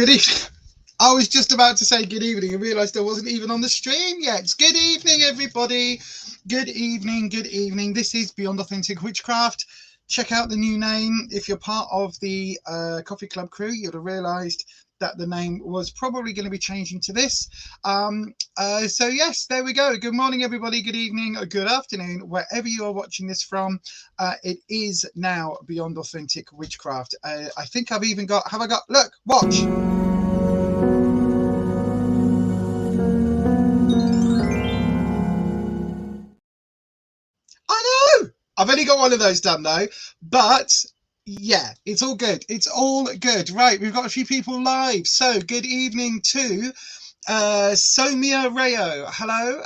Good evening. I was just about to say good evening and realised I wasn't even on the stream yet. Good evening, everybody. Good evening, good evening. This is Beyond Authentic Witchcraft. Check out the new name. If you're part of the Coffee Club crew, you'd have realised that the name was probably going to be changing to this. So yes, there we go. Good morning, everybody. Good evening, or good afternoon, wherever you are watching this from. It is now Beyond Authentic Witchcraft. I think I've even got, have I got, look, watch. I know, I've only got one of those done though, but yeah, it's all good. It's all good. Right, we've got a few people live. So good evening to Somia Rayo. Hello.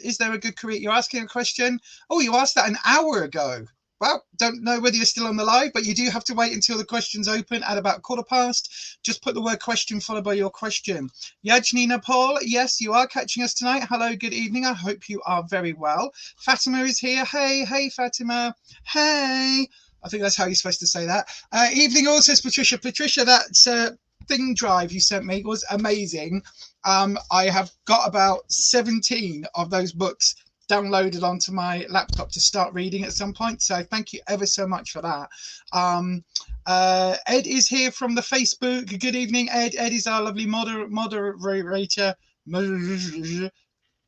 Is there a good career? You're asking a question. Oh, you asked that an hour ago. Well, don't know whether you're still on the live, but you do have to wait until the questions open at about 1:15. Just put the word question followed by your question. Yajnina Paul, yes, you are catching us tonight. Hello, good evening. I hope you are very well. Fatima is here. Hey, hey, Fatima. Hey. I think that's how you're supposed to say that. Evening all, says Patricia. Patricia, that thing drive you sent me was amazing. I have got about 17 of those books downloaded onto my laptop to start reading at some point, so thank you ever so much for that. Ed is here from the Facebook. Good evening, Ed. Ed is our lovely moderator.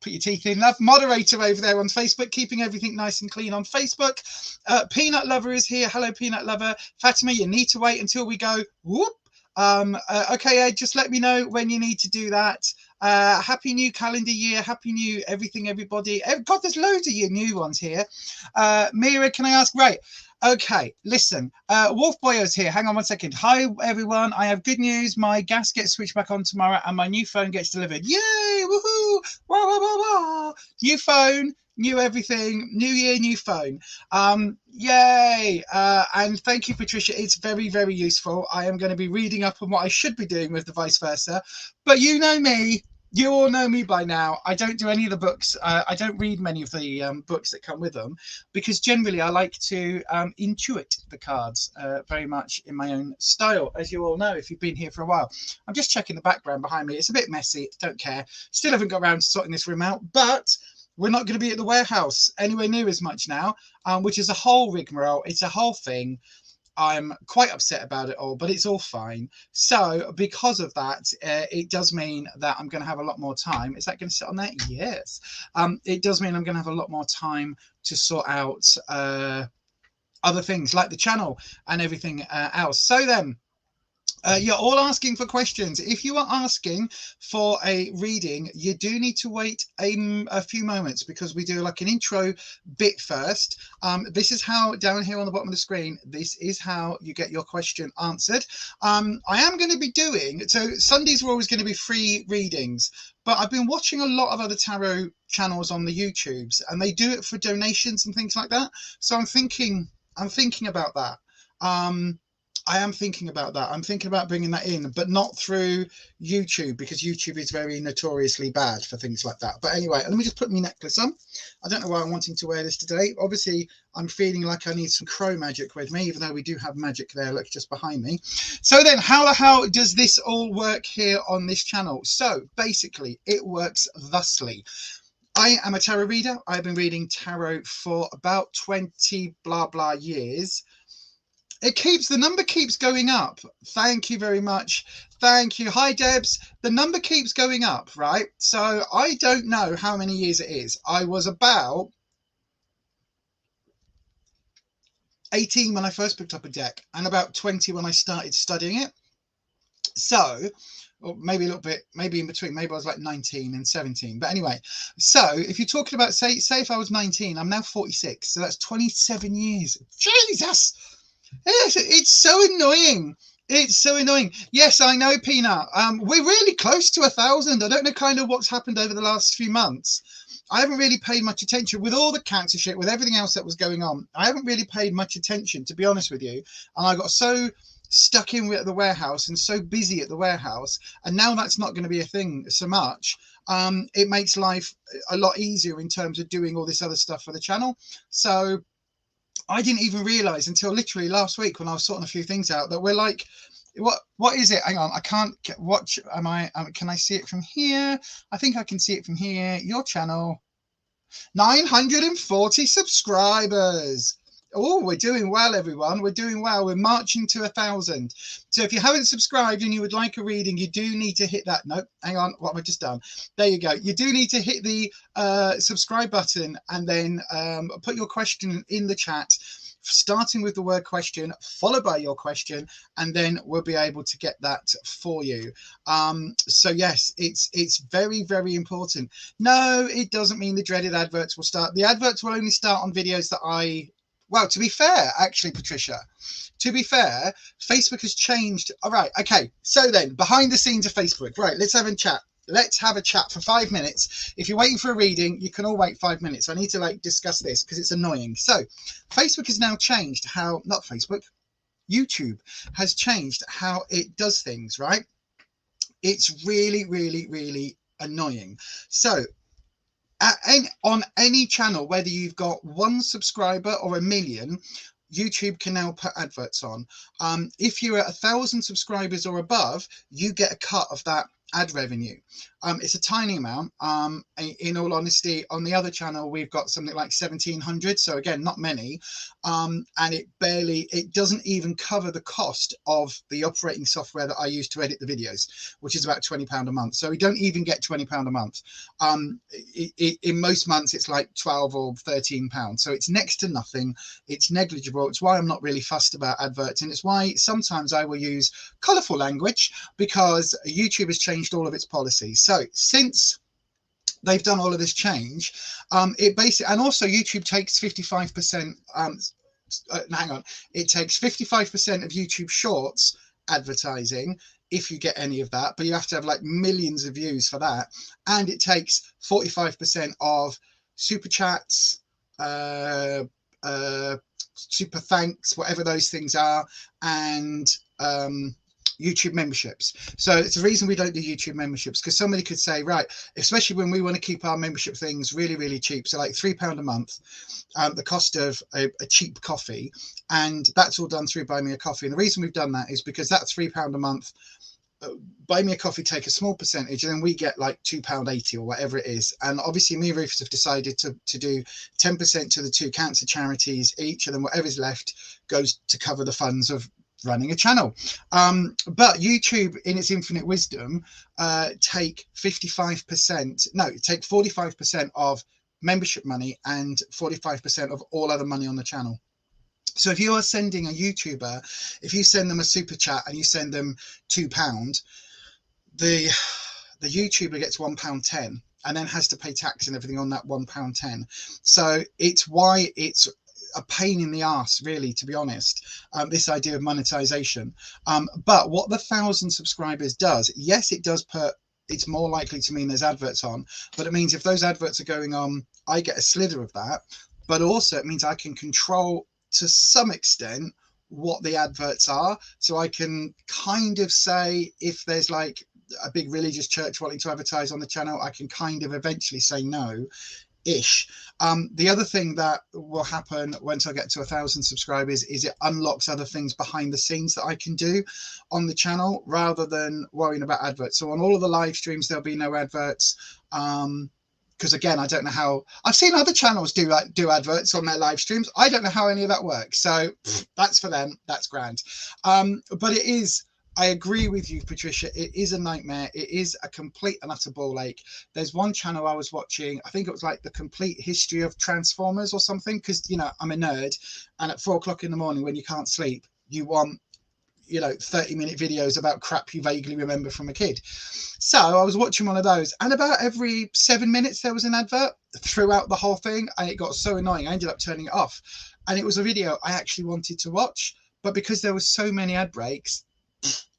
Put your teeth in, love. Moderator over there on Facebook, keeping everything nice and clean on Facebook. Peanut Lover is here. Hello, Peanut Lover. Fatima, you need to wait until we go whoop. Okay, Ed, just let me know when you need to do that. Happy new calendar year. Happy new everything, everybody. God, there's loads of you new ones here. Mira, can I ask? Right. Okay, listen. Wolf Boyo's here. Hang on one second. Hi, everyone. I have good news. My gas gets switched back on tomorrow and my new phone gets delivered. Yay! Woohoo! Wah, wah, wah, wah. New phone. New everything, new year, new phone. Yay! And thank you, Patricia. It's very, very useful. I am going to be reading up on what I should be doing with the vice versa. But you know me. You all know me by now. I don't do any of the books. I don't read many of the books that come with them because generally I like to intuit the cards very much in my own style, as you all know if you've been here for a while. I'm just checking the background behind me. It's a bit messy. Don't care. Still haven't got around to sorting this room out, but we're not going to be at the warehouse anywhere near as much now, which is a whole rigmarole. It's a whole thing. I'm quite upset about it all, but it's all fine. So because of that, it does mean that I'm going to have a lot more time. Is that going to sit on there? Yes. It does mean I'm going to have a lot more time to sort out other things like the channel and everything else. So then, you're all asking for questions. If you are asking for a reading, you do need to wait a few moments because we do like an intro bit first. This is how, down here on the bottom of the screen, this is how you get your question answered. I am going to be doing, so Sundays are always going to be free readings, but I've been watching a lot of other tarot channels on the YouTubes and they do it for donations and things like that. So I'm thinking about that. I am thinking about that. I'm thinking about bringing that in, but not through YouTube because YouTube is very notoriously bad for things like that. But anyway, let me just put my necklace on. I don't know why I'm wanting to wear this today. Obviously, I'm feeling like I need some crow magic with me, even though we do have magic there, look, just behind me. So then, how does this all work here on this channel? So basically, it works thusly. I am a tarot reader. I've been reading tarot for about 20 blah blah years. The number keeps going up. Thank you very much. Thank you. Hi, Debs. The number keeps going up, right? So I don't know how many years it is. I was about 18 when I first picked up a deck and about 20 when I started studying it. So, or maybe a little bit, maybe in between, maybe I was like 19 and 17. But anyway, so if you're talking about, say if I was 19, I'm now 46. So that's 27 years. Jesus! It's so annoying. It's so annoying. Yes, I know, Peanut. We're really close to 1,000. I don't know kind of what's happened over the last few months. I haven't really paid much attention with all the cancer shit, with everything else that was going on. I haven't really paid much attention, to be honest with you. And I got so stuck in at the warehouse and so busy at the warehouse. And now that's not going to be a thing so much. It makes life a lot easier in terms of doing all this other stuff for the channel. So I didn't even realize until literally last week when I was sorting a few things out that we're like what is it? Hang on, I can't watch. Can I see it from here? I think I can see it from here. Your channel, 940 subscribers. Oh, we're doing well, everyone. We're doing well. We're marching to 1,000. So if you haven't subscribed and you would like a reading, you do need to hit that. Nope, hang on. What have I just done? There you go. You do need to hit the subscribe button and then put your question in the chat, starting with the word question, followed by your question, and then we'll be able to get that for you. So yes, it's very, very important. No, it doesn't mean the dreaded adverts will start. The adverts will only start on videos that well, to be fair, actually, Patricia, to be fair, Facebook has changed. All right. Okay. So then behind the scenes of Facebook, right, let's have a chat. Let's have a chat for 5 minutes. If you're waiting for a reading, you can all wait 5 minutes. I need to discuss this because it's annoying. So Facebook has now changed how, not Facebook, YouTube has changed how it does things, right? It's really, really, really annoying. So on any channel, whether you've got 1 subscriber or 1 million, YouTube can now put adverts on. If you're at 1,000 subscribers or above, you get a cut of that ad revenue. It's a tiny amount. In all honesty, on the other channel we've got something like 1,700, so again, not many, and it doesn't even cover the cost of the operating software that I use to edit the videos, which is about £20 a month. So we don't even get £20 a month. In most months it's like 12 or 13 pounds, so it's next to nothing. It's negligible. It's why I'm not really fussed about adverts, and it's why sometimes I will use colorful language, because YouTube has changed all of its policies. So since they've done all of this change, it basically, and also YouTube takes 55%, hang on, it takes 55% of YouTube Shorts advertising, if you get any of that, but you have to have like millions of views for that, and it takes 45% of super chats, super thanks, whatever those things are, and YouTube memberships. So it's the reason we don't do YouTube memberships, because somebody could say, right, especially when we want to keep our membership things really, really cheap, so like £3 a month, the cost of a cheap coffee, and that's all done through Buy Me a Coffee. And the reason we've done that is because that £3 a month, Buy Me a Coffee take a small percentage, and then we get like £2.80 or whatever it is. And obviously me and Rufus have decided to do 10% to the 2 cancer charities each, and then whatever's left goes to cover the funds of running a channel. But YouTube, in its infinite wisdom, take 45% of membership money and 45% of all other money on the channel. So if you are sending a YouTuber, if you send them a super chat and you send them £2, the YouTuber gets £1.10 and then has to pay tax and everything on that £1.10. So it's why it's a pain in the ass, really, to be honest, this idea of monetization. But what the 1,000 subscribers does, yes, it does put, it's more likely to mean there's adverts on, but it means if those adverts are going on, I get a slither of that. But also it means I can control to some extent what the adverts are. So I can kind of say, if there's like a big religious church wanting to advertise on the channel, I can kind of eventually say no ish. The other thing that will happen once I get to 1,000 subscribers is it unlocks other things behind the scenes that I can do on the channel, rather than worrying about adverts. So on all of the live streams there'll be no adverts, because again, I don't know how, I've seen other channels do adverts on their live streams. I don't know how any of that works, so that's for them, that's grand. But it is, I agree with you, Patricia, it is a nightmare. It is a complete and utter ball ache. There's one channel I was watching, I think it was like the complete history of Transformers or something, because, you know, I'm a nerd, and at 4 o'clock in the morning when you can't sleep, you want, you know, 30-minute videos about crap you vaguely remember from a kid. So I was watching one of those, and about every 7 minutes there was an advert throughout the whole thing, and it got so annoying I ended up turning it off. And it was a video I actually wanted to watch, but because there was so many ad breaks,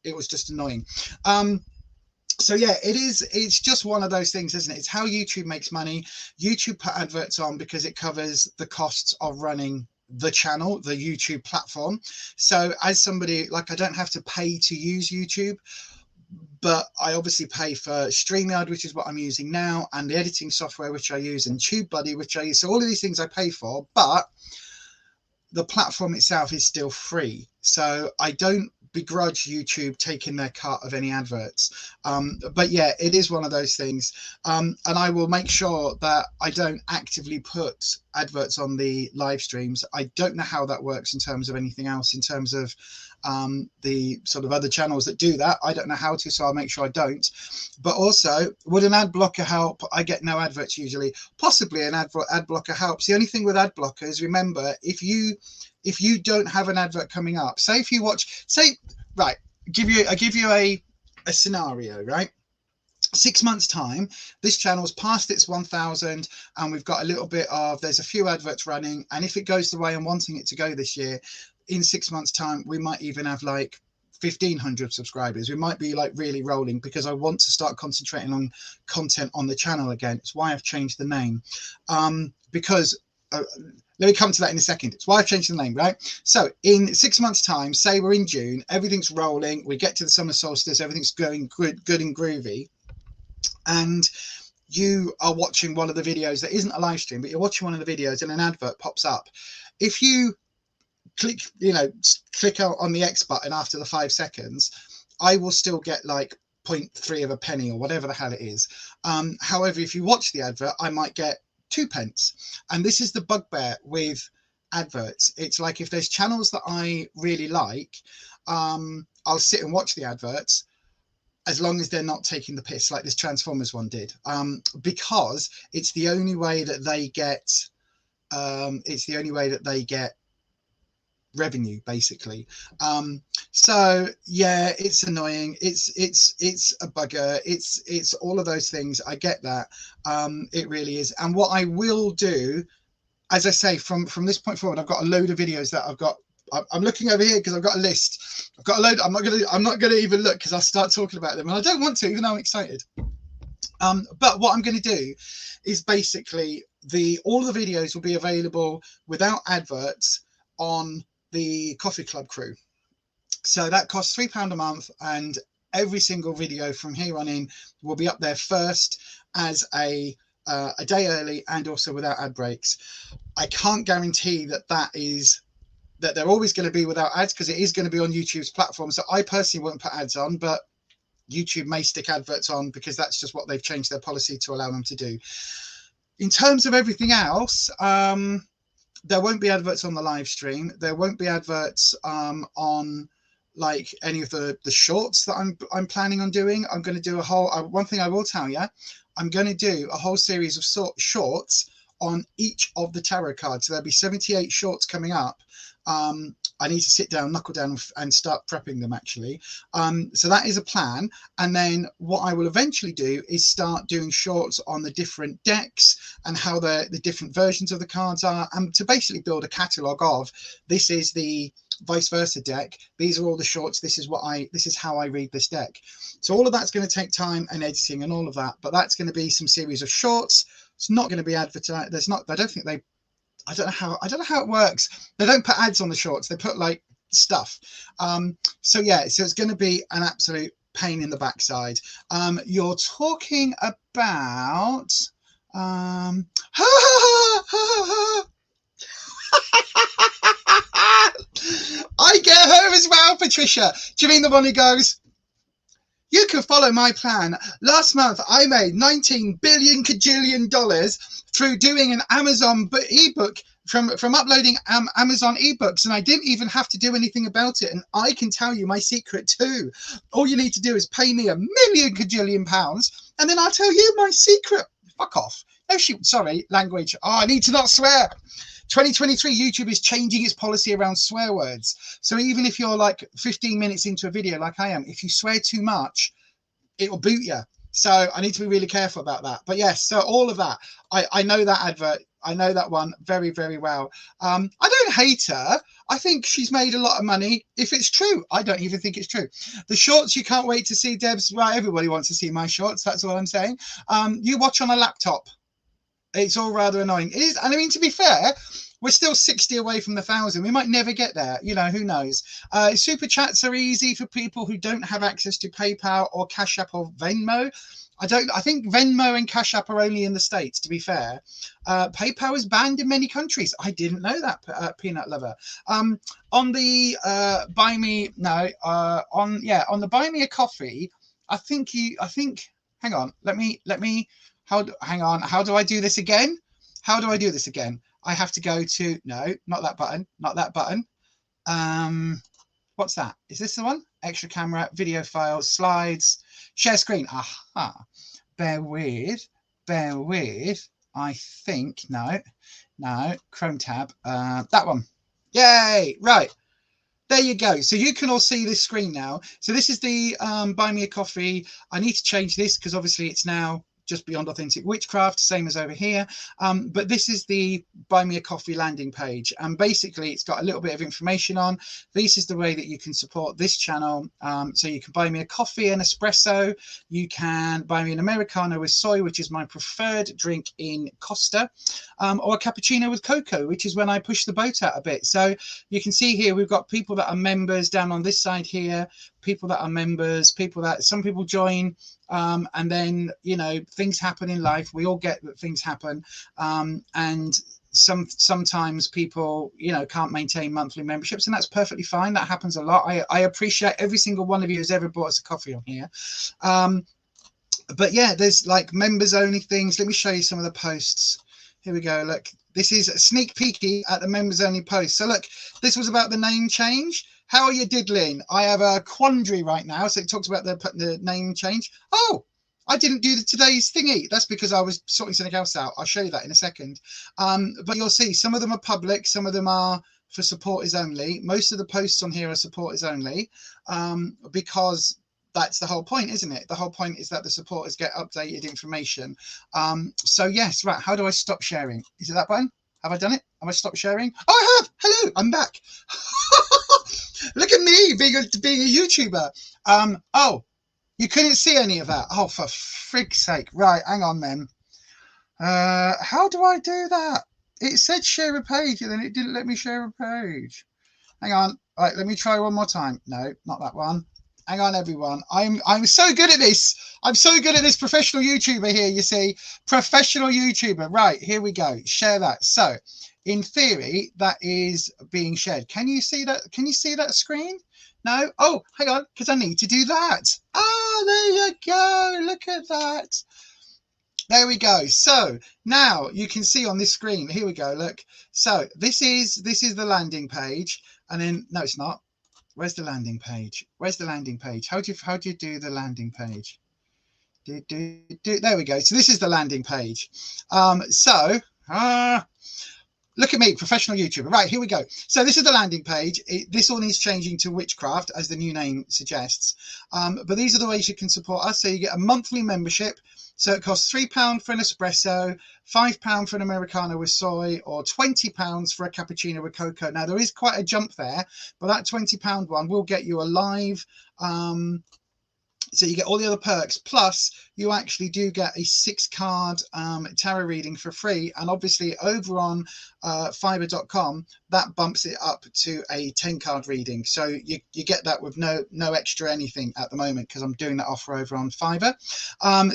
it was just annoying. So yeah, it's just one of those things, isn't it? It's how YouTube makes money. YouTube put adverts on because it covers the costs of running the channel, the YouTube platform. So as somebody, like, I don't have to pay to use YouTube, but I obviously pay for StreamYard, which is what I'm using now, and the editing software which I use, and TubeBuddy, which I use. So all of these things I pay for, but the platform itself is still free. So I don't begrudge YouTube taking their cut of any adverts. But yeah, it is one of those things. And I will make sure that I don't actively put adverts on the live streams. I don't know how that works in terms of anything else, in terms of the sort of other channels that do that. I don't know how to, so I'll make sure I don't. But also, would an ad blocker help? I get no adverts usually. Possibly an ad blocker helps. The only thing with ad blockers, remember, if you don't have an advert coming up, say if you watch, say, right, I give you a scenario, right? 6 months time, this channel's past its 1,000 and we've got a little bit of, there's a few adverts running, and if it goes the way I'm wanting it to go this year, in 6 months time we might even have like 1,500 subscribers. We might be like really rolling, because I want to start concentrating on content on the channel again. It's why I've changed the name, because let me come to that in a second. It's why I've changed the name, right? So in 6 months time, say we're in June, everything's rolling, we get to the summer solstice, everything's going good and groovy, and you are watching one of the videos that isn't a live stream, but you're watching one of the videos and an advert pops up. If you click out on the X button after the 5 seconds, I will still get like 0.3 of a penny or whatever the hell it is. However, if you watch the advert, I might get 2 pence. And this is the bugbear with adverts. It's like, if there's channels that I really like, I'll sit and watch the adverts, as long as they're not taking the piss like this Transformers one did, because it's the only way that they get revenue, basically. So yeah, it's annoying, it's a bugger, it's all of those things. I get that. It really is. And what I will do, as I say, from this point forward, I've got a load of videos that I'm looking over here because I've got a list. I've got a load. I'm not gonna even look, because I'll start talking about them, and I don't want to, even though I'm excited. But what I'm going to do is basically all the videos will be available without adverts on the Coffee Club crew. So that costs £3 a month, and every single video from here on in will be up there first as a day early, and also without ad breaks. I can't guarantee that they're always going to be without ads, because it is going to be on YouTube's platform. So I personally won't put ads on, but YouTube may stick adverts on, because that's just what they've changed their policy to allow them to do. In terms of everything else, there won't be adverts on the live stream. There won't be adverts on like any of the shorts that I'm planning on doing. I'm going to do a whole, one thing I will tell you, I'm going to do a whole series of shorts on each of the tarot cards. So there'll be 78 shorts coming up. I need to sit down, knuckle down, and start prepping them, actually. So that is a plan. And then what I will eventually do is start doing shorts on the different decks and how the different versions of the cards are, and to basically build a catalogue of, this is the vice versa deck, these are all the shorts, this is how I read this deck. So all of that's going to take time and editing and all of that, but that's going to be some series of shorts. It's not going to be advertised. I don't know how it works. They don't put ads on the shorts. They put like stuff. So yeah, so it's going to be an absolute pain in the backside. You're talking about I get her as well, Patricia. Do you mean the one who goes, you can follow my plan? Last month I made $19 billion through doing an Amazon ebook, from uploading Amazon ebooks, and I didn't even have to do anything about it. And I can tell you my secret too. All you need to do is pay me £1 million £, and then I'll tell you my secret. Fuck off. No, sorry, language. Oh, I need to not swear. 2023, YouTube is changing its policy around swear words. So even if you're like 15 minutes into a video like I am, if you swear too much, it will boot you. So I need to be really careful about that. But yes, so all of that, I know that advert. I know that one very, very well. I don't hate her. I think she's made a lot of money. If it's true, I don't even think it's true. The shorts, you can't wait to see, Debs. Well, everybody wants to see my shorts. That's all I'm saying. You watch on a laptop. It's all rather annoying. It is, and I mean, to be fair, we're still 60 away from the 1,000. We might never get there. You know, who knows? Super chats are easy for people who don't have access to PayPal or Cash App or Venmo. I think Venmo and Cash App are only in the States, to be fair. PayPal is banned in many countries. I didn't know that, Peanut Lover. On the on the Buy Me a Coffee, I think hang on, hang on, how do I do this again? How do I do this again? I have to go to, no, not that button, not that button. What's that? Is this the one? Extra camera, video files, slides, share screen. Aha. Bear with. I think, no, Chrome tab, that one. Yay, right. There you go. So you can all see this screen now. So this is the Buy Me a Coffee. I need to change this because obviously it's now just Beyond Authentic Witchcraft, same as over here. But this is the Buy Me a Coffee landing page. And basically it's got a little bit of information on. This is the way that you can support this channel. So you can buy me a coffee and espresso. You can buy me an Americano with soy, which is my preferred drink in Costa, or a cappuccino with cocoa, which is when I push the boat out a bit. So you can see here, we've got people that are members down on this side here, people that are members, some people join, and then, you know, things happen in life. We all get that things happen, and sometimes people, you know, can't maintain monthly memberships, and that's perfectly fine. That happens a lot. I appreciate every single one of you who's ever bought us a coffee on here. But yeah, there's like members only things. Let me show you some of the posts. Here we go. Look, this is a sneak peeky at the members only post. So look, this was about the name change. How are you diddling? I have a quandary right now. So it talks about the name change. Oh, I didn't do today's thingy. That's because I was sorting something else out. I'll show you that in a second. But you'll see some of them are public. Some of them are for supporters only. Most of the posts on here are supporters only, because that's the whole point, isn't it? The whole point is that the supporters get updated information. So yes, right. How do I stop sharing? Is it that button? Have I done it? Have I stopped sharing? Oh, I have. Hello, I'm back. Look at me being a YouTuber. Oh, you couldn't see any of that. Oh, for frig's sake. Right, hang on then. How do I do that? It said share a page and then it didn't let me share a page. Hang on. All right, let me try one more time. No, not that one. Hang on, everyone. I'm so good at this. I'm so good at this. Professional YouTuber here, you see. Professional YouTuber. Right, here we go. Share that. So, in theory, that is being shared. Can you see that? Can you see that screen? No? Oh, hang on, because I need to do that. Oh, there you go. Look at that. There we go. So now you can see on this screen. Here we go. Look. So this is the landing page, and then no, it's not. Where's the landing page? Where's the landing page? How do you do the landing page? There we go. So this is the landing page. Look at me, professional YouTuber. Right, here we go. So this is the landing page. This all needs changing to Witchcraft, as the new name suggests. But these are the ways you can support us. So you get a monthly membership. So it costs £3 for an espresso, £5 for an Americano with soy, or £20 for a cappuccino with cocoa. Now, there is quite a jump there, but that £20 one will get you a live... so you get all the other perks, plus you actually do get a 6-card tarot reading for free. And obviously over on Fiverr.com, that bumps it up to a 10-card reading. So you get that with no extra anything at the moment, because I'm doing that offer over on Fiverr.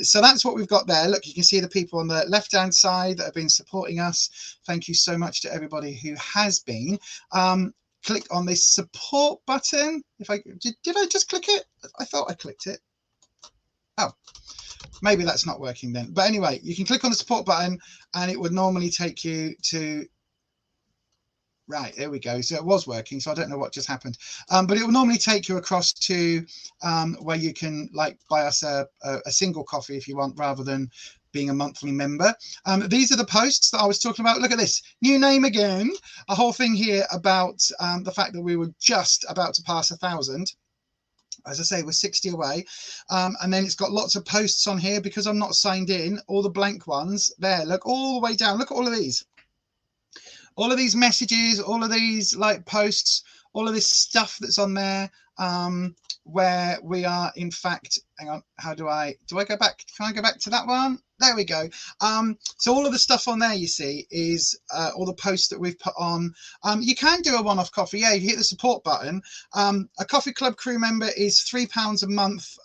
So that's what we've got there. Look, you can see the people on the left-hand side that have been supporting us. Thank you so much to everybody who has been. Click on this support button. If I did I just click it? I thought I clicked it. Oh, maybe that's not working then. But anyway, you can click on the support button and it would normally take you to... Right, there we go. So it was working, so I don't know what just happened. But it will normally take you across to where you can like buy us a single coffee if you want, rather than being a monthly member. These are the posts that I was talking about. Look at this, new name again. A whole thing here about the fact that we were just about to pass 1,000. As I say, we're 60 away. And then it's got lots of posts on here because I'm not signed in. All the blank ones there. Look all the way down. Look at all of these. All of these messages, all of these like posts, all of this stuff that's on there. where we are, in fact, hang on, do I go back? Can I go back to that one? There we go. So all of the stuff on there, you see, is all the posts that we've put on. You can do a one-off coffee. Yeah, you hit the support button. A Coffee Club crew member is £3 a month.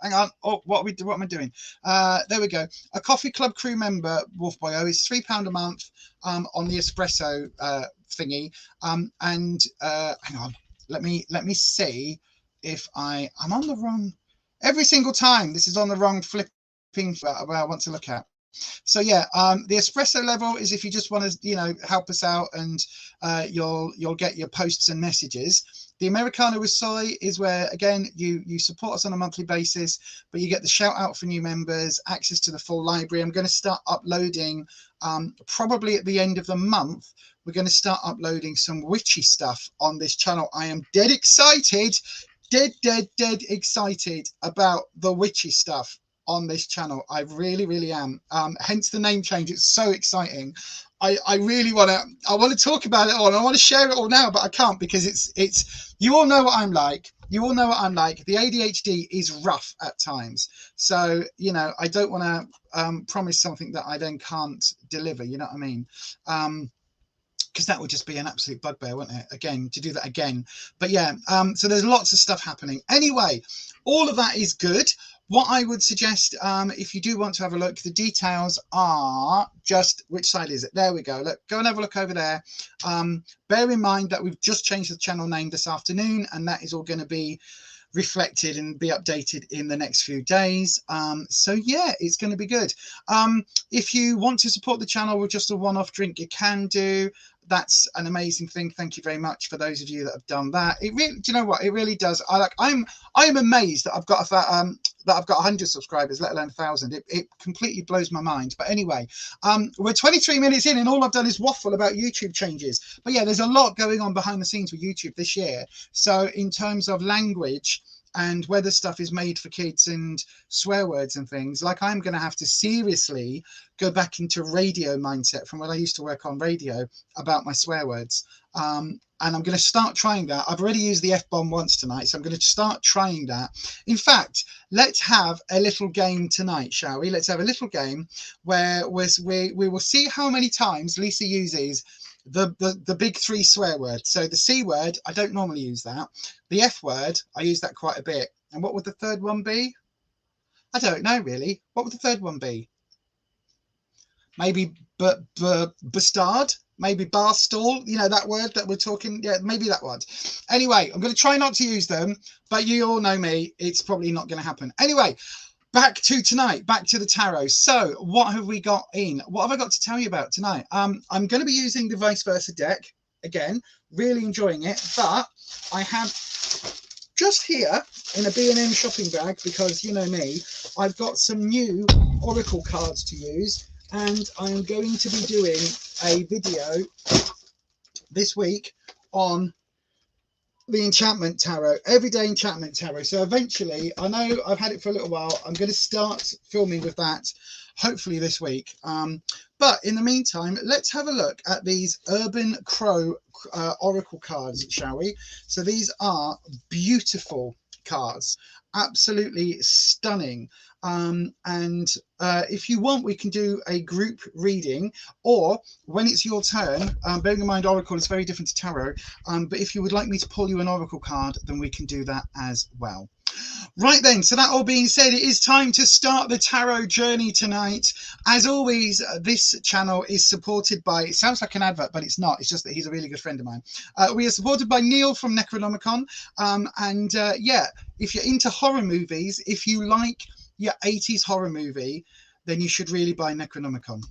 Hang on. Oh, what am I doing? There we go. A Coffee Club crew member, Wolfboyo, is £3 a month on the espresso thingy. And hang on. Let me see if I'm on the wrong. Every single time this is on the wrong flipping where I want to look at. So yeah, the espresso level is if you just want to, help us out, and you'll get your posts and messages. The Americano with soy is where, again, you support us on a monthly basis, but you get the shout out for new members, access to the full library. I'm going to start uploading probably at the end of the month. We're going to start uploading some witchy stuff on this channel. I am dead excited, dead excited about the witchy stuff on this channel. I really am. Hence the name change. It's so exciting. I really want to talk about it all, and I want to share it all now, but I can't, because it's you all know what I'm like. You all know what I'm like. The ADHD is rough at times. So, I don't want to promise something that I then can't deliver. You know what I mean? Because that would just be an absolute bugbear, wouldn't it? Again, to do that again. But yeah, so there's lots of stuff happening. Anyway, all of that is good. What I would suggest, if you do want to have a look, the details are just, which side is it? There we go. Look, go and have a look over there. Bear in mind that we've just changed the channel name this afternoon, and that is all going to be reflected and be updated in the next few days. So yeah, it's going to be good. If you want to support the channel with just a one-off drink, you can do. That's an amazing thing. Thank you very much for those of you that have done that. It really, do you know what? It really does. I'm amazed that I've got 100 subscribers, let alone 1,000. It completely blows my mind. But anyway, we're 23 minutes in, and all I've done is waffle about YouTube changes. But yeah, there's a lot going on behind the scenes with YouTube this year. So in terms of language and whether stuff is made for kids and swear words and things, like, I'm going to have to seriously go back into radio mindset from when I used to work on radio about my swear words. And I'm going to start trying that. I've already used the F-bomb once tonight, so I'm going to start trying that. In fact, let's have a little game tonight, shall we? Let's have a little game where we will see how many times Lisa uses the big 3 swear words. So the C word, I don't normally use that. The F word, I use that quite a bit. And what would the third one be? I don't know, really. What would the third one be? Maybe bastard, maybe bar stall, that word that we're talking. Yeah, maybe that word. Anyway, I'm going to try not to use them, but you all know me. It's probably not going to happen. Anyway, back to tonight, back to the tarot. So what have we got in? What have I got to tell you about tonight? I'm going to be using the vice versa deck again, really enjoying it, but I have just here in a B&M shopping bag, because you know me, I've got some new oracle cards to use, and I'm going to be doing a video this week on the enchantment tarot, everyday enchantment tarot. So eventually, I know I've had it for a little while, I'm going to start filming with that hopefully this week. But in the meantime, let's have a look at these Urban Crow oracle cards, shall we? So these are beautiful cards, absolutely stunning. And if you want, we can do a group reading, or when it's your turn, bearing in mind oracle is very different to tarot, but if you would like me to pull you an oracle card, then we can do that as well. Right then, so that all being said, it is time to start the tarot journey tonight. As always, this channel is supported by, it sounds like an advert, but it's not. It's just that he's a really good friend of mine. We are supported by Neil from Necronomicon. Yeah, if you're into horror movies, if you like your 80s horror movie, then you should really buy Necronomicon.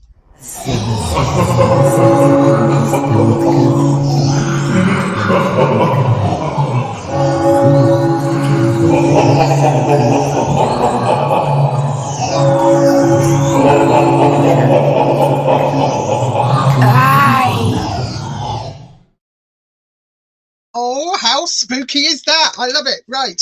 Oh, how spooky is that? I love it. Right.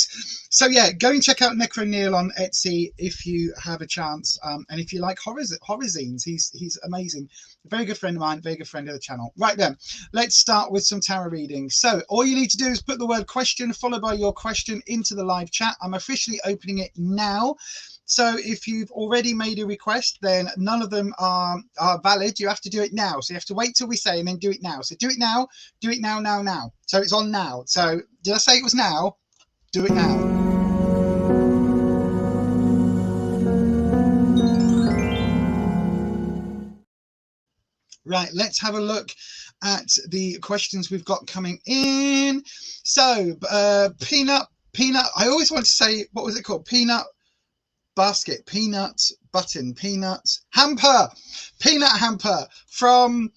So yeah, go and check out Necro Neil on Etsy if you have a chance. And if you like horror zines, he's amazing. A very good friend of mine, very good friend of the channel. Right then, let's start with some tarot readings. So all you need to do is put the word question followed by your question into the live chat. I'm officially opening it now. So if you've already made a request, then none of them are valid. You have to do it now. So you have to wait till we say and then do it now. So do it now, now. So it's on now. So did I say it was now? Do it now. Right, let's have a look at the questions we've got coming in. So peanut, I always want to say, what was it called? Peanut basket, peanut button, peanut hamper from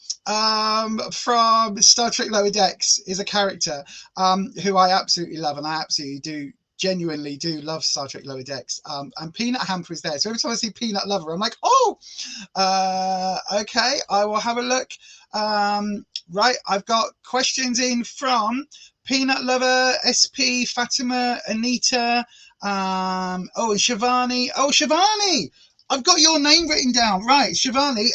Star Trek Lower Decks is a character who I absolutely love, and I absolutely genuinely do love Star Trek Lower Decks, and Peanut Hamper is there. So every time I see Peanut Lover, I'm like, oh, okay, I will have a look. Right, I've got questions in from Peanut Lover, SP, Fatima, Anita, and Shivani. Oh, Shivani, I've got your name written down. Right, Shivani,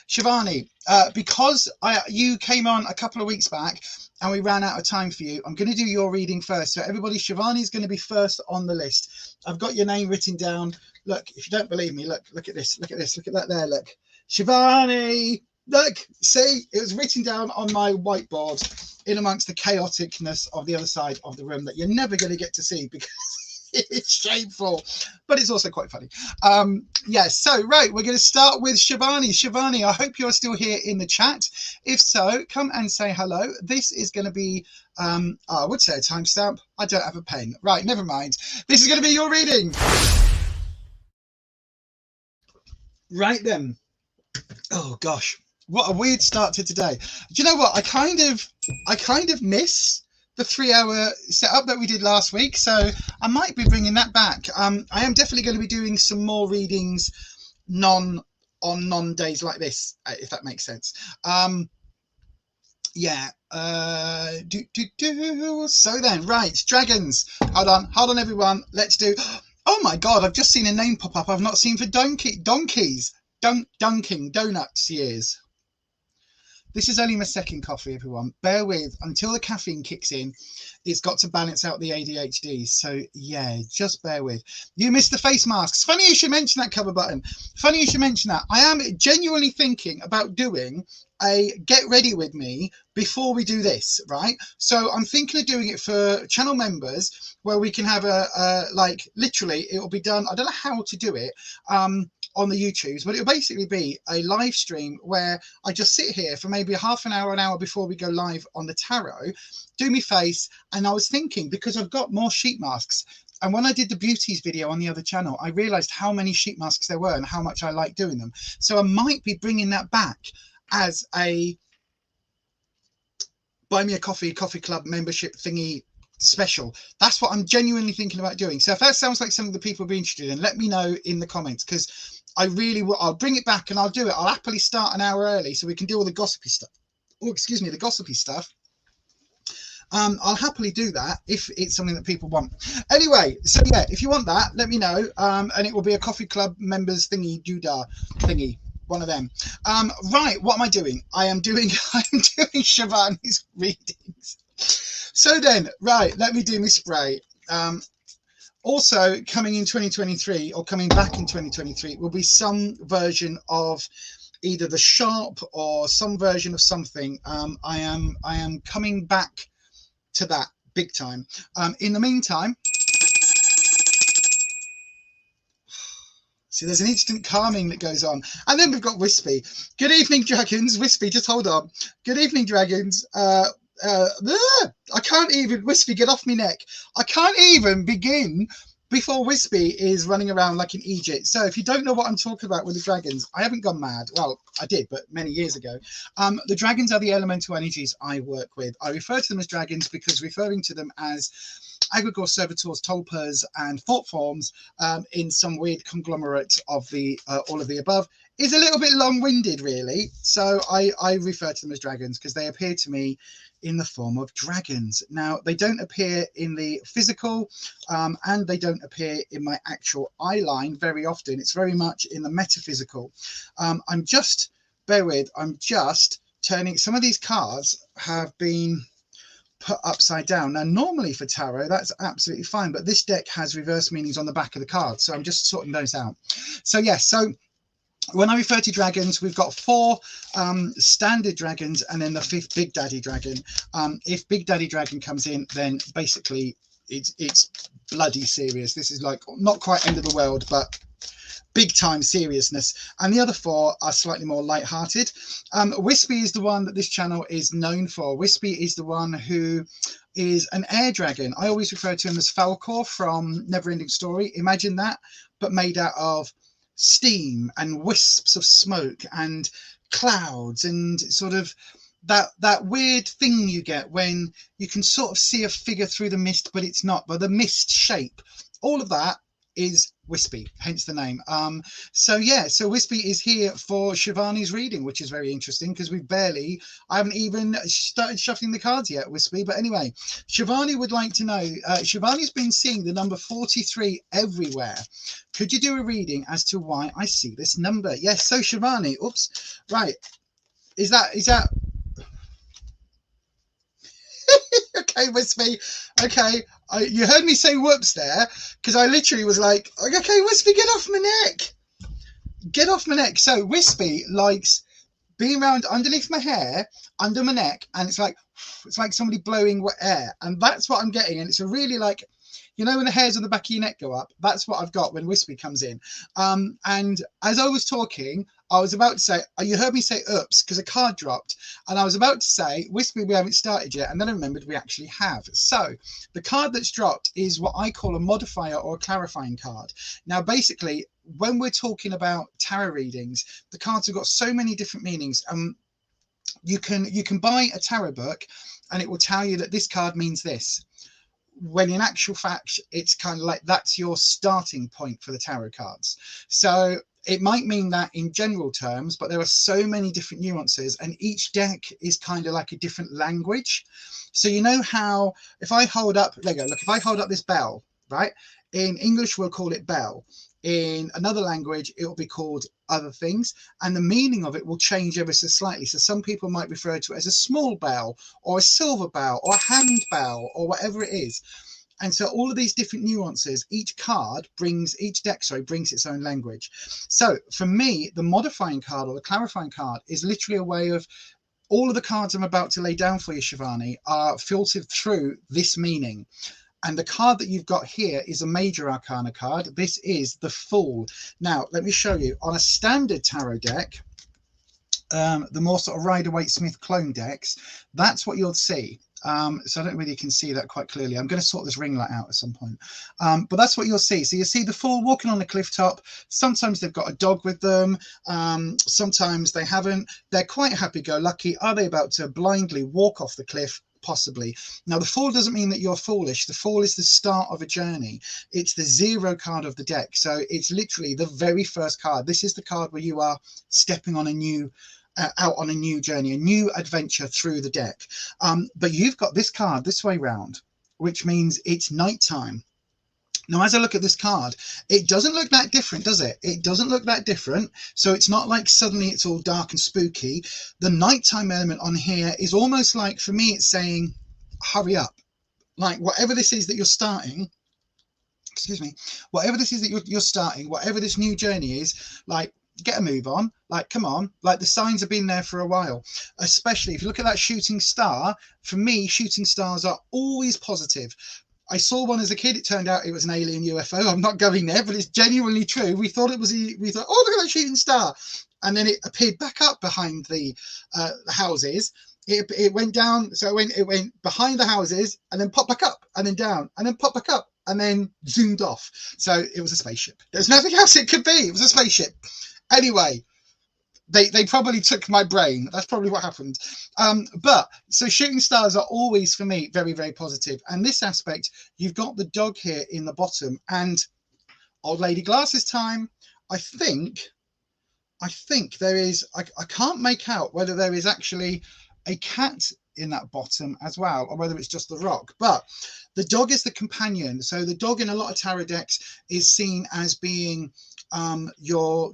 Shivani, because you came on a couple of weeks back and we ran out of time for you, I'm going to do your reading first. So everybody, Shivani's going to be first on the list. I've got your name written down. Look, if you don't believe me, look at this, look at that there, look. Shivani, look, see, it was written down on my whiteboard in amongst the chaoticness of the other side of the room that you're never going to get to see because it's shameful, but it's also quite funny. Yes, so right, we're going to start with Shivani. Shivani, I hope you're still here in the chat. If so, come and say hello. This is going to be, I would say a timestamp. I don't have a pen. Right, never mind. This is going to be your reading. Right then. Oh gosh, what a weird start to today. Do you know what? I kind of miss the 3-hour setup that we did last week, so I might be bringing that back. I am definitely going to be doing some more readings on non days like this, if that makes sense. Yeah. So then, right, dragons. Hold on, everyone. Let's do. Oh my God! I've just seen a name pop up I've not seen for donkeys. Dunking Donuts years. This is only my second coffee, everyone. Bear with until the caffeine kicks in. It's got to balance out the ADHD. So yeah, just bear with. You missed the face masks. Funny you should mention that, Cover Button. Funny you should mention that. I am genuinely thinking about doing a get ready with me before we do this, right? So I'm thinking of doing it for channel members where we can have a like literally it will be done. I don't know how to do it on the YouTubes, but it'll basically be a live stream where I just sit here for maybe half an hour before we go live on the tarot, do me face. And I was thinking, because I've got more sheet masks, and when I did the beauties video on the other channel, I realized how many sheet masks there were and how much I like doing them. So I might be bringing that back as a buy me a coffee club membership thingy special. That's what I'm genuinely thinking about doing. So if that sounds like something that people will be interested in, let me know in the comments, because I really will. I'll bring it back and I'll do it. I'll happily start an hour early so we can do all the gossipy stuff. Oh, excuse me, the gossipy stuff. I'll happily do that if it's something that people want. Anyway, so yeah, if you want that, let me know. And it will be a coffee club members thingy doodah thingy. One of them. Right, what am I doing? I'm doing Shivani's readings. So then, right, let me do my spray. Also coming in 2023 or coming back in 2023 will be some version of either the sharp or some version of something. I am coming back to that big time. In the meantime, see, there's an instant calming that goes on. And then we've got Wispy. Good evening, dragons. Wispy, just hold on. Good evening, dragons. I can't even, Wispy, get off me neck. I can't even begin before Wispy is running around like an Egypt. So if you don't know what I'm talking about with the dragons, I haven't gone mad. Well, I did, but many years ago. The dragons are the elemental energies I work with. I refer to them as dragons because referring to them as egregores, servitors, tulpas, and thought forms in some weird conglomerate of the all of the above is a little bit long-winded, really. So I refer to them as dragons because they appear to me in the form of dragons. Now, they don't appear in the physical and they don't appear in my actual eye line very often. It's very much in the metaphysical. Bear with, I'm just turning, some of these cards have been put upside down. Now, normally for tarot, that's absolutely fine, but this deck has reverse meanings on the back of the card. So I'm just sorting those out. So yes, so when I refer to dragons, we've got 4 standard dragons and then the 5th Big Daddy Dragon. If Big Daddy Dragon comes in, then basically it's bloody serious. This is like not quite end of the world, but big time seriousness. And the other 4 are slightly more light-hearted. Wispy is the one that this channel is known for. Wispy is the one who is an air dragon. I always refer to him as Falcor from Neverending Story. Imagine that, but made out of steam and wisps of smoke and clouds and sort of that weird thing you get when you can sort of see a figure through the mist, but it's not, but the mist shape, all of that is Wispy, hence the name. So yeah, so Wispy is here for Shivani's reading, which is very interesting because I haven't even started shuffling the cards yet, Wispy. But anyway, Shivani would like to know, Shivani's been seeing the number 43 everywhere. Could you do a reading as to why I see this number? Yes, so Shivani, oops, right. Is that okay, Wispy? Okay, you heard me say whoops there, because I literally was like, okay, Wispy, get off my neck. Get off my neck. So Wispy likes being around underneath my hair, under my neck, and it's like somebody blowing wet air. And that's what I'm getting. And it's a really like, you know, when the hairs on the back of your neck go up, that's what I've got when Wispy comes in. And as I was talking, I was about to say, you heard me say oops, because a card dropped. And I was about to say, Wispy, we haven't started yet. And then I remembered we actually have. So the card that's dropped is what I call a modifier or a clarifying card. Now, basically, when we're talking about tarot readings, the cards have got so many different meanings. You can buy a tarot book and it will tell you that this card means this, when in actual fact, it's kind of like that's your starting point for the tarot cards. So it might mean that in general terms, but there are so many different nuances and each deck is kind of like a different language. So you know how if I hold up, there you go, look, if I hold up this bell, right? In English, we'll call it bell. In another language, it will be called other things, and the meaning of it will change ever so slightly. So some people might refer to it as a small bell or a silver bell or a hand bell or whatever it is. And so all of these different nuances, each deck brings its own language. So for me, the modifying card or the clarifying card is literally a way of all of the cards I'm about to lay down for you, Shivani, are filtered through this meaning. And the card that you've got here is a major arcana card. This is the Fool. Now, let me show you. On a standard tarot deck, the more sort of Rider-Waite-Smith clone decks, that's what you'll see. So I don't really can see that quite clearly. I'm going to sort this ring light out at some point. But that's what you'll see. So you see the Fool walking on the cliff top. Sometimes they've got a dog with them. Sometimes they haven't. They're quite happy-go-lucky. Are they about to blindly walk off the cliff? Possibly. Now, the Fool doesn't mean that you're foolish. The Fool is the start of a journey. It's the 0 card of the deck. So it's literally the very first card. This is the card where you are stepping on a new out on a new journey, a new adventure through the deck. But you've got this card this way round, which means it's nighttime. Now, as I look at this card, it doesn't look that different, does it? It doesn't look that different. So it's not like suddenly it's all dark and spooky. The nighttime element on here is almost like, for me, it's saying, hurry up. Like whatever this is that you're starting, excuse me, whatever this is that you're starting, whatever this new journey is, like, get a move on, like, come on, like the signs have been there for a while. Especially if you look at that shooting star, for me, shooting stars are always positive. I saw one as a kid. It turned out it was an alien UFO. I'm not going there, but it's genuinely true. We thought, oh, look at that shooting star. And then it appeared back up behind the houses. It went down. So it went behind the houses and then popped back up and then down and then popped back up and then zoomed off. So it was a spaceship. There's nothing else it could be. It was a spaceship. Anyway, they probably took my brain. That's probably what happened. But so shooting stars are always, for me, very, very positive. And this aspect, you've got the dog here in the bottom and old lady glasses time. I think there is, I can't make out whether there is actually a cat bottom as well, or whether it's just the rock. But the dog is the companion. So the dog in a lot of tarot decks is seen as being your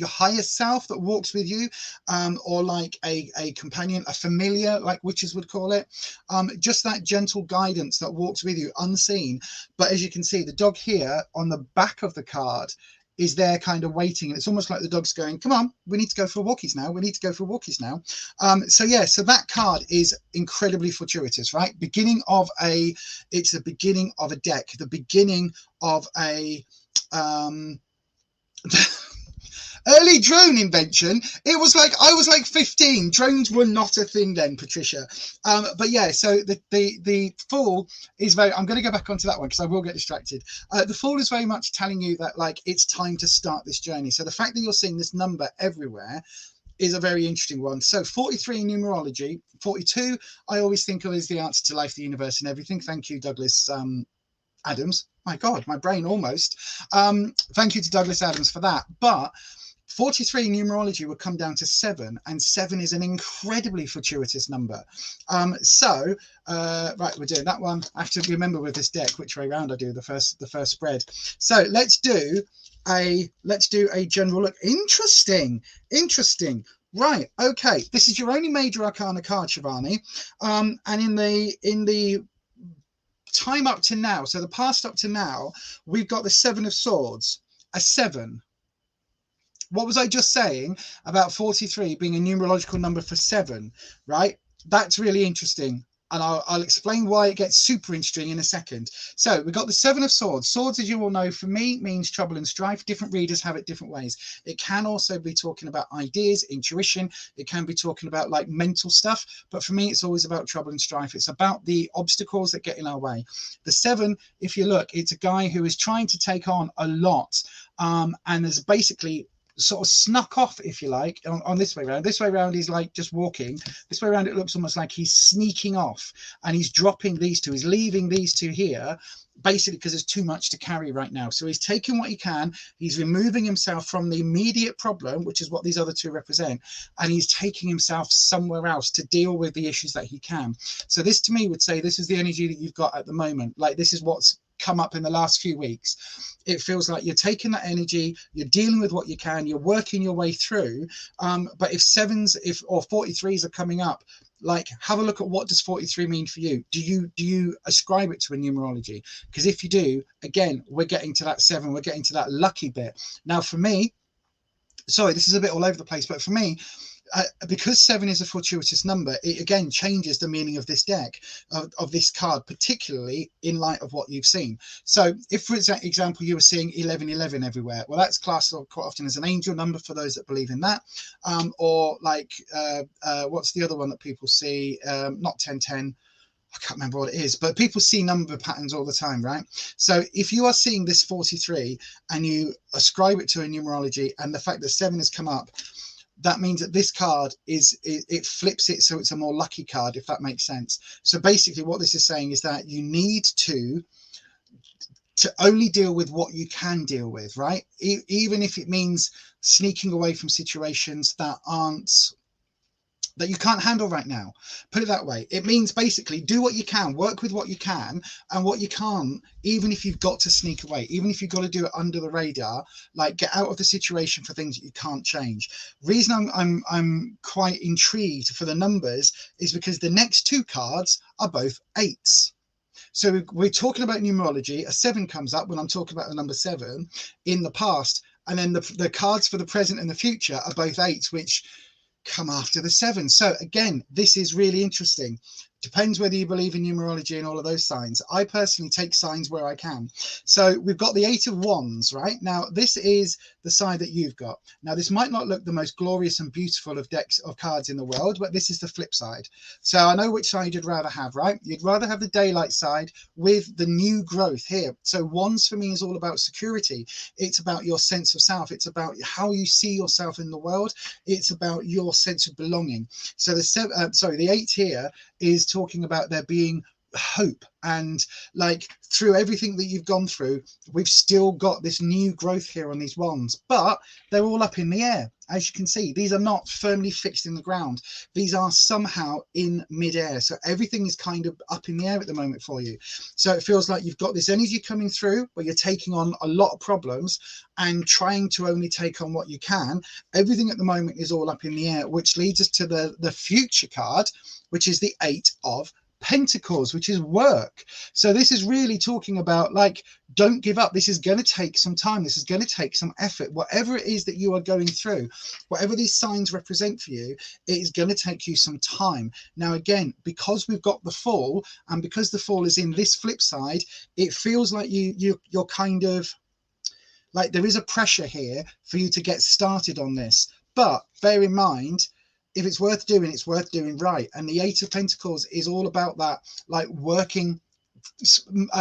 highest self that walks with you, or like a companion, a familiar, like witches would call it, just that gentle guidance that walks with you unseen. But as you can see, the dog here on the back of the card is there kind of waiting, and it's almost like the dog's going, come on, we need to go for walkies now, we need to go for walkies now. So yeah, so that card is incredibly fortuitous, right? It's the beginning of a deck, the beginning of a early drone invention. It was like, I was like 15. Drones were not a thing then, Patricia. But yeah, so the Fool is very, I'm going to go back onto that one because I will get distracted. The Fool is very much telling you that like it's time to start this journey. So the fact that you're seeing this number everywhere is a very interesting one. So 43 in numerology, 42 I always think of as the answer to life, the universe, and everything. Thank you, Douglas Adams. My God, my brain almost. Thank you to Douglas Adams for that. But 43 in numerology would come down to 7, and 7 is an incredibly fortuitous number. Right, we're doing that one. I have to remember with this deck which way round I do the first spread. So let's do a general look. Interesting. Right, okay. This is your only major arcana card, Shivani. And in the time up to now, so the past up to now, we've got the 7 of Swords, a 7. What was I just saying about 43 being a numerological number for 7, right? That's really interesting. And I'll explain why it gets super interesting in a second. So we've got the 7 of Swords. Swords, as you all know, for me, means trouble and strife. Different readers have it different ways. It can also be talking about ideas, intuition. It can be talking about like mental stuff. But for me, it's always about trouble and strife. It's about the obstacles that get in our way. The 7, if you look, it's a guy who is trying to take on a lot. And there's basically sort of snuck off, if you like, on this way around. This way around he's like just walking. This way around it looks almost like he's sneaking off, and he's dropping these two, he's leaving these two here basically because there's too much to carry right now. So he's taking what he can, he's removing himself from the immediate problem, which is what these other two represent, and he's taking himself somewhere else to deal with the issues that he can. So this to me would say this is the energy that you've got at the moment. Like this is what's come up in the last few weeks. It feels like you're taking that energy, you're dealing with what you can, you're working your way through. But if 7s or 43s are coming up, like have a look at what does 43 mean for you. Do you ascribe it to a numerology? Because if you do, again, we're getting to that 7, we're getting to that lucky bit. Now for me, sorry, this is a bit all over the place, but for me, because 7 is a fortuitous number, it again changes the meaning of this deck, of this card, particularly in light of what you've seen. So if, for example, you were seeing 1111 everywhere, well, that's classed quite often as an angel number for those that believe in that. Or like, what's the other one that people see? Not 1010. I can't remember what it is, but people see number patterns all the time, right? So if you are seeing this 43 and you ascribe it to a numerology, and the fact that 7 has come up, that means that this card it flips it so it's a more lucky card, if that makes sense. So basically what this is saying is that you need to only deal with what you can deal with, right? Even if it means sneaking away from situations that you can't handle right now. Put it that way. It means basically do what you can, work with what you can, and what you can't, even if you've got to sneak away, even if you've got to do it under the radar, like get out of the situation for things that you can't change. Reason I'm quite intrigued for the numbers is because the next 2 cards are both 8s. So we're talking about numerology. A 7 comes up when I'm talking about the number 7 in the past, and then the cards for the present and the future are both 8s, which come after the 7. So again, this is really interesting. Depends whether you believe in numerology and all of those signs. I personally take signs where I can. So we've got the 8 of Wands, right? Now, this is the side that you've got. Now, this might not look the most glorious and beautiful of decks of cards in the world, but this is the flip side. So I know which side you'd rather have, right? You'd rather have the daylight side with the new growth here. So Wands for me is all about security. It's about your sense of self. It's about how you see yourself in the world. It's about your sense of belonging. So the 8 here is talking about there being hope, and like through everything that you've gone through, we've still got this new growth here on these wands, but they're all up in the air. As you can see, these are not firmly fixed in the ground. These are somehow in midair. So everything is kind of up in the air at the moment for you. So it feels like you've got this energy coming through where you're taking on a lot of problems and trying to only take on what you can. Everything at the moment is all up in the air, which leads us to the future card, which is the 8 of Pentacles, which is work. So this is really talking about, like, don't give up. This is going to take some time. This is going to take some effort. Whatever it is that you are going through, whatever these signs represent for you, it is going to take you some time. Now, again, because we've got the Fool, and because the Fool is in this flip side, it feels like you're kind of like there is a pressure here for you to get started on this. But bear in mind, if it's worth doing, it's worth doing right. And the 8 of Pentacles is all about that, like working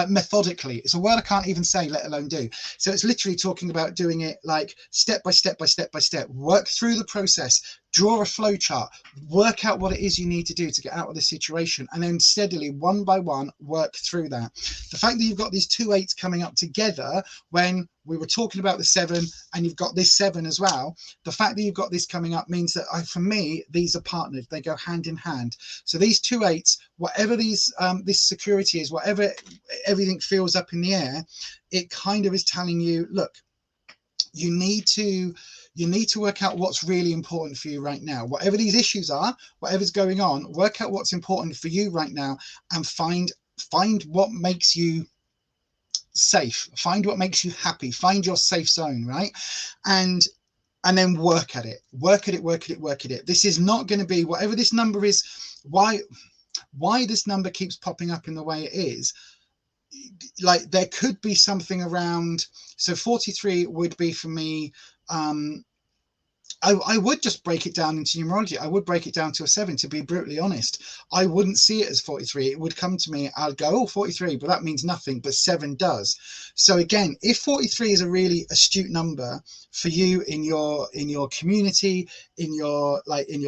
methodically. It's a word I can't even say, let alone do. So it's literally talking about doing it like step by step by step by step. Work through the process, draw a flow chart, work out what it is you need to do to get out of the situation, and then steadily, one by one, work through that. The fact that you've got these 2 8s coming up together, when we were talking about the 7 and you've got this 7 as well, the fact that you've got this coming up means that for me, these are partnered. They go hand in hand. So these 2 8s, whatever these this security is, whatever everything feels up in the air, it kind of is telling you, look, you need to work out what's really important for you right now. Whatever these issues are, whatever's going on, work out what's important for you right now, and find what makes you safe, find what makes you happy, find your safe zone, right? And then work at it. This is not going to be, whatever this number is, why this number keeps popping up in the way it is, like there could be something around. So 43 would be for me, I would just break it down into numerology. I would break it down to a 7, to be brutally honest. I wouldn't see it as 43. It would come to me, I'd go, oh, 43, but that means nothing, but 7 does. So again, if 43 is a really astute number for you in your community, in your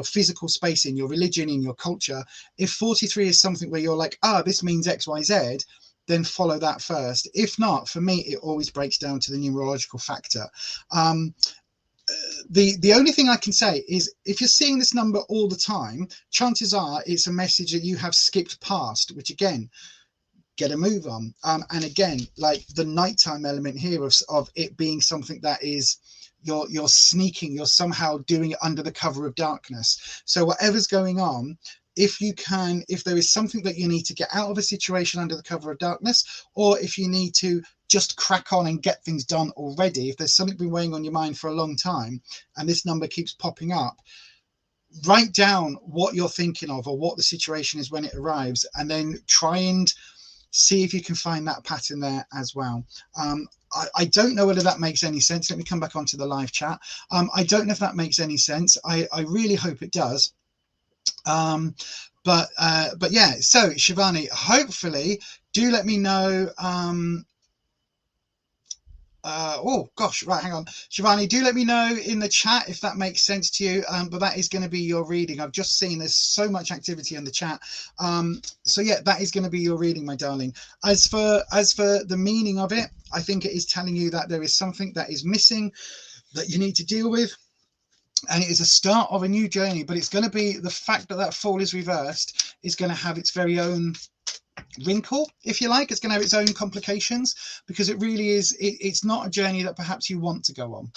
physical space, in your religion, in your culture, if 43 is something where you're like, this means XYZ, then follow that first. If not, for me, it always breaks down to the numerological factor. The only thing I can say is, if you're seeing this number all the time, chances are it's a message that you have skipped past, which again, get a move on. And again, like the nighttime element here of it being something that is, you're sneaking, you're somehow doing it under the cover of darkness. So whatever's going on, if there is something that you need to get out of a situation under the cover of darkness, or if you need to just crack on and get things done already, if there's something been weighing on your mind for a long time and this number keeps popping up, write down what you're thinking of or what the situation is when it arrives, and then try and see if you can find that pattern there as well. I don't know whether that makes any sense. Let me come back onto the live chat. I don't know if that makes any sense. I really hope it does. But yeah, so Shivani, hopefully do let me know. Oh gosh, right, hang on, Shivani, do let me know in the chat if that makes sense to you. But that is going to be your reading. I've just seen there's so much activity in the chat. So yeah, that is going to be your reading, my darling. As for the meaning of it, I think it is telling you that there is something that is missing that you need to deal with, and it is a start of a new journey. But it's going to be the fact that that Fool is reversed is going to have its very own wrinkle, if you like. It's going to have its own complications, because it really is, it's not a journey that perhaps you want to go on,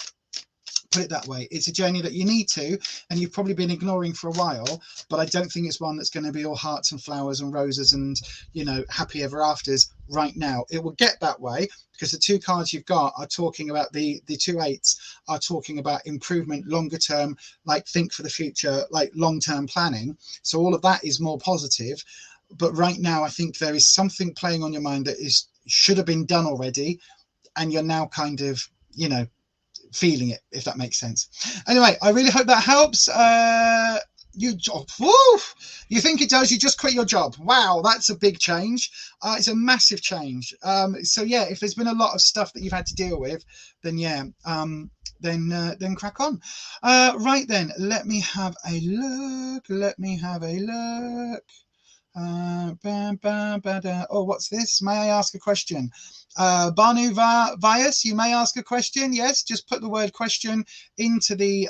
put it that way. It's a journey that you need to, and you've probably been ignoring for a while, but I don't think it's one that's going to be all hearts and flowers and roses and, you know, happy ever afters right now. It will get that way, because the 2 cards you've got are talking about, the 2 8s are talking about improvement, longer term, like think for the future, like long-term planning. So all of that is more positive. But right now, I think there is something playing on your mind that should have been done already, and you're now kind of, you know, feeling it, if that makes sense. Anyway, I really hope that helps. You think it does? You just quit your job. Wow, that's a big change. It's a massive change. So yeah, if there's been a lot of stuff that you've had to deal with, then yeah, then crack on. Right then, let me have a look. Oh, what's this? May I ask a question? Banu Vyas, you may ask a question. Yes, just put the word question into the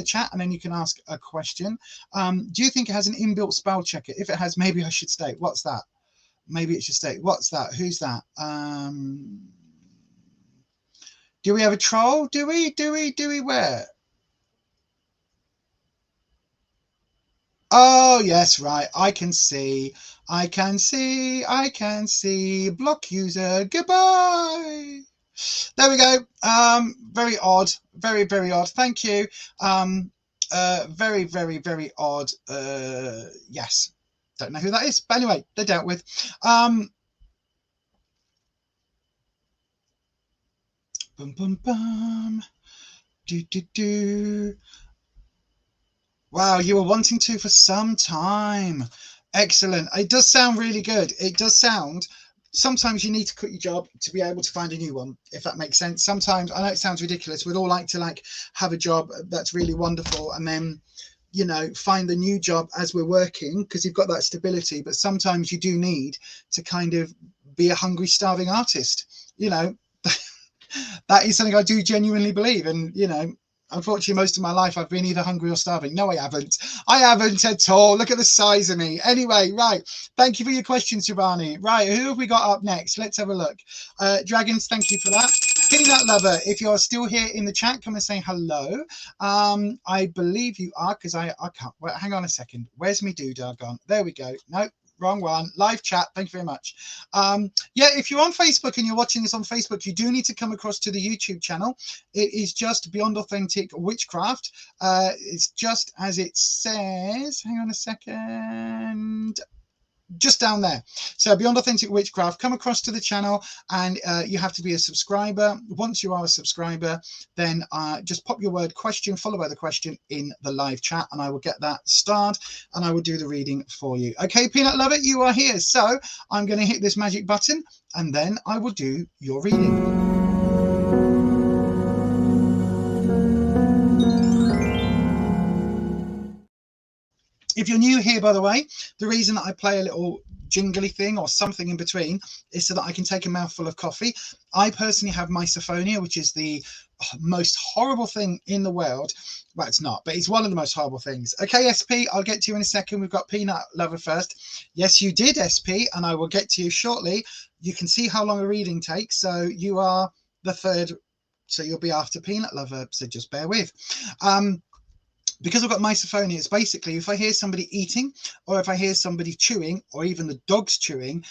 chat, and then you can ask a question. Do you think it has an inbuilt spell checker? If it has, maybe I should state. What's that? Maybe it should state. What's that? Who's that? Do we have a troll? Do we? Where? Oh, yes, right. I can see. Block user. Goodbye. There we go. Very odd. Very, very odd. Thank you. Very, very, very odd. Yes. Don't know who that is. But anyway, they're dealt with. Bum, bum, bum. Do. Wow, you were wanting to for some time. Excellent. It does sound really good. It does sound. Sometimes you need to quit your job to be able to find a new one, if that makes sense. Sometimes, I know it sounds ridiculous, we'd all like to have a job that's really wonderful and then, you know, find the new job as we're working because you've got that stability. But sometimes you do need to kind of be a hungry, starving artist. You know, that is something I do genuinely believe. And, you know, unfortunately, most of my life I've been either hungry or starving. No, I haven't. I haven't at all. Look at the size of me. Anyway, right. Thank you for your question, Shivani. Right, who have we got up next? Let's have a look. Dragons, thank you for that. Peanut Lover, if you're still here in the chat, come and say hello. I believe you are, because I can't. Well, hang on a second. Where's me doodah gone? There we go. Nope. Wrong one. Live chat. Thank you very much. Yeah, if you're on Facebook and you're watching this on Facebook, you do need to come across to the YouTube channel. It is just Beyond Authentic Witchcraft. It's just as it says. Hang on a second. Just down there. So Beyond Authentic Witchcraft, come across to the channel, and you have to be a subscriber. Once you are a subscriber, then just pop your word question followed by the question in the live chat, and I will get that starred and I will do the reading for you. Okay, Peanut Lover, you are here. So I'm going to hit this magic button and then I will do your reading. If you're new here, by the way, the reason that I play a little jingly thing or something in between is so that I can take a mouthful of coffee. I personally have misophonia, which is the most horrible thing in the world. Well, it's not, but it's one of the most horrible things. Okay, SP, I'll get to you in a second. We've got Peanut Lover first. Yes, you did, SP, and I will get to you shortly. You can see how long a reading takes. So you are the third, so you'll be after Peanut Lover, so just bear with. Because I've got misophonia, it's basically if I hear somebody eating or if I hear somebody chewing or even the dogs chewing,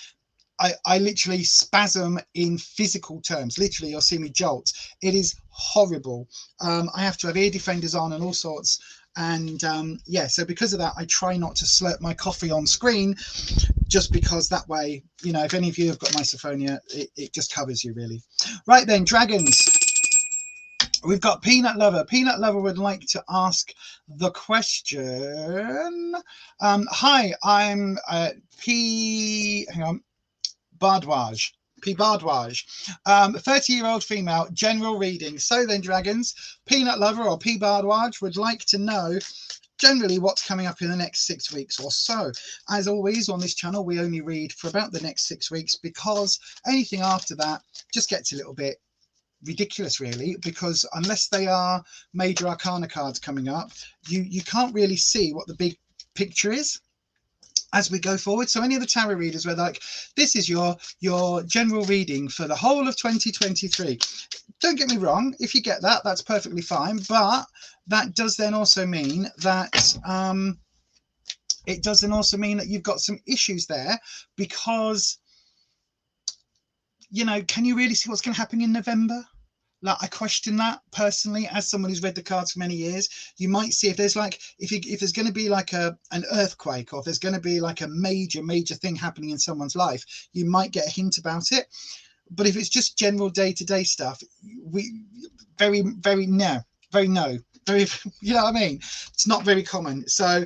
I literally spasm in physical terms. Literally, you'll see me jolt. It is horrible. I have to have ear defenders on and all sorts. And yeah, so because of that, I try not to slurp my coffee on screen, just because that way, you know, if any of you have got misophonia, it just covers you really. Right then, dragons. We've got Peanut Lover. Peanut Lover would like to ask the question. Hi, I'm Bardwaj. P. Bardwaj. 30-year-old female, general reading. So then, dragons, Peanut Lover or P. Bardwaj would like to know generally what's coming up in the next 6 weeks or so. As always on this channel, we only read for about the next 6 weeks, because anything after that just gets a little bit ridiculous really, because unless they are major arcana cards coming up, you can't really see what the big picture is as we go forward. So any of the tarot readers were like, this is your general reading for the whole of 2023. Don't get me wrong, if you get that, that's perfectly fine, but that does then also mean that you've got some issues there, because, you know, can you really see what's going to happen in November? Like, I question that personally, as someone who's read the cards for many years. You might see if there's like, if there's going to be like an earthquake, or if there's going to be like a major thing happening in someone's life, you might get a hint about it. But if it's just general day-to-day stuff, very, you know what I mean? It's not very common. So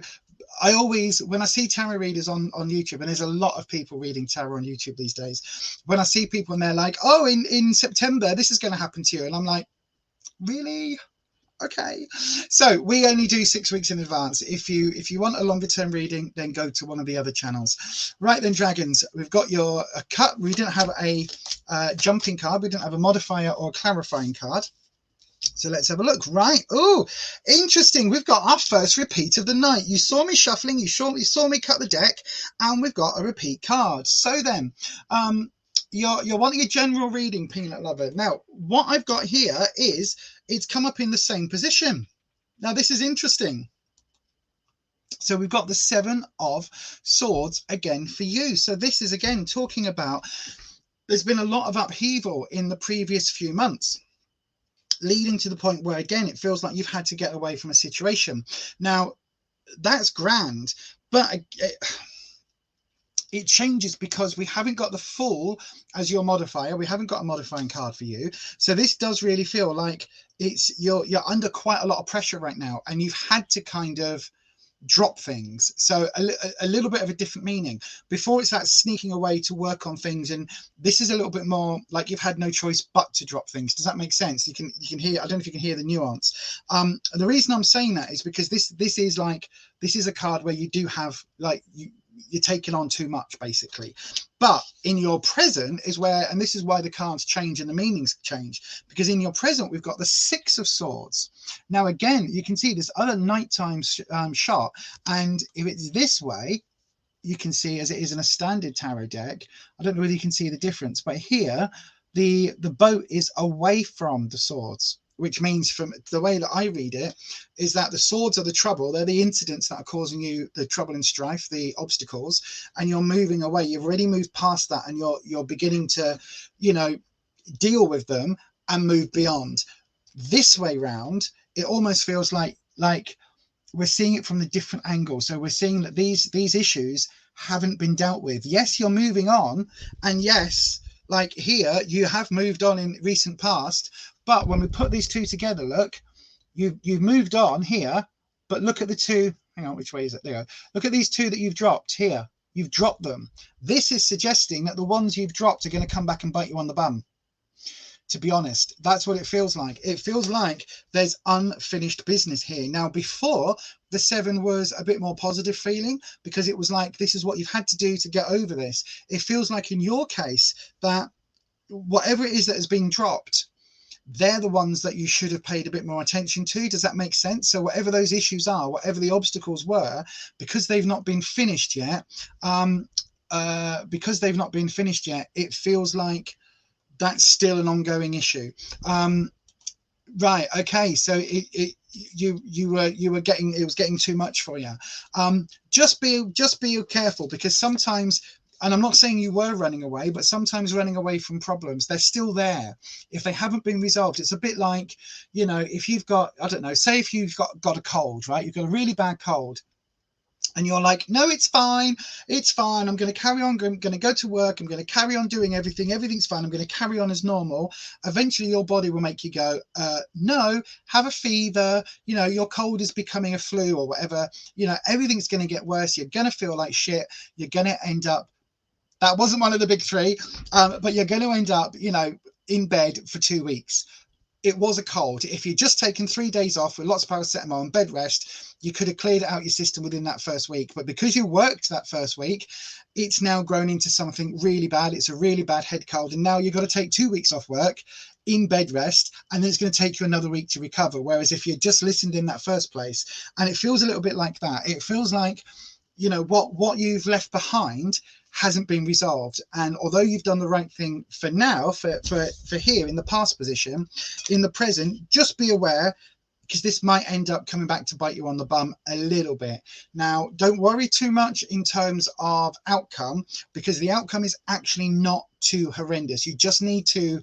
I always, when I see tarot readers on YouTube, and there's a lot of people reading tarot on YouTube these days, when I see people and they're like, oh, in September, this is going to happen to you. And I'm like, really? Okay, so we only do 6 weeks in advance. If you want a longer term reading, then go to one of the other channels. Right then, dragons, we've got your cut. We didn't have a jumping card, we didn't have a modifier or a clarifying card. So let's have a look. Right. Oh, interesting. We've got our first repeat of the night. You saw me shuffling, you saw me cut the deck, and we've got a repeat card. So then, you're wanting a general reading, Peanut Lover. Now, what I've got here is it's come up in the same position. Now, this is interesting. So we've got the 7 of Swords again for you. So this is again talking about there's been a lot of upheaval in the previous few months, leading to the point where, again, it feels like you've had to get away from a situation. Now, that's grand, but it changes because we haven't got the Fool as your modifier. We haven't got a modifying card for you. So this does really feel like you're under quite a lot of pressure right now, and you've had to kind of drop things. So a little bit of a different meaning. Before, it's that sneaking away to work on things, and this is a little bit more like you've had no choice but to drop things. Does that make sense? You can hear, I don't know if you can hear the nuance. The reason I'm saying that is because this is a card where you do have, like, you're taking on too much, basically. But in your present is where, and this is why the cards change and the meanings change, because in your present we've got the 6 of Swords. Now again, you can see this other nighttime shot, and if it's this way, you can see, as it is in a standard tarot deck, I don't know whether you can see the difference, but here the boat is away from the swords, which means, from the way that I read it, is that the swords are the trouble. They're the incidents that are causing you the trouble and strife, the obstacles, and you're moving away. You've already moved past that, and you're beginning to, you know, deal with them and move beyond. This way round, it almost feels like we're seeing it from the different angle. So we're seeing that these issues haven't been dealt with. Yes, you're moving on, and yes, like here, you have moved on in recent past. But when we put these two together, look, you've moved on here, but look at the two. Hang on, which way is it? There you go. Look at these two that you've dropped here. You've dropped them. This is suggesting that the ones you've dropped are going to come back and bite you on the bum. To be honest, that's what it feels like. It feels like there's unfinished business here. Now, before, the 7 was a bit more positive feeling, because it was like, this is what you've had to do to get over this. It feels like in your case that whatever it is that has been dropped, they're the ones that you should have paid a bit more attention to. Does that make sense? So whatever those issues are, whatever the obstacles were, because they've not been finished yet, it feels like that's still an ongoing issue. Right. Okay. So you were getting, it was getting too much for you. Just be careful, because sometimes, and I'm not saying you were running away, but sometimes running away from problems, they're still there. If they haven't been resolved, it's a bit like, you know, if you've got, I don't know, say if you've got a cold, right? You've got a really bad cold, and you're like, no, it's fine. I'm going to carry on. I'm going to go to work. I'm going to carry on doing everything. Everything's fine. I'm going to carry on as normal. Eventually, your body will make you go, no, have a fever. You know, your cold is becoming a flu or whatever. You know, everything's going to get worse. You're going to feel like shit. You're going to end up, that wasn't one of the big 3, but you're going to end up, you know, in bed for 2 weeks. It was a cold. If you'd just taken 3 days off with lots of paracetamol and bed rest, you could have cleared it out your system within that first week. But because you worked that first week, it's now grown into something really bad. It's a really bad head cold. And now you've got to take 2 weeks off work in bed rest, and then it's going to take you another week to recover. Whereas if you just listened in that first place, and it feels a little bit like that. It feels like, you know, what you've left behind hasn't been resolved. And although you've done the right thing for now, for here in the past position, in the present, just be aware, because this might end up coming back to bite you on the bum a little bit. Now, don't worry too much in terms of outcome, because the outcome is actually not too horrendous. You just need to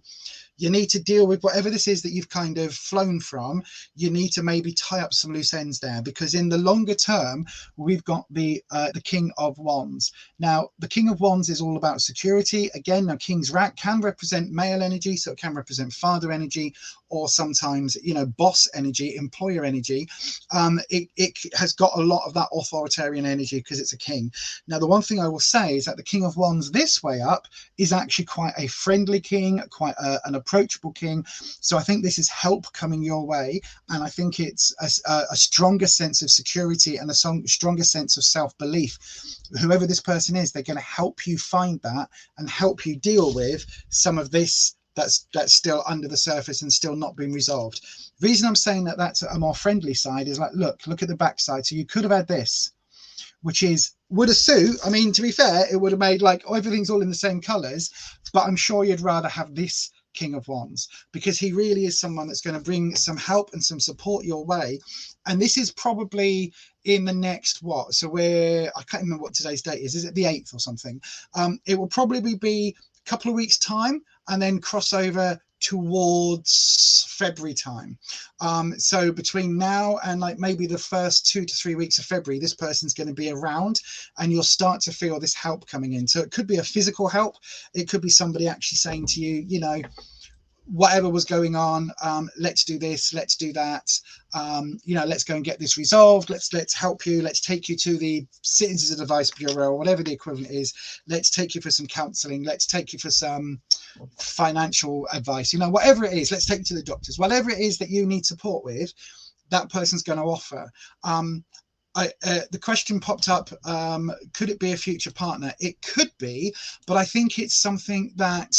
deal with whatever this is that you've kind of flown from. You need to maybe tie up some loose ends there, because in the longer term, we've got the King of Wands. Now, the King of Wands is all about security. Again, now King's Rat can represent male energy, so it can represent father energy, or sometimes, you know, boss energy, employer energy. It has got a lot of that authoritarian energy because it's a king. Now, the one thing I will say is that the King of Wands this way up is actually quite a friendly king, quite an approachable approachable king. So I think this is help coming your way, and I think it's a stronger sense of security and a stronger sense of self-belief. Whoever this person is, they're going to help you find that and help you deal with some of this that's still under the surface and still not been resolved. The reason I'm saying that that's a more friendly side is like, look at the backside. So you could have had this, which is, would a suit, I mean, to be fair, it would have made like, oh, everything's all in the same colors, but I'm sure you'd rather have this King of Wands, because he really is someone that's going to bring some help and some support your way. And this is probably in the next, what, so I can't remember what today's date is it the 8th or something? It will probably be a couple of weeks time, and then cross over towards February time. So between now and like maybe the first 2 to 3 weeks of February, this person's going to be around, and you'll start to feel this help coming in. So it could be a physical help. It could be somebody actually saying to you, you know, whatever was going on, let's do this, let's do that, you know, let's go and get this resolved, let's help you, let's take you to the Citizens Advice Bureau or whatever the equivalent is, let's take you for some counseling, let's take you for some financial advice, you know, whatever it is, let's take you to the doctors, whatever it is that you need support with, that person's going to offer. The question popped up, could it be a future partner? It could be, but I think it's something that,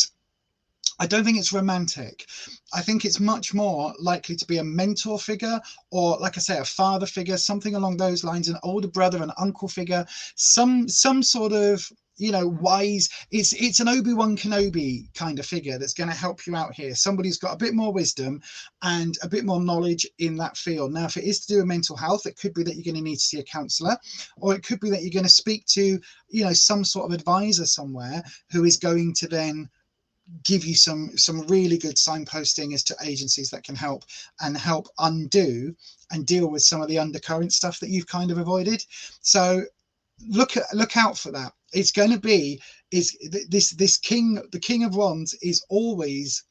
I don't think it's romantic. I think it's much more likely to be a mentor figure, or like I say, a father figure, something along those lines, an older brother, an uncle figure, some sort of, you know, wise, it's an Obi-Wan Kenobi kind of figure that's going to help you out here. Somebody who's got a bit more wisdom and a bit more knowledge in that field. Now, if it is to do with mental health, it could be that you're going to need to see a counsellor, or it could be that you're going to speak to, you know, some sort of advisor somewhere who is going to then give you some really good signposting as to agencies that can help undo and deal with some of the undercurrent stuff that you've kind of avoided. So look out for that. It's going to be, the King of Wands is always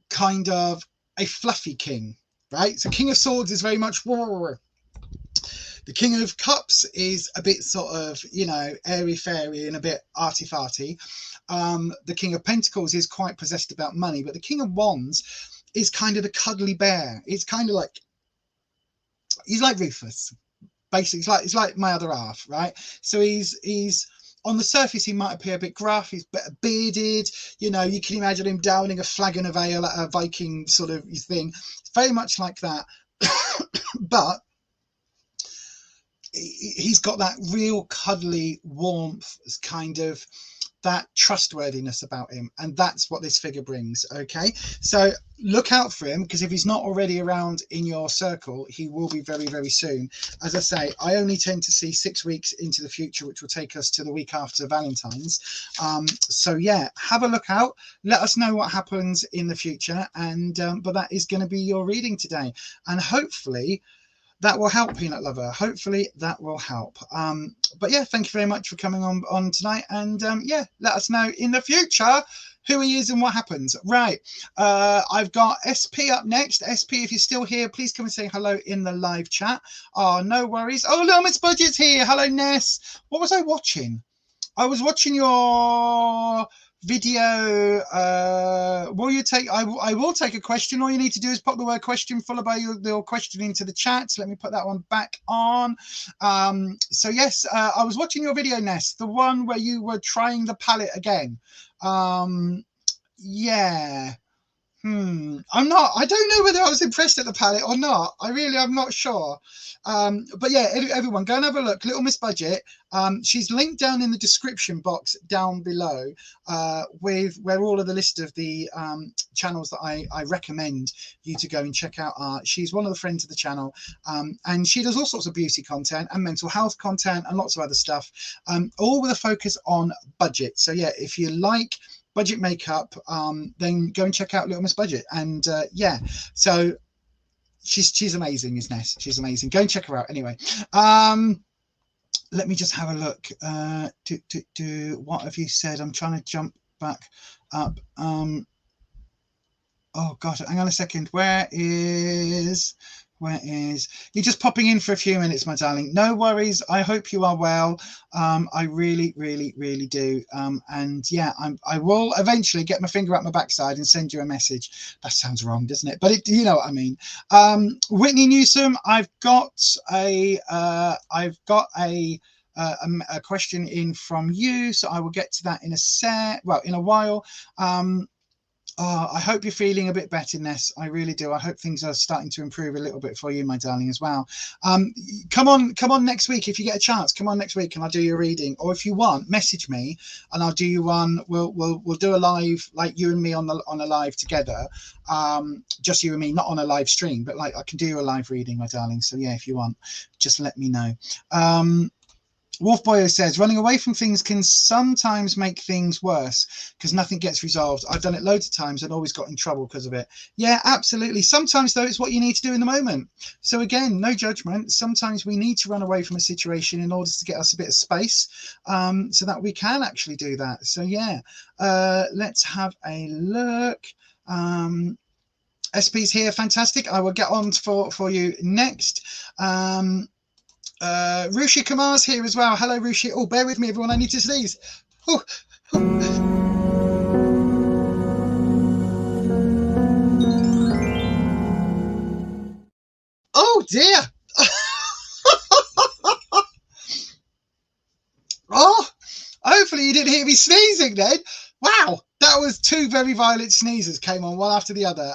kind of a fluffy king, right? So King of Swords is very much war. The King of Cups is a bit sort of, you know, airy-fairy and a bit arty-farty. The King of Pentacles is quite possessed about money, but the King of Wands is kind of the cuddly bear. It's kind of like, he's like Rufus, basically. It's like my other half, right? So he's on the surface, he might appear a bit gruff, he's bearded, you know, you can imagine him downing a flagon of ale at a Viking sort of thing, very much like that. But he's got that real cuddly warmth, kind of that trustworthiness about him, and that's what this figure brings. Okay, so look out for him, because if he's not already around in your circle, he will be very, very soon. As I say, I only tend to see 6 weeks into the future, which will take us to the week after Valentine's. So yeah, have a look out, let us know what happens in the future, and but that is going to be your reading today, and hopefully that will help, Peanut Lover. Hopefully that will help. But yeah, thank you very much for coming on tonight. And yeah, let us know in the future who he is and what happens. Right. I've got SP up next. SP, if you're still here, please come and say hello in the live chat. Oh, no worries. Oh, Little Miss Budget's here. Hello, Ness. What was I watching? I was watching your video. Will you take, I will take a question. All you need to do is pop the word question followed by your question into the chat. So let me put that one back on. So yes, I was watching your video, Ness, the one where you were trying the palette again. Yeah. I don't know whether I was impressed at the palette or not. I'm not sure. But yeah, everyone go and have a look. Little Miss Budget. She's linked down in the description box down below, with where all of the list of the channels that I recommend you to go and check out are. She's one of the friends of the channel, and she does all sorts of beauty content and mental health content and lots of other stuff, all with a focus on budget. So yeah, if you like budget makeup, then go and check out Little Miss Budget. And yeah, so she's amazing, is Ness. She's amazing. Go and check her out anyway. Let me just have a look. What have you said? I'm trying to jump back up. Oh god, hang on a second. Where is Where is you're just popping in for a few minutes, my darling? No worries. I hope you are well. I really, really, really do. And yeah, I will eventually get my finger up my backside and send you a message. That sounds wrong, doesn't it? But it, you know what I mean. Whitney Newsom, I've got a question in from you, so I will get to that in a while. Oh, I hope you're feeling a bit better, Ness. I really do. I hope things are starting to improve a little bit for you, my darling, as well. Come on next week if you get a chance. Come on next week and I'll do your reading. Or if you want, message me and I'll do you one. We'll do a live, like you and me on a live together. Just you and me, not on a live stream, but like I can do you a live reading, my darling. So yeah, if you want, just let me know. Wolf Boyo says, running away from things can sometimes make things worse because nothing gets resolved. I've done it loads of times and always got in trouble because of it. Yeah, absolutely. Sometimes, though, it's what you need to do in the moment. So again, no judgment. Sometimes we need to run away from a situation in order to get us a bit of space so that we can actually do that. So yeah, let's have a look. SP's here. Fantastic. I will get on for you next. Rushi Kamar's here as well. Hello, Rushi. Oh, bear with me, everyone. I need to sneeze. Oh, oh dear. Oh, hopefully you didn't hear me sneezing then. Wow, that was two very violent sneezes came on one after the other.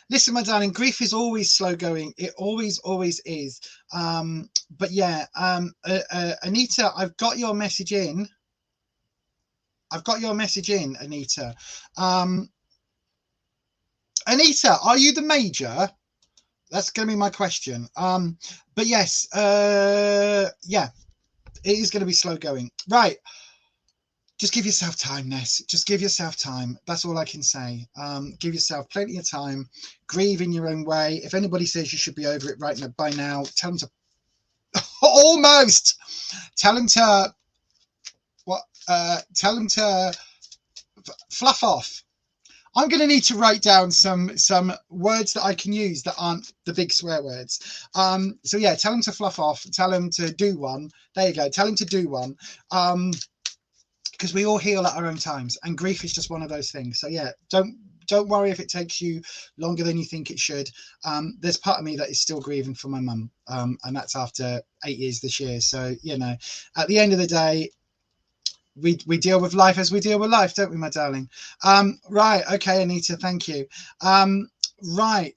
Listen, my darling, grief is always slow going. It always is. But yeah, Anita, I've got your message in. Anita. Anita, are you the major? That's going to be my question. But yes, yeah, it is going to be slow going. Right. Just give yourself time, Ness. Just give yourself time. That's all I can say. Give yourself plenty of time. Grieve in your own way. If anybody says you should be over it right now, by now, tell them to almost. Tell them to what? Tell them to fluff off. I'm going to need to write down some words that I can use that aren't the big swear words. So yeah, tell them to fluff off. Tell them to do one. There you go. Tell them to do one. Because we all heal at our own times, and grief is just one of those things. So yeah, don't worry if it takes you longer than you think it should. There's part of me that is still grieving for my mum, and that's after 8 years this year. So you know, at the end of the day, we deal with life as we deal with life, don't we, my darling? Right, okay, Anita, thank you. Right,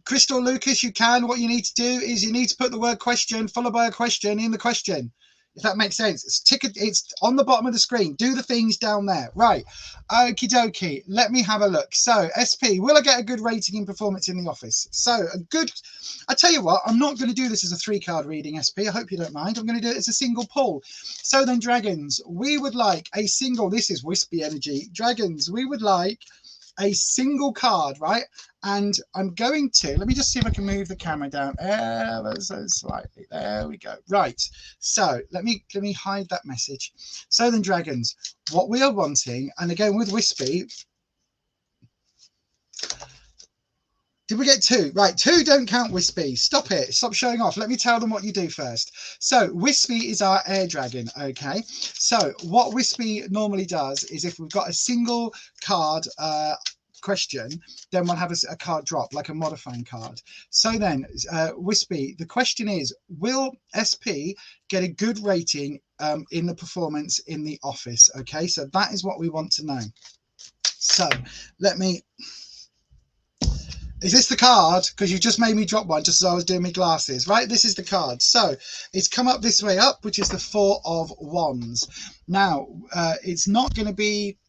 Crystal Lucas, what you need to do is you need to put the word question followed by a question in the question. If that makes sense. It's on the bottom of the screen. Do the things down there. Right. Okie dokie. Let me have a look. So, SP, will I get a good rating in performance in the office? So, I tell you what, I'm not going to do this as a 3-card reading, SP. I hope you don't mind. I'm going to do it as a single pull. So then, Dragons, we would like a single, this is wispy energy. Dragons, we would like a single card, right? And I'm going to, let me just see if I can move the camera down ever so slightly. There we go. Right. So let me hide that message. So then, Dragons, what we are wanting, and again with Wispy, did we get 2? Right, 2 don't count, Wispy. Stop it. Stop showing off. Let me tell them what you do first. So Wispy is our air dragon, okay? So what Wispy normally does is if we've got a single card question, then we'll have a card drop, like a modifying card. So then, Wispy, the question is, will SP get a good rating in the performance in the office? Okay, so that is what we want to know. So let me... Is this the card? Because you just made me drop one just as I was doing my glasses, right? This is the card. So it's come up this way up, which is the 4 of Wands. Now, it's not going to be,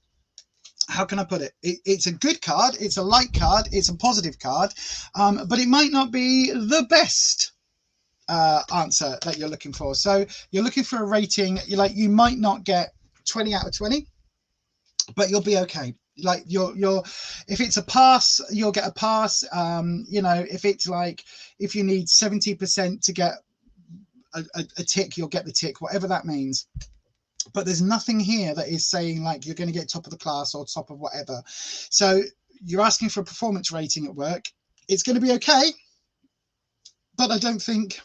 how can I put it? It's a good card. It's a light card. It's a positive card. But it might not be the best answer that you're looking for. So you're looking for a rating. You might not get 20 out of 20, but you'll be okay. Like if it's a pass, you'll get a pass. You know, if it's like, if you need 70% to get a tick, you'll get the tick, whatever that means. But there's nothing here that is saying like you're going to get top of the class or top of whatever. So you're asking for a performance rating at work. It's going to be okay, but I don't think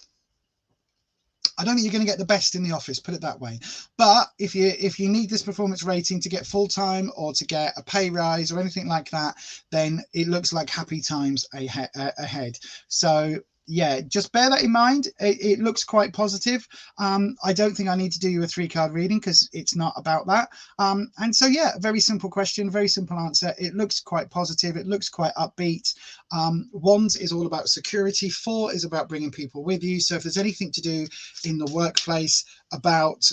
you're going to get the best in the office, put it that way. But if you need this performance rating to get full-time or to get a pay rise or anything like that, then it looks like happy times ahead. So yeah, just bear that in mind. It looks quite positive. I don't think I need to do you a 3-card reading because it's not about that. And so yeah, very simple question, very simple answer. It looks quite positive. It looks quite upbeat. Wands is all about security. 4 is about bringing people with you. So if there's anything to do in the workplace about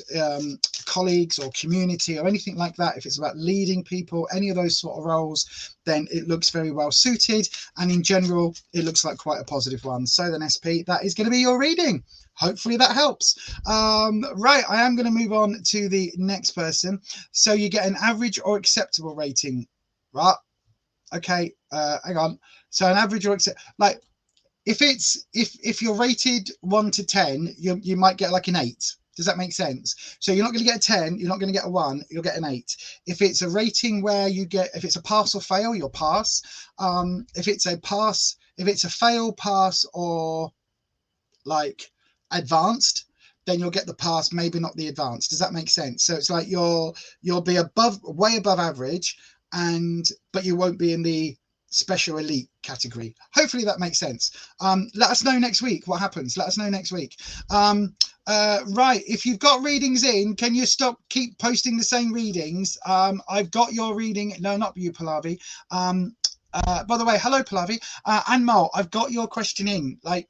colleagues or community or anything like that, if it's about leading people, any of those sort of roles, then it looks very well suited. And in general, it looks like quite a positive one. So then SP, that is going to be your reading. Hopefully that helps. Right, I am going to move on to the next person. So you get an average or acceptable rating, right? Okay, hang on. So an average or like if you're rated 1 to 10, you might get like an 8. Does that make sense? So you're not going to get a 10, you're not going to get a 1, you'll get an 8. If it's a rating where you get, if it's a pass or fail, you'll pass. If it's a pass, if it's a fail, pass, or like advanced, then you'll get the pass, maybe not the advanced. Does that make sense? So it's like you'll be way above average, but you won't be in the special elite category. Hopefully that makes sense. Let us know next week what happens. Let us know next week. Right, if you've got readings in, can you keep posting the same readings? I've got your reading. No, not you, Pallavi. By the way, hello, Pallavi. And Mo, I've got your question in. Like,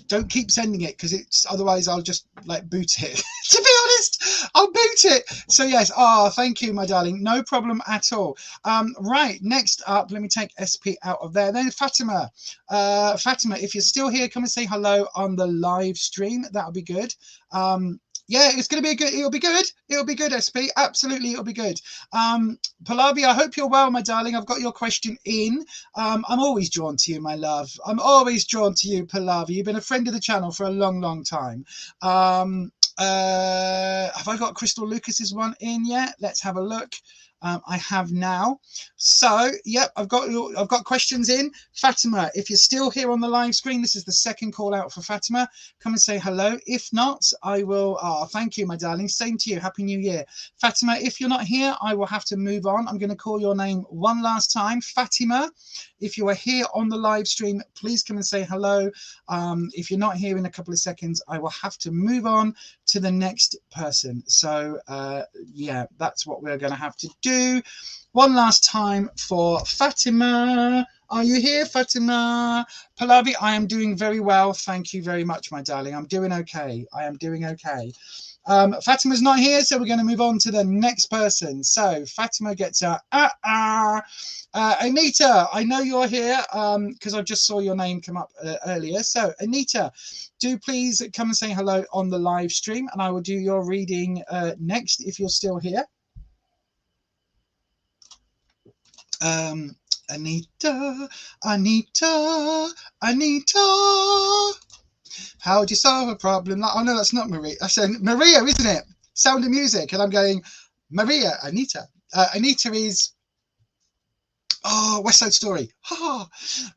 don't keep sending it because it's otherwise I'll just like boot it. To be honest, I'll boot it. So yes, thank you, my darling, no problem at all. Right, next up, let me take SP out of there. Then Fatima, if you're still here, come and say hello on the live stream. That'll be good. Yeah, it's going to be it'll be good, SP. Absolutely, it'll be good. Pallavi, I hope you're well, my darling. I've got your question in. I'm always drawn to you, my love. I'm always drawn to you, Pallavi. You've been a friend of the channel for a long, long time. Have I got Crystal Lucas's one in yet? Let's have a look. I have now. So, yep, I've got questions in. Fatima, if you're still here on the live screen, this is the second call out for Fatima. Come and say hello. If not, I will. Thank you, my darling. Same to you. Happy New Year. Fatima, if you're not here, I will have to move on. I'm going to call your name one last time. Fatima, if you are here on the live stream, please come and say hello. If you're not here in a couple of seconds, I will have to move on to the next person. So, yeah, that's what we're going to have to do. One last time for Fatima. Are you here, Fatima? Pallavi, I am doing very well. Thank you very much, my darling. I'm doing okay. I am doing okay. Fatima's not here, so we're going to move on to the next person. So Fatima gets a Anita, I know you're here because I just saw your name come up earlier. So Anita, do please come and say hello on the live stream, and I will do your reading next if you're still here. Anita. How do you solve a problem? Oh no, that's not Maria. I said Maria, isn't it? Sound of Music, and I'm going Maria. Anita. Anita is West Side Story.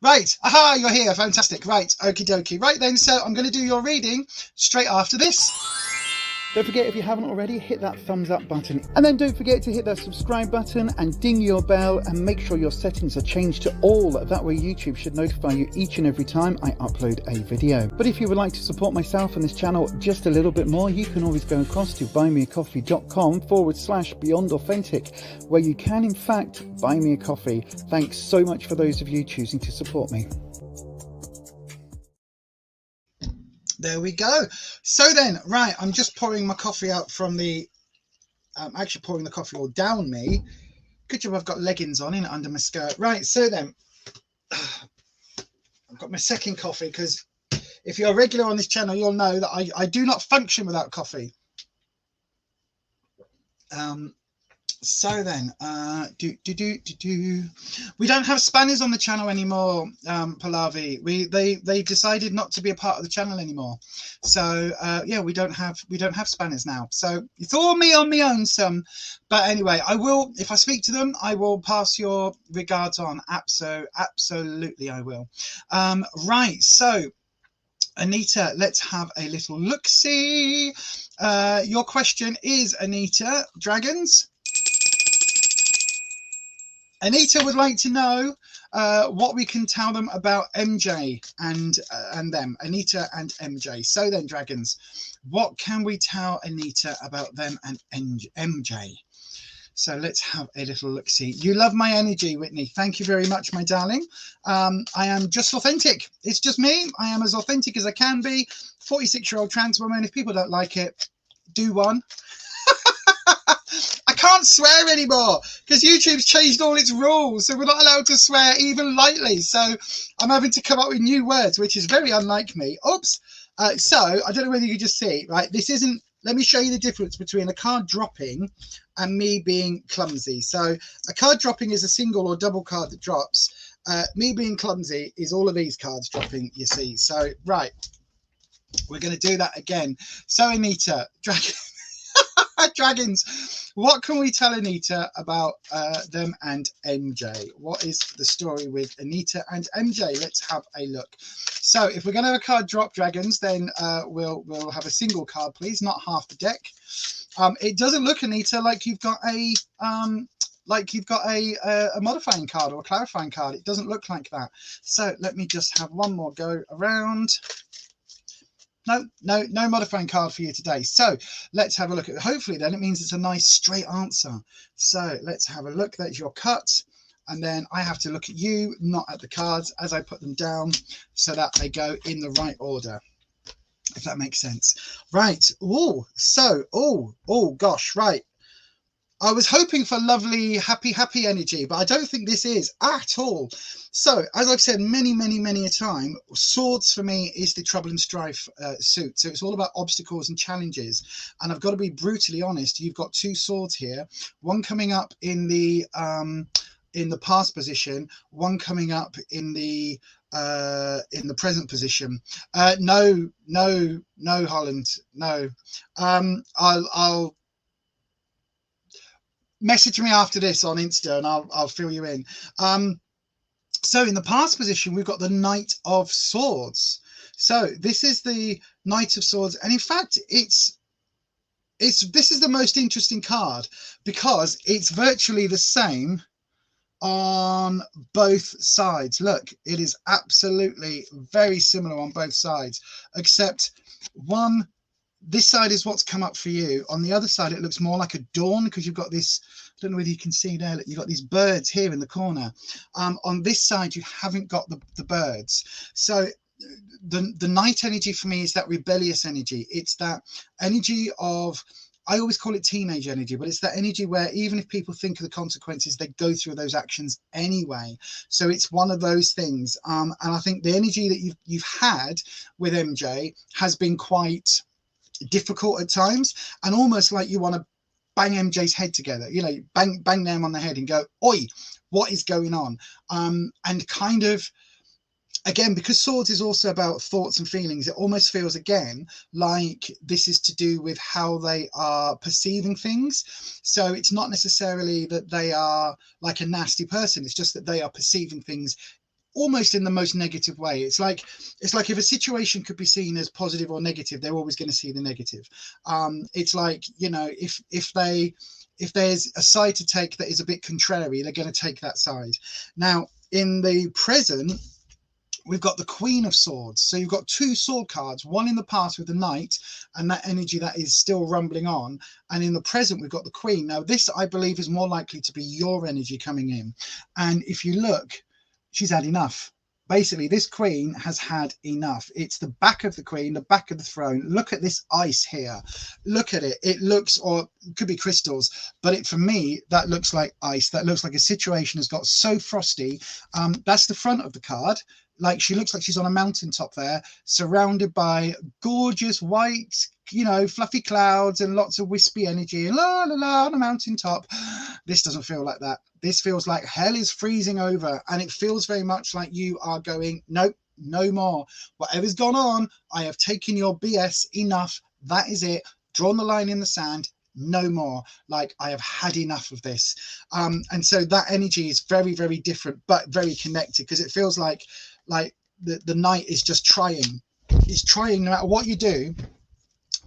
Right. Aha, you're here. Fantastic. Right. Okie dokie. Right then. So I'm going to do your reading straight after this. Don't forget, if you haven't already, hit that thumbs up button. And then don't forget to hit that subscribe button and ding your bell, and make sure your settings are changed to all. That way YouTube should notify you each and every time I upload a video. But if you would like to support myself and this channel just a little bit more, you can always go across to buymeacoffee.com/BeyondAuthentic, where you can in fact buy me a coffee. Thanks so much for those of you choosing to support me. There we go. So then, right, I'm just pouring my coffee out from the, actually pouring the coffee all down me. Good job I've got leggings on in under my skirt. Right, so then, I've got my second coffee, because if you're a regular on this channel, you'll know that I do not function without coffee. So then, we don't have spanners on the channel anymore, Pallavi. They decided not to be a part of the channel anymore. So yeah, we don't have spanners now. So it's all me on my own, son. But anyway, I will, if I speak to them, I will pass your regards on. Absolutely, I will. Right. So, Anita, let's have a little look-see. Your question is, Anita, dragons. Anita would like to know what we can tell them about MJ and them, Anita and MJ. So then, dragons, what can we tell Anita about them and MJ? So let's have a little look-see. You love my energy, Whitney. Thank you very much, my darling. I am just authentic. It's just me. I am as authentic as I can be. 46-year-old trans woman. If people don't like it, do one. I can't swear anymore because YouTube's changed all its rules, so we're not allowed to swear even lightly. So I'm having to come up with new words, which is very unlike me. Oops. So I don't know whether you can just see, right? This isn't, let me show you the difference between a card dropping and me being clumsy. So a card dropping is a single or double card that drops. Me being clumsy is all of these cards dropping, you see. So, right, we're going to do that again. So Anita, dragons, what can we tell Anita about them and MJ? What is the story with Anita and MJ? Let's have a look. So if we're going to have a card drop, dragons, then we'll have a single card, please, not half the deck. It doesn't look, Anita, like you've got a modifying card or a clarifying card. It doesn't look like that. So let me just have one more go around. No modifying card for you today. So let's have a look at it. Hopefully then it means it's a nice straight answer. So let's have a look. That's your cut. And then I have to look at you, not at the cards, as I put them down so that they go in the right order, if that makes sense. Right. Oh, so, oh gosh, right. I was hoping for lovely, happy energy, but I don't think this is at all. So, as I've said many a time, swords for me is the trouble and strife suit. So it's all about obstacles and challenges. And I've got to be brutally honest. You've got two swords here, one coming up in the past position, one coming up in the present position. No, Holland, no. I'll message me after this on Insta and I'll fill you in. So in the past position, we've got the Knight of Swords. So this is the Knight of Swords, and in fact, this is the most interesting card because it's virtually the same on both sides. Look, it is absolutely very similar on both sides, except this side is what's come up for you. On the other side, it looks more like a dawn because you've got this, I don't know whether you can see there, look, you've got these birds here in the corner. On this side, you haven't got the birds. So the night energy for me is that rebellious energy. It's that energy of, I always call it teenage energy, but it's that energy where even if people think of the consequences, they go through those actions anyway. So it's one of those things. And I think the energy that you've had with MJ has been quite difficult at times, and almost like you want to bang MJ's head together, you know, bang them on the head and go, oi, what is going on? And kind of, again, because swords is also about thoughts and feelings, it almost feels again like this is to do with how they are perceiving things. So it's not necessarily that they are like a nasty person, it's just that they are perceiving things almost in the most negative way. It's like if a situation could be seen as positive or negative, they're always going to see the negative. It's like, you know, if there's a side to take that is a bit contrary, they're going to take that side. Now in the present, we've got the Queen of Swords. So you've got two sword cards, one in the past with the Knight and that energy that is still rumbling on, and in the present we've got the Queen. Now this, I believe, is more likely to be your energy coming in, and if you look, she's had enough. Basically, this Queen has had enough. It's the back of the Queen, the back of the throne. Look at this ice here. Look at it. It looks, or it could be crystals, but for me, that looks like ice. That looks like a situation has got so frosty. That's the front of the card. Like, she looks like she's on a mountaintop there, surrounded by gorgeous white, you know, fluffy clouds and lots of wispy energy and la la la on a mountaintop. This doesn't feel like that. This feels like hell is freezing over, and it feels very much like you are going, nope, no more. Whatever's gone on, I have taken your BS enough. That is it. Drawn the line in the sand. No more. Like, I have had enough of this. And so that energy is very, very different, but very connected, because it feels like the night is just trying. It's trying no matter what you do.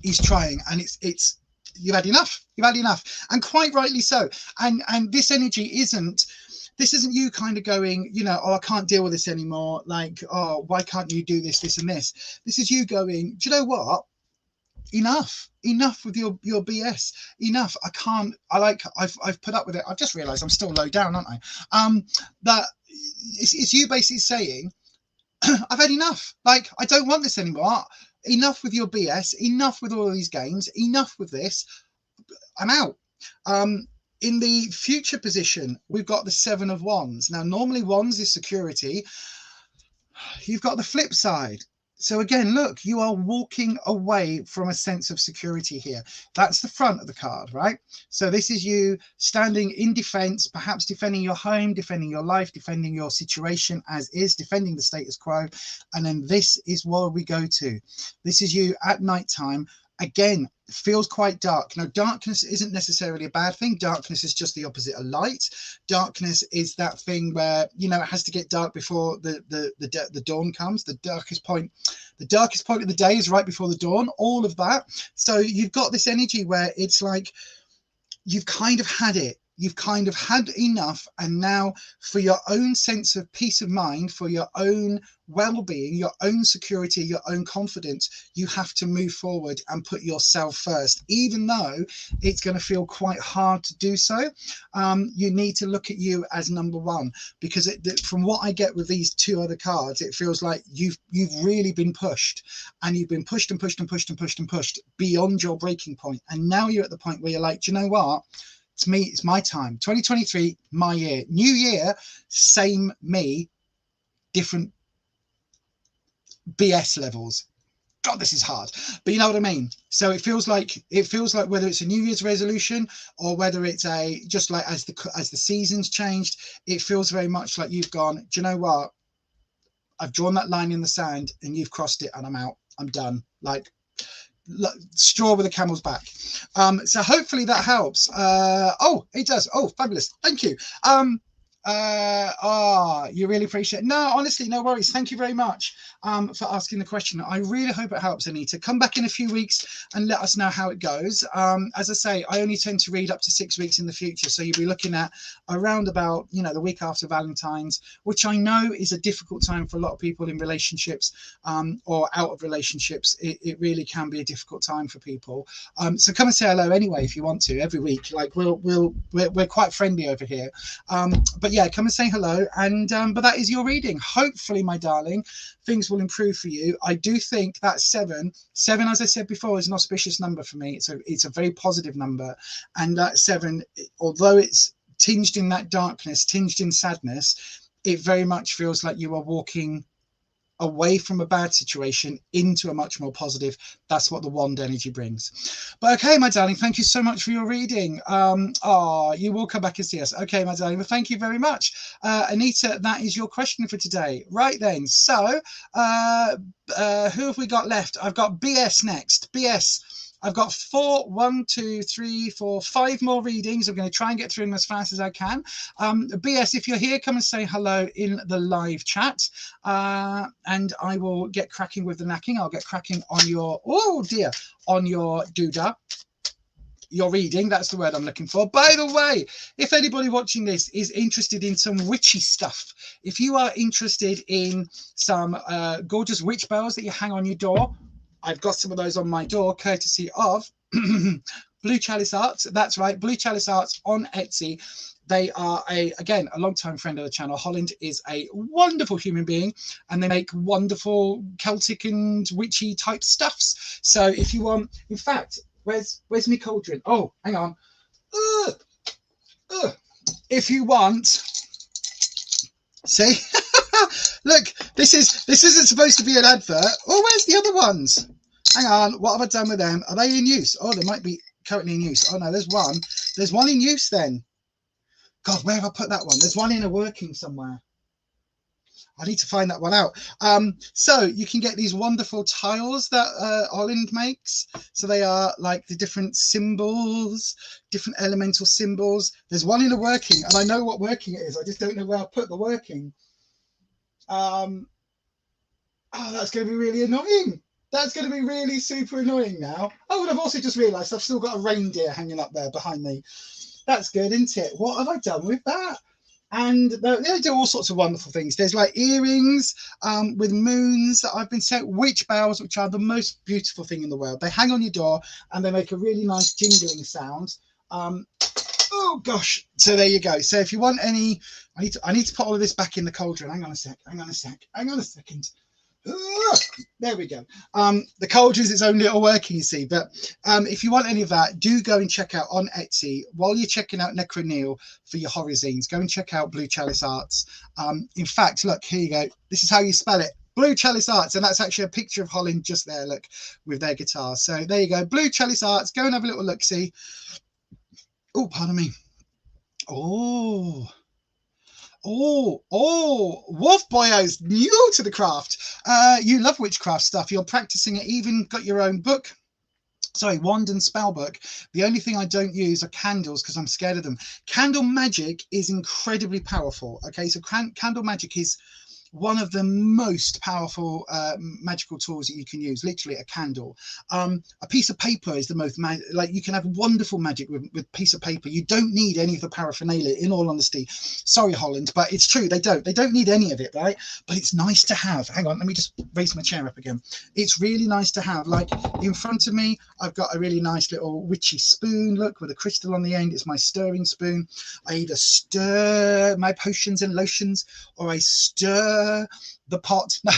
He's trying, and it's you've had enough. You've had enough, and quite rightly so. And this energy isn't you kind of going, you know, oh, I can't deal with this anymore. Like, oh, why can't you do this, this, and this? This is you going, do you know what? Enough with your BS. Enough. I've put up with it. I've just realized I'm still low down, aren't I? That it's you basically saying, I've had enough. Like, I don't want this anymore. Enough with your BS. Enough with all these games. Enough with this. I'm out. In the future position, we've got the 7 of Wands. Now, normally Wands is security. You've got the flip side. So again, look, you are walking away from a sense of security here. That's the front of the card, right? So this is you standing in defense, perhaps defending your home, defending your life, defending your situation as is, defending the status quo. And then this is where we go to. This is you at nighttime. Again, feels quite dark. Now, darkness isn't necessarily a bad thing. Darkness is just the opposite of light. Darkness is that thing where, you know, it has to get dark before the dawn comes. The darkest point of the day is right before the dawn. All of that. So you've got this energy where it's like you've kind of had it. You've kind of had enough, and now for your own sense of peace of mind, for your own well-being, your own security, your own confidence, you have to move forward and put yourself first, even though it's going to feel quite hard to do so. You need to look at you as number one, because from what I get with these 2 other cards, it feels like you've really been pushed, and you've been pushed and pushed and pushed and pushed and pushed beyond your breaking point. And now you're at the point where you're like, do you know what? It's me, it's my time. 2023, my year. New year, same me, different BS levels. God, this is hard, but you know what I mean. So it feels like whether it's a New Year's resolution or whether it's just like as the seasons changed, it feels very much like you've gone, do you know what? I've drawn that line in the sand and you've crossed it, and I'm out. I'm done. Like, straw with a camel's back. So hopefully that helps. Oh, it does. Oh, fabulous. Thank you. You really appreciate it. No, honestly, no worries. Thank you very much for asking the question. I really hope it helps, Anita. Come back in a few weeks and let us know how it goes. As I say, I only tend to read up to 6 weeks in the future, so you'll be looking at around about, you know, the week after Valentine's, which I know is a difficult time for a lot of people in relationships or out of relationships. It really can be a difficult time for people. So come and say hello anyway if you want to every week. Like, we're quite friendly over here. But yeah, come and say hello. And but that is your reading. Hopefully, my darling, things will improve for you. I do think that 7, as I said before, is an auspicious number for me. It's a very positive number, and that 7, although it's tinged in that darkness, tinged in sadness, it very much feels like you are walking away from a bad situation into a much more positive. That's what the wand energy brings. But okay, my darling, thank you so much for your reading. You will come back and see us. Okay, my darling, well, thank you very much. Anita, that is your question for today. Right then, so who have we got left? I've got BS next. BS, I've got 5 more readings. I'm going to try and get through them as fast as I can. BS, if you're here, come and say hello in the live chat. And I will get cracking with the knacking. I'll get cracking on your, on your doodah. Your reading, that's the word I'm looking for. By the way, if anybody watching this is interested in some witchy stuff, if you are interested in some gorgeous witch bells that you hang on your door, I've got some of those on my door, courtesy of Blue Chalice Arts. That's right, Blue Chalice Arts on Etsy. They are, again, a long-time friend of the channel. Holland is a wonderful human being, and they make wonderful Celtic and witchy type stuffs. So if you want, in fact, where's my cauldron? Oh, hang on. If you want, see, look, this isn't supposed to be an advert. Oh, where's the other ones? Hang on, what have I done with them? Are they in use? Oh, they might be currently in use. Oh no, there's one. There's one in use then. God, where have I put that one? There's one in a working somewhere. I need to find that one out. So you can get these wonderful tiles that Holland makes. So they are like the different symbols, different elemental symbols. There's one in a working, and I know what working it is. I just don't know where I put the working. Oh, that's going to be really annoying. That's going to be really super annoying now. Oh, and I've also just realised I've still got a reindeer hanging up there behind me. That's good, isn't it? What have I done with that? And they do all sorts of wonderful things. There's like earrings with moons that I've been sent, witch bells, which are the most beautiful thing in the world. They hang on your door and they make a really nice jingling sound. Oh gosh, so there you go. So if you want any, I need to put all of this back in the cauldron. Hang on a second. There we go. The cauldron is its own little working, you see. But if you want any of that, do go and check out on Etsy while you're checking out Necroneil for your horror zines. Go and check out Blue Chalice Arts. In fact, look, here you go. This is how you spell it. Blue Chalice Arts, and that's actually a picture of Holland just there, look, with their guitar. So there you go. Blue Chalice Arts. Go and have a little look, see. Oh, pardon me. Oh, Wolf Boyo's new to the craft. You love witchcraft stuff. You're practicing it, even got your own book. Sorry, wand and spell book. The only thing I don't use are candles because I'm scared of them. Candle magic is incredibly powerful. Okay, so candle magic is one of the most powerful magical tools that you can use. Literally a candle. A piece of paper is the most like you can have wonderful magic with piece of paper. You don't need any of the paraphernalia, in all honesty. Sorry, Holland, but it's true. They don't need any of it, right? But it's nice to have. Hang on, let me just raise my chair up again. It's really nice to have. Like in front of me, I've got a really nice little witchy spoon, look, with a crystal on the end. It's my stirring spoon. I either stir my potions and lotions, or I stir the pot. No,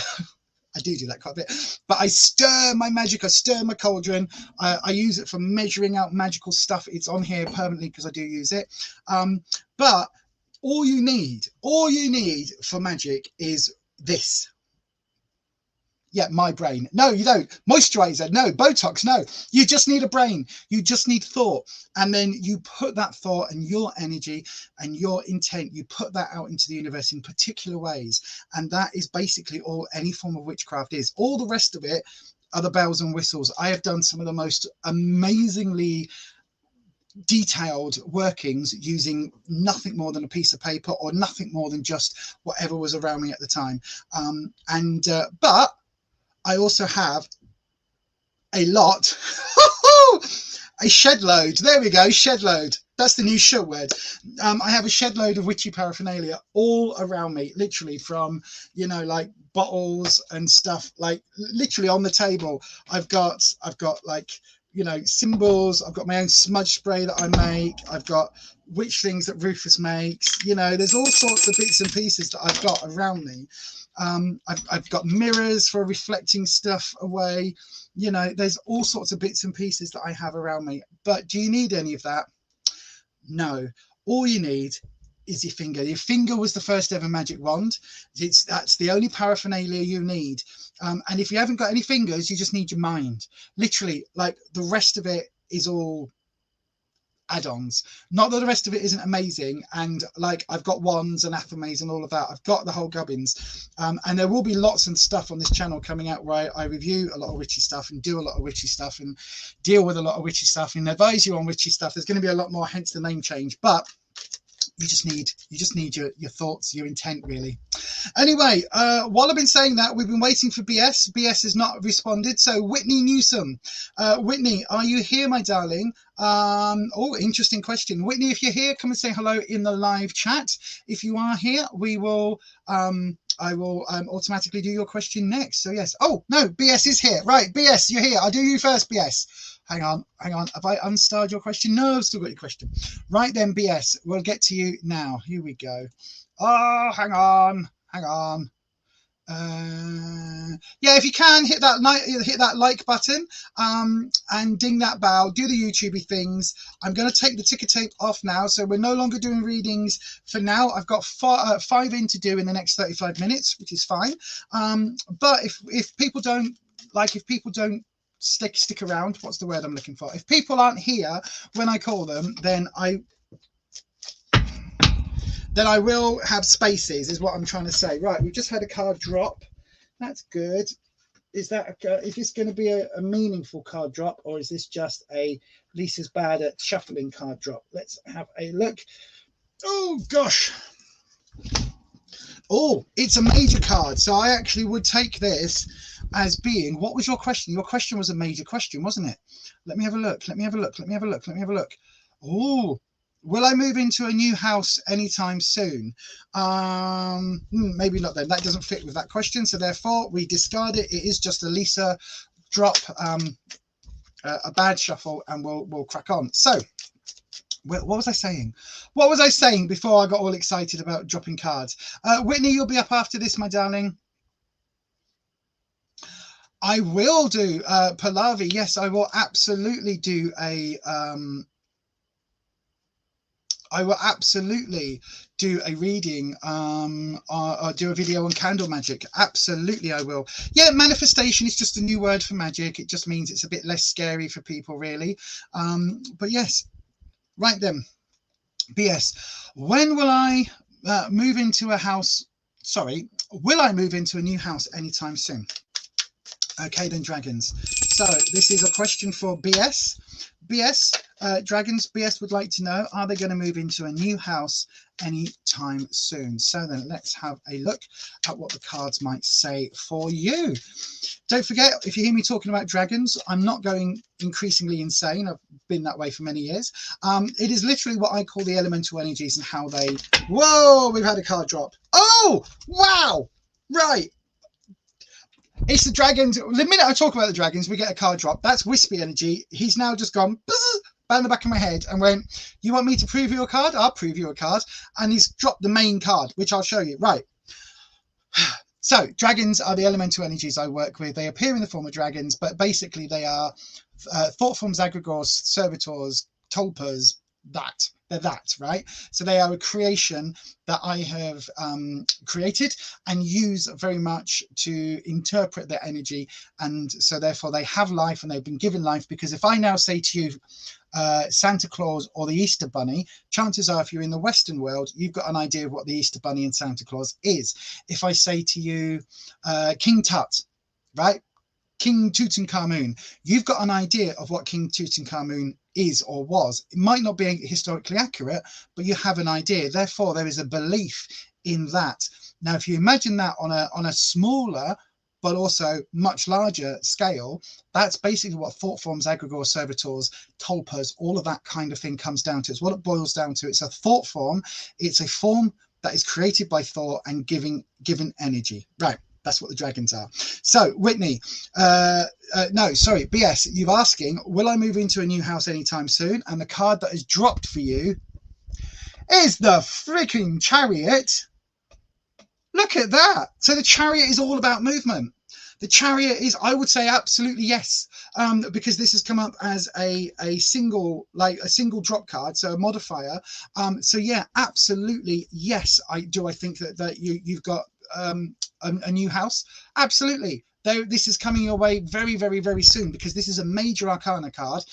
I do that quite a bit, but I stir my magic. I stir my cauldron. I use it for measuring out magical stuff. It's on here permanently because I do use it. But all you need for magic is this. Yeah, my brain. No, you don't. Moisturizer, no. Botox, no. You just need a brain. You just need thought. And then you put that thought and your energy and your intent, you put that out into the universe in particular ways. And that is basically all any form of witchcraft is. All the rest of it are the bells and whistles. I have done some of the most amazingly detailed workings using nothing more than a piece of paper or nothing more than just whatever was around me at the time. But I also have a lot, a shed load. There we go, shed load. That's the new show word. I have a shed load of witchy paraphernalia all around me, literally from, you know, like bottles and stuff, like literally on the table. I've got like, you know, symbols. I've got my own smudge spray that I make. I've got witch things that Rufus makes. You know, there's all sorts of bits and pieces that I've got around me. I've got mirrors for reflecting stuff away. You know, there's all sorts of bits and pieces that I have around me. But do you need any of that? No. All you need is your finger. Your finger was the first ever magic wand. That's the only paraphernalia you need. And if you haven't got any fingers, you just need your mind. Literally, like the rest of it is all add-ons. Not that the rest of it isn't amazing, and like I've got wands and athames and all of that. I've got the whole gubbins, and there will be lots of stuff on this channel coming out where I review a lot of witchy stuff and do a lot of witchy stuff and deal with a lot of witchy stuff and advise you on witchy stuff. There's going to be a lot more, hence the name change. But you just need your thoughts, your intent, really. Anyway, while I've been saying that, we've been waiting for BS. BS has not responded. So Whitney Newsom, Whitney, are you here, my darling? Oh, interesting question. Whitney, if you're here, come and say hello in the live chat. If you are here, we will I will automatically do your question next. So yes. Oh no, BS is here. Right, BS, you're here. I'll do you first, BS. Hang on. Have I unstarred your question? No, I've still got your question. Right then, BS, we'll get to you now. Here we go. Oh, hang on. Yeah, if you can hit that like button and ding that bell, do the YouTubey things. I'm going to take the ticker tape off now, so we're no longer doing readings for now. I've got 5 in to do in the next 35 minutes, which is fine. But if people don't stick around. What's the word I'm looking for? If people aren't here when I call them, then I will have spaces, is what I'm trying to say. Right, we've just had a card drop. That's good. Is this going to be a meaningful card drop, or is this just a Lisa's bad at shuffling card drop? Let's have a look. Oh gosh. Oh, it's a major card. So I actually would take this as being, what was your question? Your question was a major question, wasn't it? Let me have a look. Let me have a look. Let me have a look. Let me have a look. Oh, will I move into a new house anytime soon? Maybe not then. That doesn't fit with that question. So therefore we discard it. It is just a Lisa drop, a bad shuffle, and we'll crack on. So what was I saying? What was I saying before I got all excited about dropping cards? Whitney, you'll be up after this, my darling. I will do Pallavi. Yes, I will absolutely do a I will absolutely do a reading or do a video on candle magic. Absolutely, I will. Yeah, manifestation is just a new word for magic. It just means it's a bit less scary for people, really. But yes, right then. BS. When will I move into a house? Sorry, will I move into a new house anytime soon? Okay, then, dragons. So this is a question for BS. BS, dragons, BS would like to know, are they going to move into a new house anytime soon? So then let's have a look at what the cards might say for you. Don't forget, if you hear me talking about dragons, I'm not going increasingly insane. I've been that way for many years. It is literally what I call the elemental energies and how they... Whoa, we've had a card drop. Oh, wow. Right. It's the dragons. The minute I talk about the dragons, we get a card drop. That's wispy energy. He's now just gone bang the back of my head and went, you want me to prove you a card? I'll prove you a card. And he's dropped the main card, which I'll show you. Right. So dragons are the elemental energies I work with. They appear in the form of dragons, but basically they are thought forms, aggregors, servitors, tulpas, that. They're that, right? So they are a creation that I have created and use very much to interpret their energy. And so therefore they have life and they've been given life, because if I now say to you, Santa Claus or the Easter Bunny, chances are if you're in the Western world, you've got an idea of what the Easter Bunny and Santa Claus is. If I say to you, King Tut, right? King Tutankhamun, you've got an idea of what King Tutankhamun is or was. It might not be historically accurate, but you have an idea. Therefore, there is a belief in that. Now, if you imagine that on a smaller but also much larger scale, that's basically what thought forms, aggregors, servitors, tulpas, all of that kind of thing comes down to. It's what it boils down to. It's a thought form. It's a form that is created by thought and given energy. Right. That's what the dragons are. So, Whitney, no, sorry, BS, you're asking, will I move into a new house anytime soon? And the card that is dropped for you is the freaking Chariot. Look at that. So the Chariot is all about movement. The Chariot is, I would say, absolutely yes, because this has come up as a single drop card, so a modifier. So yeah, absolutely yes. I think that you've got a new house. Absolutely. This is coming your way very, very, very soon, because this is a major arcana card.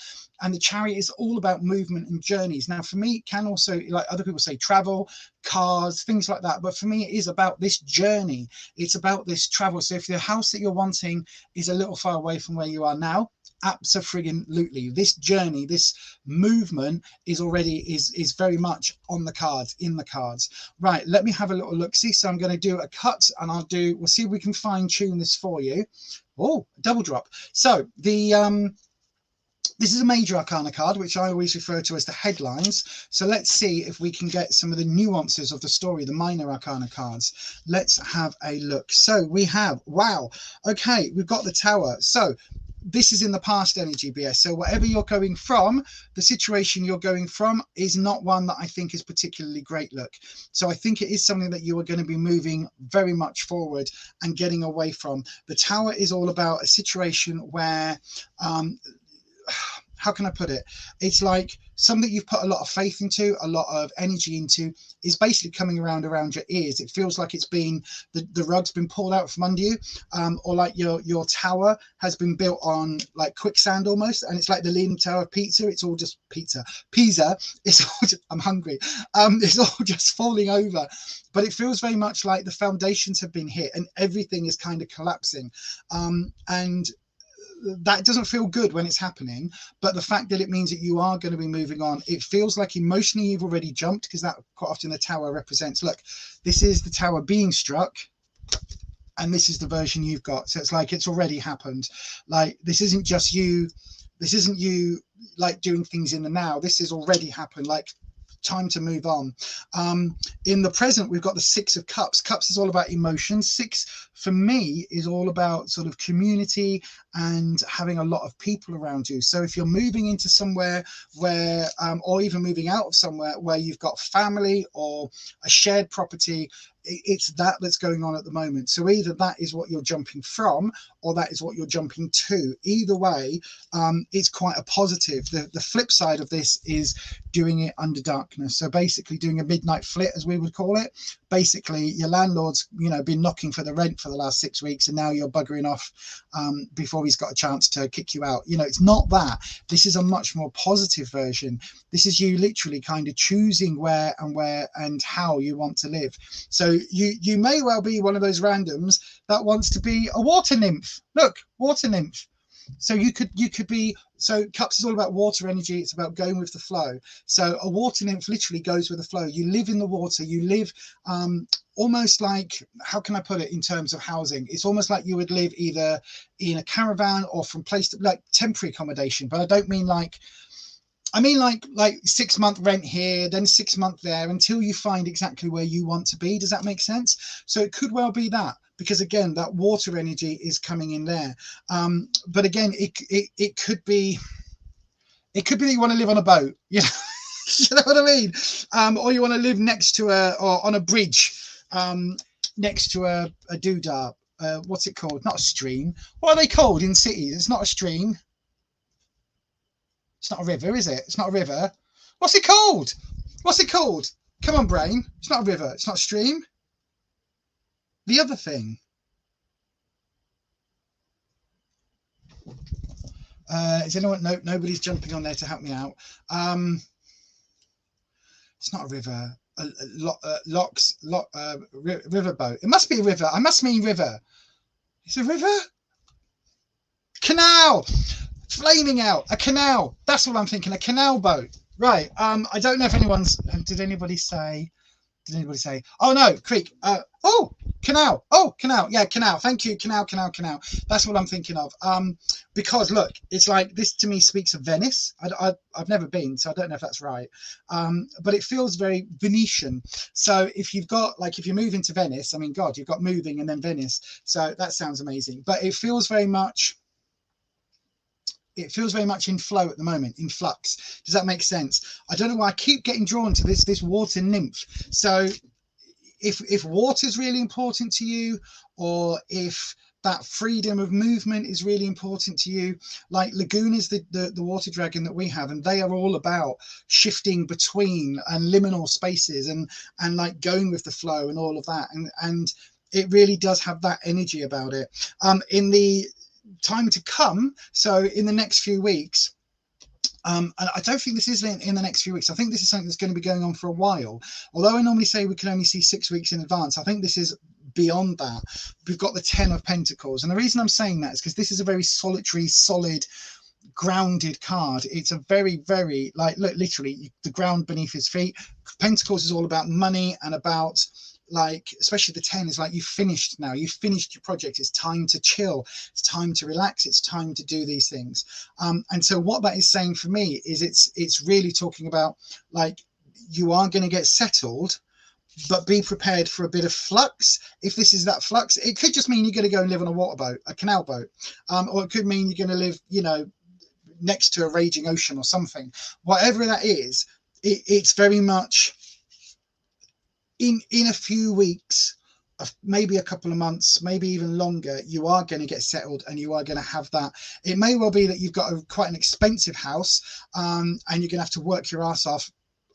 And the Chariot is all about movement and journeys. Now, for me, it can also, like other people say, travel, cars, things like that. But for me, it is about this journey. It's about this travel. So if the house that you're wanting is a little far away from where you are now, absolutely, this journey, this movement is already is very much on the cards, in the cards. Right, let me have a little look. See, so I'm going to do a cut, and we'll see if we can fine tune this for you. Oh, double drop. So the this is a major arcana card, which I always refer to as the headlines. So let's see if we can get some of the nuances of the story, the minor arcana cards. Let's have a look. So we have, wow, okay, we've got the Tower. So this is in the past energy, BS. So whatever you're going from, the situation you're going from is not one that I think is particularly great look. So I think it is something that you are going to be moving very much forward and getting away from. The Tower is all about a situation where, how can I put it? It's like something you've put a lot of faith into, a lot of energy into, is basically coming around your ears. It feels like it's been, the rug's been pulled out from under you, or like your tower has been built on like quicksand almost, and it's like the Leaning Tower of Pizza. It's all just Pisa. It's all just, I'm hungry. It's all just falling over. But it feels very much like the foundations have been hit and everything is kind of collapsing. And that doesn't feel good when it's happening, but the fact that it means that you are going to be moving on, it feels like emotionally you've already jumped, because that quite often the tower represents, look, this is the tower being struck and this is the version you've got. So it's like it's already happened. Like this isn't just you, this isn't you like doing things in the now, this has already happened. Like time to move on. In the present, we've got the Six of Cups. Cups is all about emotions. Six for me is all about sort of community and having a lot of people around you. So if you're moving into somewhere where or even moving out of somewhere where you've got family or a shared property, it's that's going on at the moment. So either that is what you're jumping from or that is what you're jumping to. Either way, it's quite a positive. The flip side of this is doing it under darkness. So basically doing a midnight flit, as we would call it. Basically your landlord's, you know, been knocking for the rent for the last 6 weeks and now you're buggering off before he's got a chance to kick you out. You know, it's not that. This is a much more positive version. This is you literally kind of choosing where and how you want to live. So you may well be one of those randoms that wants to be a water nymph. Look, water nymph. So you could be, so Cups is all about water energy. It's about going with the flow. So a water nymph literally goes with the flow. You live in the water. You live almost like, how can I put it in terms of housing? It's almost like you would live either in a caravan or from place to like temporary accommodation. But I don't mean like, I mean like 6 month rent here, then 6 month there, until you find exactly where you want to be. Does that make sense? So it could well be that, because again, that water energy is coming in there. But again, it could be that you want to live on a boat, you know, you know what I mean? Or you want to live next to or on a bridge, next to a doodah. What's it called? Not a stream. What are they called in cities? It's not a stream. It's not a river, is it? It's not a river. What's it called? What's it called? Come on, brain. It's not a river. It's not a stream. The other thing. Is anyone? No, nobody's jumping on there to help me out. It's not a river. Riverboat. It must be a river. I must mean river. It's a river. Canal. Flaming out. A canal. That's what I'm thinking. A canal boat. Right. I don't know if anyone's. Did anybody say? Oh no, creek. Oh, canal. Oh, canal. Yeah, canal. Thank you. Canal. That's what I'm thinking of. Because look, it's like this to me speaks of Venice. I've never been, so I don't know if that's right. But it feels very Venetian. So if you've got, like, if you move into Venice, I mean, God, you've got moving and then Venice. So that sounds amazing. But it feels very much. It feels very much in flow at the moment, in flux. Does that make sense? I don't know why I keep getting drawn to this water nymph. So if water is really important to you, or if that freedom of movement is really important to you, like Lagoon is the water dragon that we have, and they are all about shifting between and liminal spaces and like going with the flow and all of that. And it really does have that energy about it. In the time to come, so in the next few weeks, and I don't think this is in the next few weeks. I think this is something that's going to be going on for a while. Although I normally say we can only see 6 weeks in advance, I think this is beyond that. We've got the 10 of Pentacles. And the reason I'm saying that is because this is a very solitary, solid, grounded card. It's a very, very, like, look, literally the ground beneath his feet. Pentacles is all about money and about, like, especially the 10 is like, you've finished now, you've finished your project, it's time to chill, it's time to relax, it's time to do these things. And so what that is saying for me is it's really talking about, like, you are going to get settled, but be prepared for a bit of flux. If this is that flux, it could just mean you're going to go and live on a water boat, a canal boat, or it could mean you're going to live, you know, next to a raging ocean or something. Whatever that is, it's very much in a few weeks, maybe a couple of months, maybe even longer, you are going to get settled and you are going to have that. It may well be that you've got quite an expensive house, and you're going to have to work your ass off.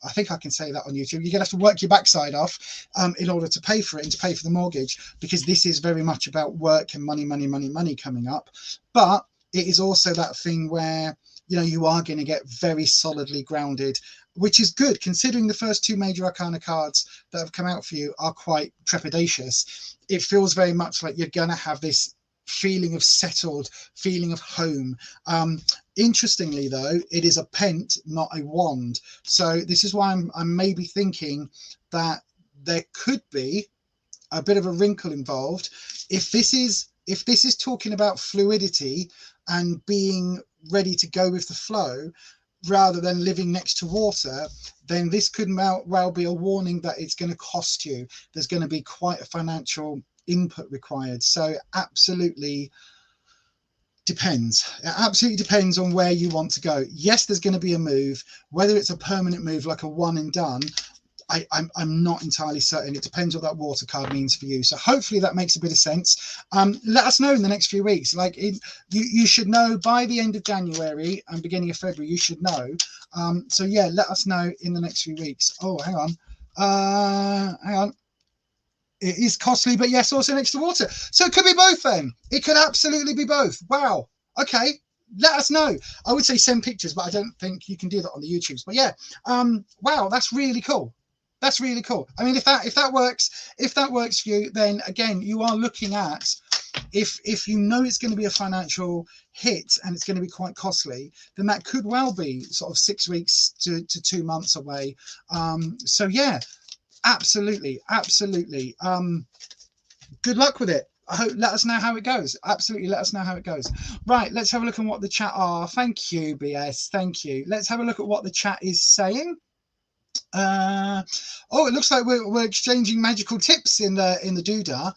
I think I can say that on YouTube. You're going to have to work your backside off in order to pay for it and to pay for the mortgage, because this is very much about work and money, money, money, money coming up. But it is also that thing where, you know, you are going to get very solidly grounded, which is good considering the first two major arcana cards that have come out for you are quite trepidatious. It feels very much like you're going to have this feeling of settled, feeling of home. Interestingly though, it is a pent, not a wand. So this is why I'm maybe thinking that there could be a bit of a wrinkle involved. If this is talking about fluidity and being ready to go with the flow rather than living next to water, then this could well be a warning that it's going to cost you. There's going to be quite a financial input required. So absolutely depends. It absolutely depends on where you want to go. Yes, there's going to be a move. Whether it's a permanent move like a one and done, I'm not entirely certain. It depends what that water card means for you. So hopefully that makes a bit of sense. Let us know in the next few weeks. Like you should know by the end of January and beginning of February, you should know. So yeah, let us know in the next few weeks. Oh, hang on. It is costly, but yes, also next to water. So it could be both then. It could absolutely be both. Wow. Okay. Let us know. I would say send pictures, but I don't think you can do that on the YouTubes. But yeah, wow, that's really cool. That's really cool. I mean, if that works for you, then again, you are looking at, if you know it's going to be a financial hit and it's going to be quite costly, then that could well be sort of 6 weeks to 2 months away. So yeah, absolutely. Good luck with it. I hope, let us know how it goes. Absolutely, let us know how it goes. Right, let's have a look at what the chat are. Thank you, BS. Thank you. Let's have a look at what the chat is saying. Oh, it looks like we're exchanging magical tips in the doodah.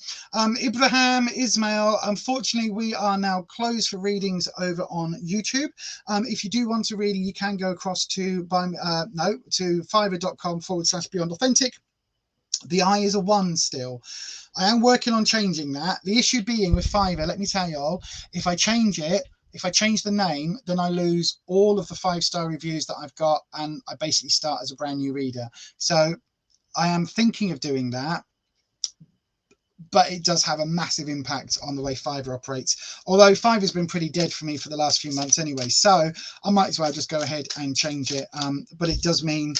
Ibrahim Ismail, unfortunately we are now closed for readings over on YouTube. If you do want a reading, you can go across to fiverr.com/beyond authentic. The I is a 1 still. I am working on changing that. The issue being with Fiverr, let me tell you all, if I change the name, then I lose all of the 5-star reviews that I've got, and I basically start as a brand new reader. So I am thinking of doing that, but it does have a massive impact on the way Fiverr operates. Although Fiverr's been pretty dead for me for the last few months anyway, so I might as well just go ahead and change it. But it does mean,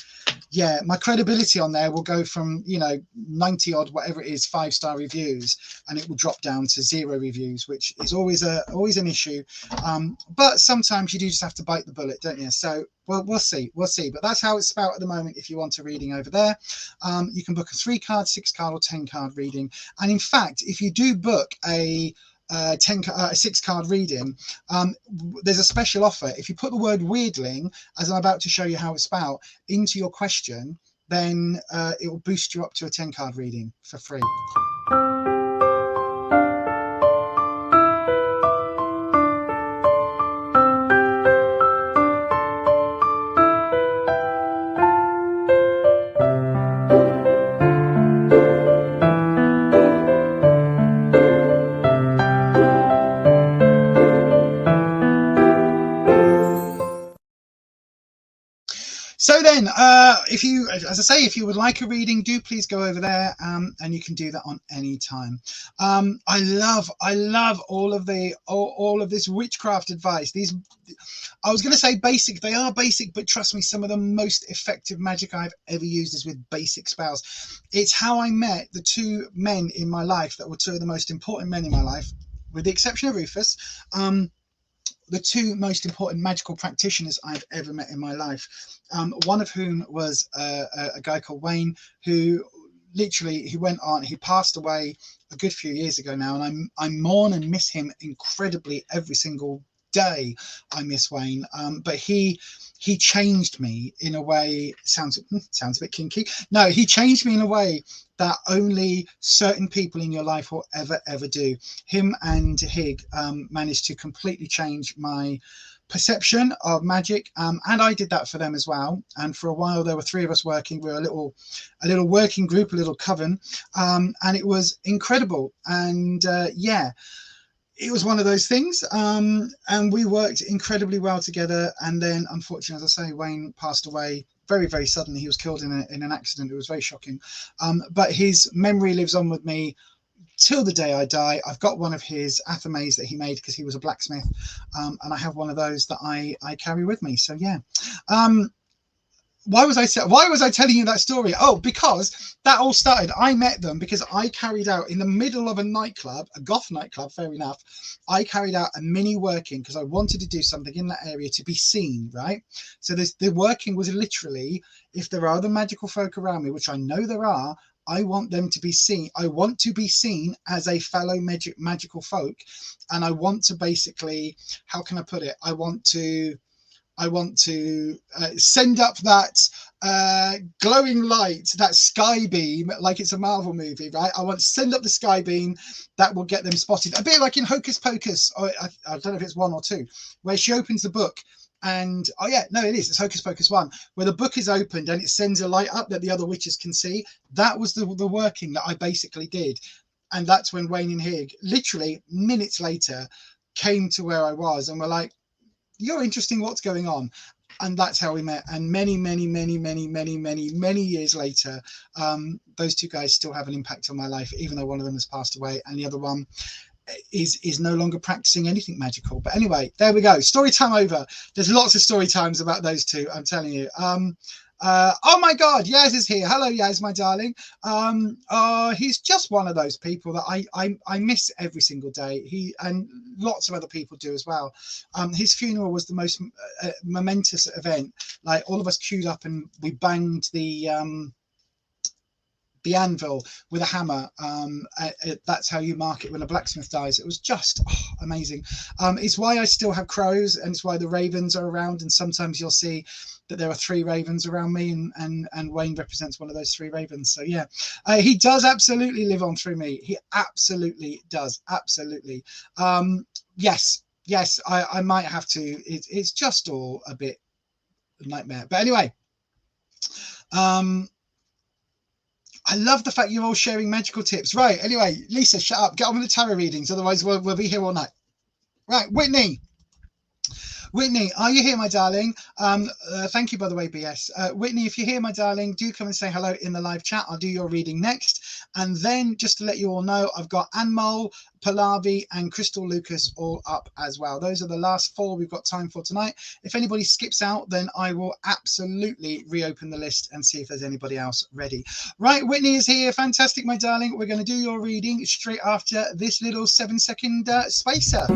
yeah, my credibility on there will go from, you know, 90 odd, whatever it is, 5-star reviews, and it will drop down to 0 reviews, which is always an issue. But sometimes you do just have to bite the bullet, don't you? So we'll see. But that's how it's spelled at the moment. If you want a reading over there, you can book a 3-card, 6-card, or 10-card reading. And in fact, if you do book a 6-card reading, there's a special offer. If you put the word weirdling, as I'm about to show you how it's spelled, into your question, then it will boost you up to a 10-card reading for free. So then, if you, as I say, if you would like a reading, do please go over there, and you can do that on any time. I love all of this witchcraft advice. These, I was going to say basic. They are basic, but trust me, some of the most effective magic I've ever used is with basic spells. It's how I met the 2 men in my life that were 2 of the most important men in my life, with the exception of Rufus. The 2 most important magical practitioners I've ever met in my life. One of whom was a guy called Wayne, who literally, he passed away a good few years ago now, and I mourn and miss him incredibly every single day. I miss Wayne, but he changed me in a way, sounds a bit kinky. No, he changed me in a way that only certain people in your life will ever do. Him and Hig managed to completely change my perception of magic, and I did that for them as well. And for a while there were 3 of us working. We were a little working group, a little coven, and it was incredible. And yeah, it was one of those things, and we worked incredibly well together. And then unfortunately, as I say, Wayne passed away very, very suddenly. He was killed in an accident. It was very shocking, but his memory lives on with me till the day I die. I've got one of his athames that he made because he was a blacksmith, and I have one of those that I carry with me. So yeah. Why was I telling you that story? Oh, because that all started. I met them because I carried out, in the middle of a nightclub, a goth nightclub, fair enough, I carried out a mini working because I wanted to do something in that area to be seen, right? So the working was literally, if there are other magical folk around me, which I know there are, I want them to be seen. I want to be seen as a fellow magical folk, and I want to basically, how can I put it? I want to send up that glowing light, that sky beam, like it's a Marvel movie, right? I want to send up the sky beam that will get them spotted. A bit like in Hocus Pocus, or I don't know if it's 1 or 2, where she opens the book and, oh yeah, no, it is. It's Hocus Pocus 1, where the book is opened and it sends a light up that the other witches can see. That was the working that I basically did. And that's when Wayne and Hig, literally minutes later, came to where I was and were like, "You're interesting, what's going on?" And that's how we met. And many years later, those 2 guys still have an impact on my life, even though one of them has passed away and the other one is no longer practicing anything magical. But anyway, there we go. Story time over. There's lots of story times about those 2, I'm telling you. Oh my God, Yaz is here. Hello, Yaz, my darling. He's just one of those people that I miss every single day. He and lots of other people do as well. His funeral was the most momentous event. Like, all of us queued up and we banged the anvil with a hammer. That's how you mark it when a blacksmith dies. It was just amazing. It's why I still have crows, and it's why the ravens are around, and sometimes you'll see that there are 3 ravens around me, and Wayne represents one of those 3 ravens. So yeah, he does absolutely live on through me. He absolutely does. Absolutely. Yes, I might have to. It's just all a bit nightmare. But anyway, I love the fact you're all sharing magical tips. Right, anyway, Lisa, shut up. Get on with the tarot readings, otherwise we'll be here all night. Right, Whitney, are you here, my darling? Thank you, by the way, BS. Whitney, if you're here, my darling, do come and say hello in the live chat. I'll do your reading next. And then, just to let you all know, I've got Anmol, Pallavi, and Crystal Lucas all up as well. Those are the last 4 we've got time for tonight. If anybody skips out, then I will absolutely reopen the list and see if there's anybody else ready. Right, Whitney is here. Fantastic, my darling. We're going to do your reading straight after this little 7-second spacer.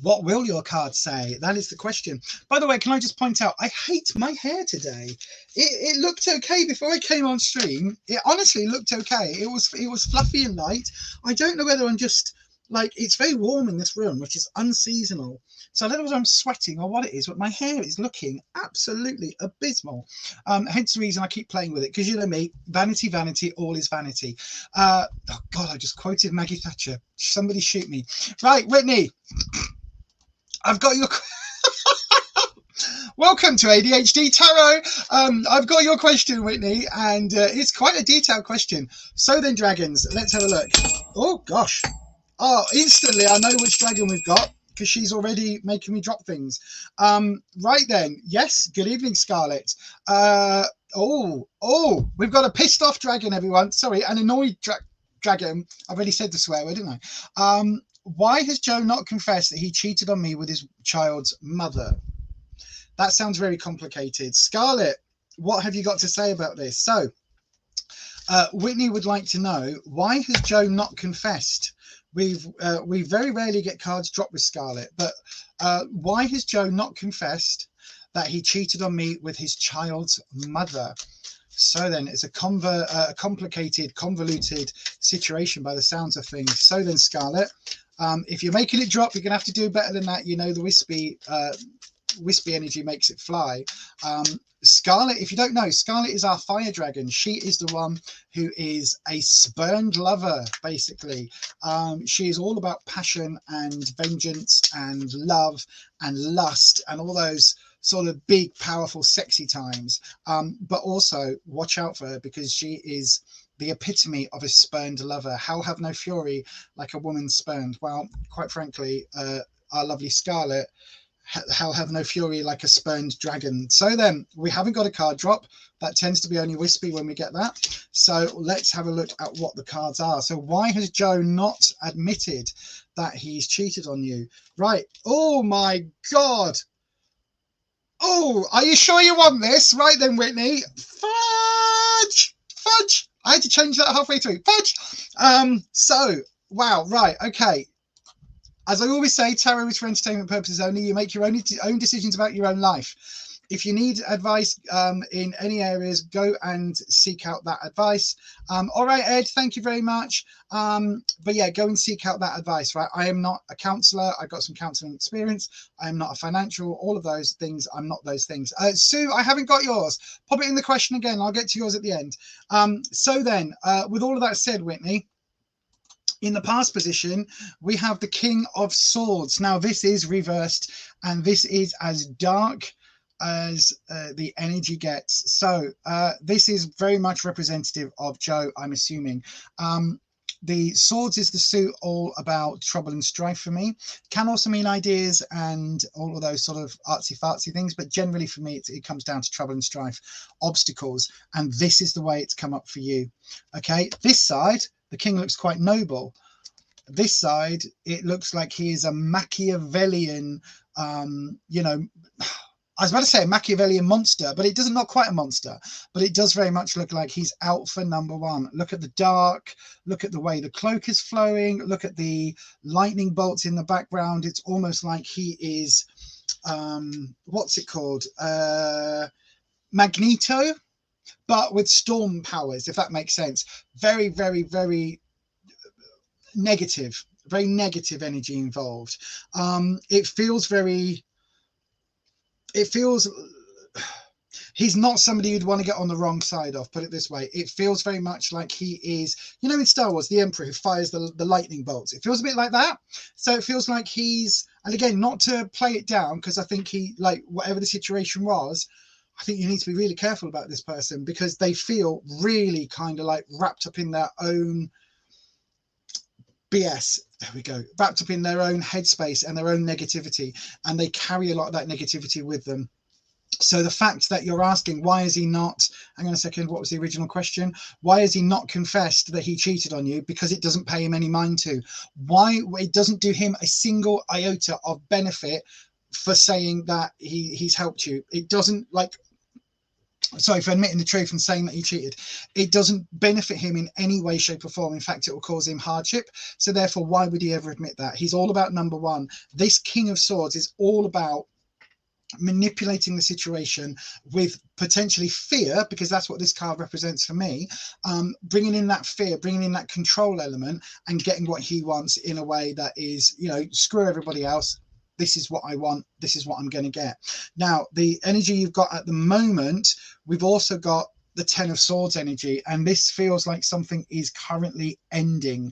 What will your card say? That is the question. By the way, can I just point out, I hate my hair today. It looked okay before I came on stream. It honestly looked okay. It was fluffy and light. I don't know whether I'm just, like, it's very warm in this room, which is unseasonal. So I don't know whether I'm sweating or what it is, but my hair is looking absolutely abysmal. Hence the reason I keep playing with it, because you know me, vanity, vanity, all is vanity. Oh God, I just quoted Maggie Thatcher. Somebody shoot me. Right, Whitney. I've got your welcome to ADHD Tarot. I've got your question, Whitney, and it's quite a detailed question. So then, dragons, let's have a look. Oh gosh, instantly I know which dragon we've got because she's already making me drop things. Right then, yes, good evening, Scarlett. We've got a pissed off dragon, everyone. Sorry, an annoyed dragon. I've already said the swear word, didn't I? Why has Joe not confessed that he cheated on me with his child's mother? That sounds very complicated. Scarlett, what have you got to say about this? So, Whitney would like to know, why has Joe not confessed? We very rarely get cards dropped with Scarlett, but why has Joe not confessed that he cheated on me with his child's mother? So then, it's a complicated, convoluted situation by the sounds of things. So then, Scarlett, if you're making it drop, you're going to have to do better than that. You know the wispy wispy energy makes it fly. Scarlet, if you don't know, Scarlet is our fire dragon. She is the one who is a spurned lover, basically. She is all about passion and vengeance and love and lust and all those sort of big, powerful, sexy times. But also watch out for her, because she is the epitome of a spurned lover. How have no fury like a woman spurned? Well, quite frankly, our lovely Scarlet, how have no fury like a spurned dragon. So then we haven't got a card drop. That tends to be only wispy when we get that. So let's have a look at what the cards are. So why has Joe not admitted that he's cheated on you? Right. Oh my God. Oh, are you sure you want this? Right then, Whitney. Fudge. Fudge. I had to change that halfway through. Fudge. So, wow. Right. Okay. As I always say, tarot is for entertainment purposes only. You make your own decisions about your own life. If you need advice in any areas, go and seek out that advice. All right, Ed, thank you very much. But yeah, go and seek out that advice, right? I am not a counsellor. I've got some counselling experience. I am not a financial, all of those things. I'm not those things. Sue, I haven't got yours. Pop it in the question again. I'll get to yours at the end. So then, with all of that said, Whitney, in the past position, we have the King of Swords. Now, this is reversed, and this is as dark as the energy gets. So this is very much representative of Joe, I'm assuming. The swords is the suit, all about trouble and strife for me. Can also mean ideas and all of those sort of artsy-fartsy things, but generally for me, it comes down to trouble and strife, obstacles, and this is the way it's come up for you. Okay, this side, the king looks quite noble. This side, it looks like he is a Machiavellian, you know, I was about to say a Machiavellian monster, but it doesn't, not quite a monster, but it does very much look like he's out for number one. Look at the dark, look at the way the cloak is flowing, look at the lightning bolts in the background. It's almost like he is, what's it called? Magneto, but with storm powers, if that makes sense. Very, very, very negative, very negative energy involved. It feels very, it feels, he's not somebody you'd want to get on the wrong side of, put it this way. It feels very much like he is, you know, in Star Wars, the Emperor who fires the lightning bolts. It feels a bit like that. So it feels like he's, and again, not to play it down, because I think he, like, whatever the situation was, I think you need to be really careful about this person, because they feel really kind of like wrapped up in their own BS, there we go, wrapped up in their own headspace and their own negativity, and they carry a lot of that negativity with them. So the fact that you're asking, why is he not, hang on a second, what was the original question? Why has he not confessed that he cheated on you? Because it doesn't pay him any mind to. Why? It doesn't do him a single iota of benefit for saying that he's helped you. It doesn't, like, sorry, for admitting the truth and saying that he cheated. It doesn't benefit him in any way, shape or form. In fact, it will cause him hardship. So therefore, why would he ever admit that? He's all about number one. This King of Swords is all about manipulating the situation with potentially fear, because that's what this card represents for me. Bringing in that fear, bringing in that control element, and getting what he wants in a way that is, you know, screw everybody else. This is what I want. This is what I'm going to get. Now, the energy you've got at the moment, we've also got the Ten of Swords energy, and this feels like something is currently ending.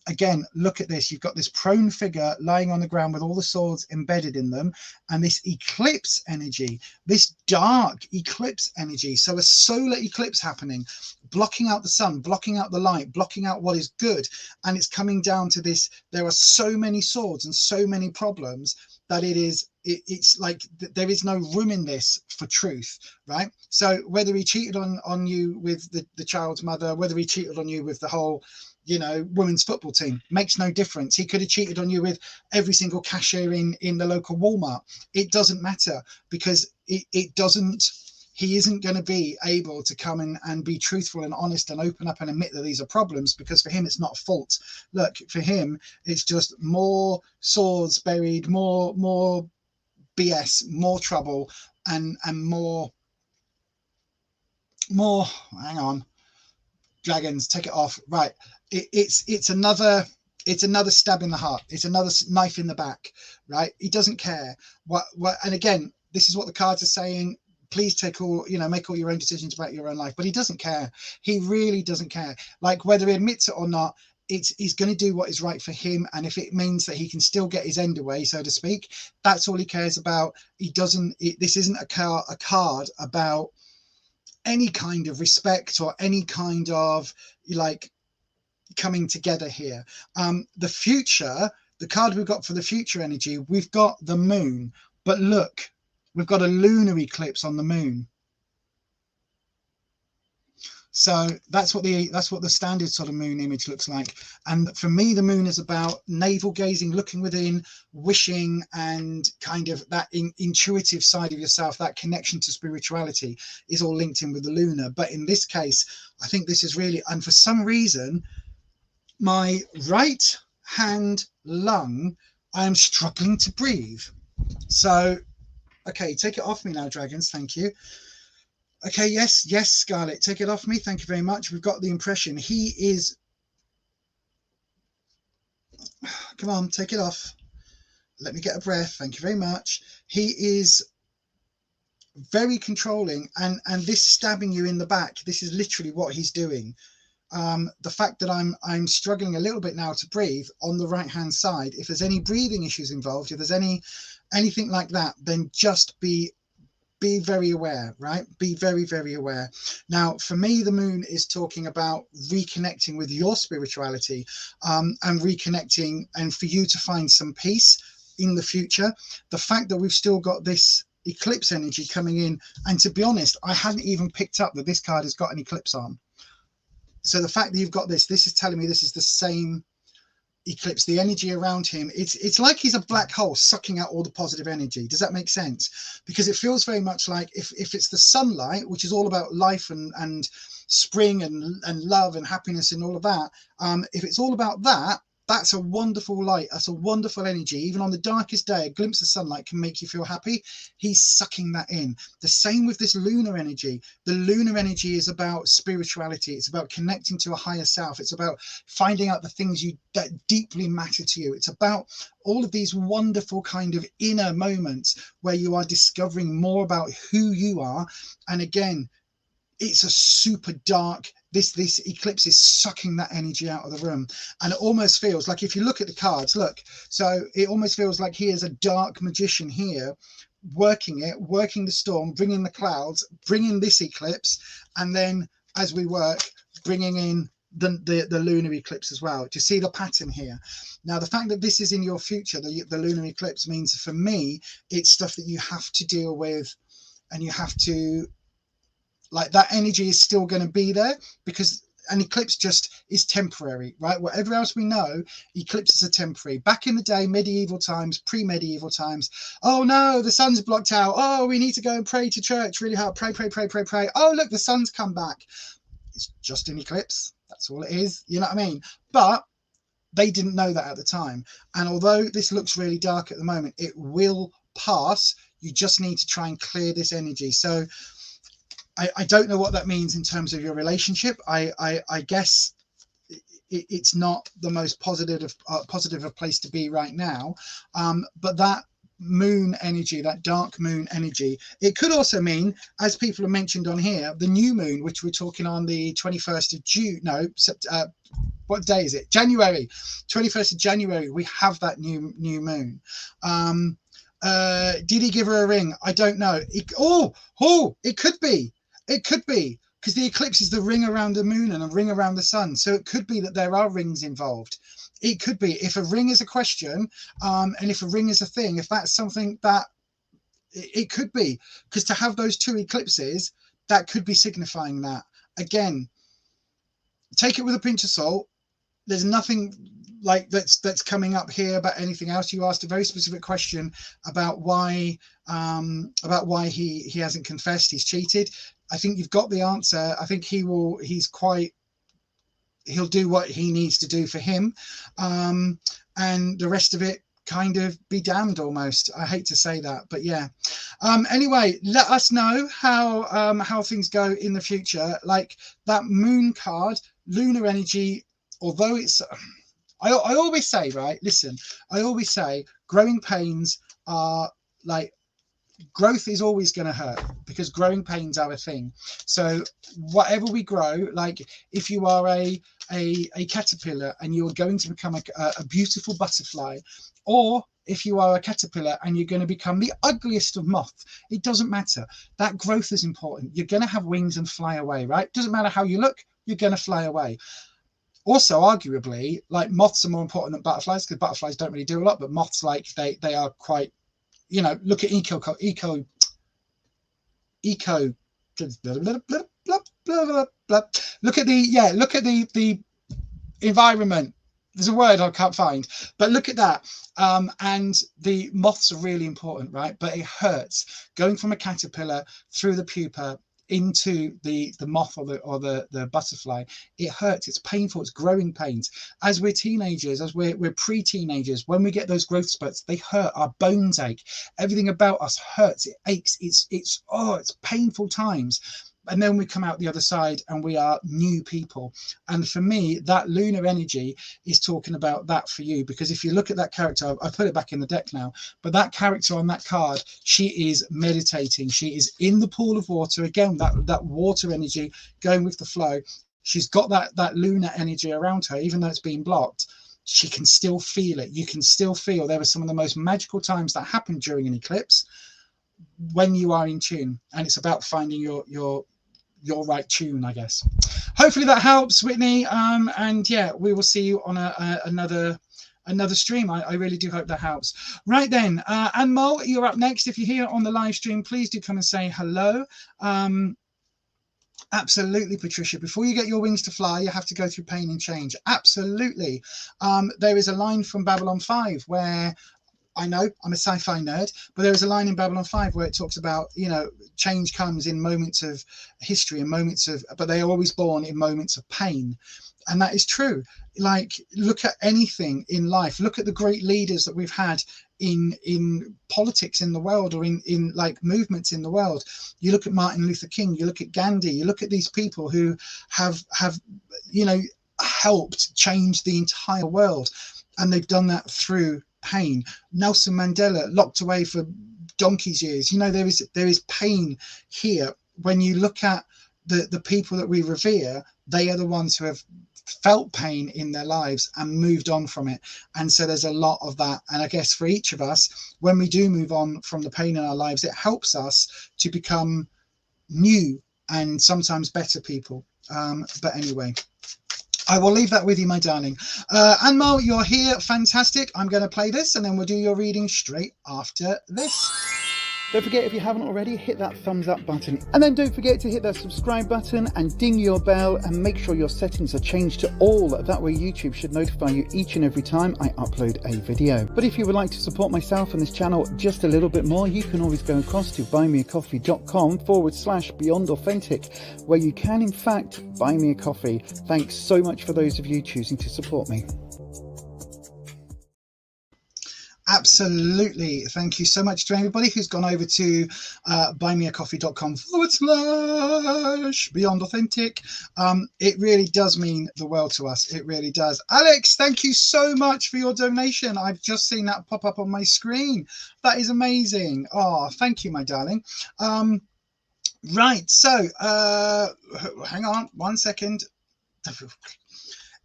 Again, look at this. You've got this prone figure lying on the ground with all the swords embedded in them, and this eclipse energy, this dark eclipse energy. So a solar eclipse happening, blocking out the sun, blocking out the light, blocking out what is good. And it's coming down to this. There are so many swords and so many problems that it's like there is no room in this for truth, right? So whether he cheated on you with the child's mother, whether he cheated on you with the whole, you know, women's football team, makes no difference. He could have cheated on you with every single cashier in the local Walmart. It doesn't matter, because it doesn't, he isn't going to be able to come in and be truthful and honest and open up and admit that these are problems, because for him, it's not a fault. Look, for him, it's just more swords buried, more BS, more trouble, and more, hang on, dragons, take it off. Right. It's another It's another stab in the heart. It's another knife in the back, right? He doesn't care what, and again, this is what the cards are saying. Please take all, you know, make all your own decisions about your own life, but he doesn't care. He really doesn't care. Like, whether he admits it or not, he's going to do what is right for him. And if it means that he can still get his end away, so to speak, that's all he cares about. He doesn't, this isn't a card about any kind of respect or any kind of like coming together here. The future, the card we've got for the future energy, we've got the moon, but look, we've got a lunar eclipse on the moon. So that's what the standard sort of moon image looks like. And for me, the moon is about navel gazing, looking within, wishing, and kind of that intuitive side of yourself, that connection to spirituality is all linked in with the lunar. But in this case, I think this is really, and for some reason, my right hand lung, I am struggling to breathe. So, okay, take it off me now, dragons. Thank you. Okay, yes, Scarlett, take it off me. Thank you very much. We've got the impression he is. Come on, take it off. Let me get a breath. Thank you very much. He is very controlling, and this stabbing you in the back, this is literally what he's doing. The fact that I'm struggling a little bit now to breathe on the right hand side, if there's any breathing issues involved, if there's anything like that, then just be very aware, right? Be very, very aware. Now, for me, the moon is talking about reconnecting with your spirituality, and reconnecting, and for you to find some peace in the future. The fact that we've still got this eclipse energy coming in, and to be honest, I hadn't even picked up that this card has got an eclipse on. So the fact that you've got this is telling me this is the same eclipse. The energy around him, it's like he's a black hole sucking out all the positive energy. Does that make sense? Because it feels very much like if it's the sunlight, which is all about life and spring and love and happiness and all of that, if it's all about that, that's a wonderful light. That's a wonderful energy. Even on the darkest day, a glimpse of sunlight can make you feel happy. He's sucking that in. The same with this lunar energy. The lunar energy is about spirituality. It's about connecting to a higher self. It's about finding out the things that deeply matter to you. It's about all of these wonderful kind of inner moments where you are discovering more about who you are. And again, it's a super dark, this eclipse is sucking that energy out of the room. And it almost feels like, if you look at the cards, look, so it almost feels like he is a dark magician here, working the storm, bringing the clouds, bringing this eclipse, and then as we work, bringing in the lunar eclipse as well. Do you see the pattern here? Now, the fact that this is in your future, the lunar eclipse, means for me, it's stuff that you have to deal with, and you have to, like, that energy is still going to be there, because an eclipse just is temporary, right? Whatever else we know, eclipses are temporary. Back in the day, medieval times, pre-medieval times, oh no, the sun's blocked out. Oh, we need to go and pray to church really hard. Pray. Oh, look, the sun's come back. It's just an eclipse. That's all it is. You know what I mean? But they didn't know that at the time. And although this looks really dark at the moment, it will pass. You just need to try and clear this energy. So I don't know what that means in terms of your relationship. I guess it's not the most positive of place to be right now. But that moon energy, that dark moon energy, it could also mean, as people have mentioned on here, the new moon, which we're talking on the 21st of June. No, what day is it? January, 21st of January. We have that new moon. Did he give her a ring? I don't know. It could be. It could be, because the eclipse is the ring around the moon and a ring around the sun. So it could be that there are rings involved. It could be, if a ring is a question, and if a ring is a thing, if that's something that it could be, because to have those two eclipses, that could be signifying that. Again, take it with a pinch of salt. There's nothing like that's coming up here about anything else. You asked a very specific question about why he hasn't confessed, he's cheated. I think you've got the answer. I think he'll do what he needs to do for him, and the rest of it kind of be damned almost. I hate to say that, but yeah. Anyway, let us know how things go in the future. Like that moon card, lunar energy, although it's I always say, right, listen, I always say growing pains are like, growth is always going to hurt because growing pains are a thing. So whatever we grow, like if you are a caterpillar and you're going to become a beautiful butterfly, or if you are a caterpillar and you're going to become the ugliest of moths, it doesn't matter. That growth is important. You're going to have wings and fly away, right? Doesn't matter how you look, you're going to fly away. Also, arguably, like moths are more important than butterflies because butterflies don't really do a lot, but moths, like they are quite, you know, look at eco blah, blah, blah, blah. Look at the environment. There's a word I can't find, but look at that. And the moths are really important, right? But it hurts going from a caterpillar through the pupa into the moth or the butterfly. It hurts, it's painful, it's growing pains. As we're teenagers, as we're pre-teenagers, when we get those growth spurts, they hurt. Our bones ache, everything about us hurts, it aches, it's painful times. And then we come out the other side and we are new people. And for me, that lunar energy is talking about that for you, because if you look at that character, I put it back in the deck now, but that character on that card, she is meditating. She is in the pool of water. Again, that water energy going with the flow. She's got that lunar energy around her, even though it's being blocked. She can still feel it. You can still feel. There are some of the most magical times that happen during an eclipse when you are in tune. And it's about finding your right tune, I guess. Hopefully that helps, Whitney. And yeah, we will see you on another stream. I really do hope that helps. Right then, Anne Mole, you're up next. If you're here on the live stream, please do come and say hello. Absolutely, Patricia. Before you get your wings to fly, you have to go through pain and change. Absolutely. There is a line from Babylon 5 where, I know I'm a sci-fi nerd, but there is a line in Babylon 5 where it talks about, you know, change comes in moments of history and moments of, but they are always born in moments of pain. And that is true. Like, look at anything in life. Look at the great leaders that we've had in politics in the world, or in like movements in the world. You look at Martin Luther King, you look at Gandhi, you look at these people who have, you know, helped change the entire world. And they've done that through pain. Nelson Mandela, locked away for donkey's years. You know, there is pain here. When you look at the people that we revere, they are the ones who have felt pain in their lives and moved on from it. And so there's a lot of that. And I guess for each of us, when we do move on from the pain in our lives, it helps us to become new and sometimes better people. But anyway, I will leave that with you, my darling. Anmo, you're here. Fantastic. I'm going to play this and then we'll do your reading straight after this. Don't forget, if you haven't already, hit that thumbs up button. And then don't forget to hit that subscribe button and ding your bell, and make sure your settings are changed to all. That way YouTube should notify you each and every time I upload a video. But if you would like to support myself and this channel just a little bit more, you can always go across to buymeacoffee.com/beyondauthentic, where you can in fact buy me a coffee. Thanks so much for those of you choosing to support me. Absolutely. Thank you so much to everybody who's gone over to buymeacoffee.com/beyondauthentic. It really does mean the world to us. It really does. Alex, thank you so much for your donation. I've just seen that pop up on my screen. That is amazing. Oh, thank you, my darling. Right. So hang on 1 second.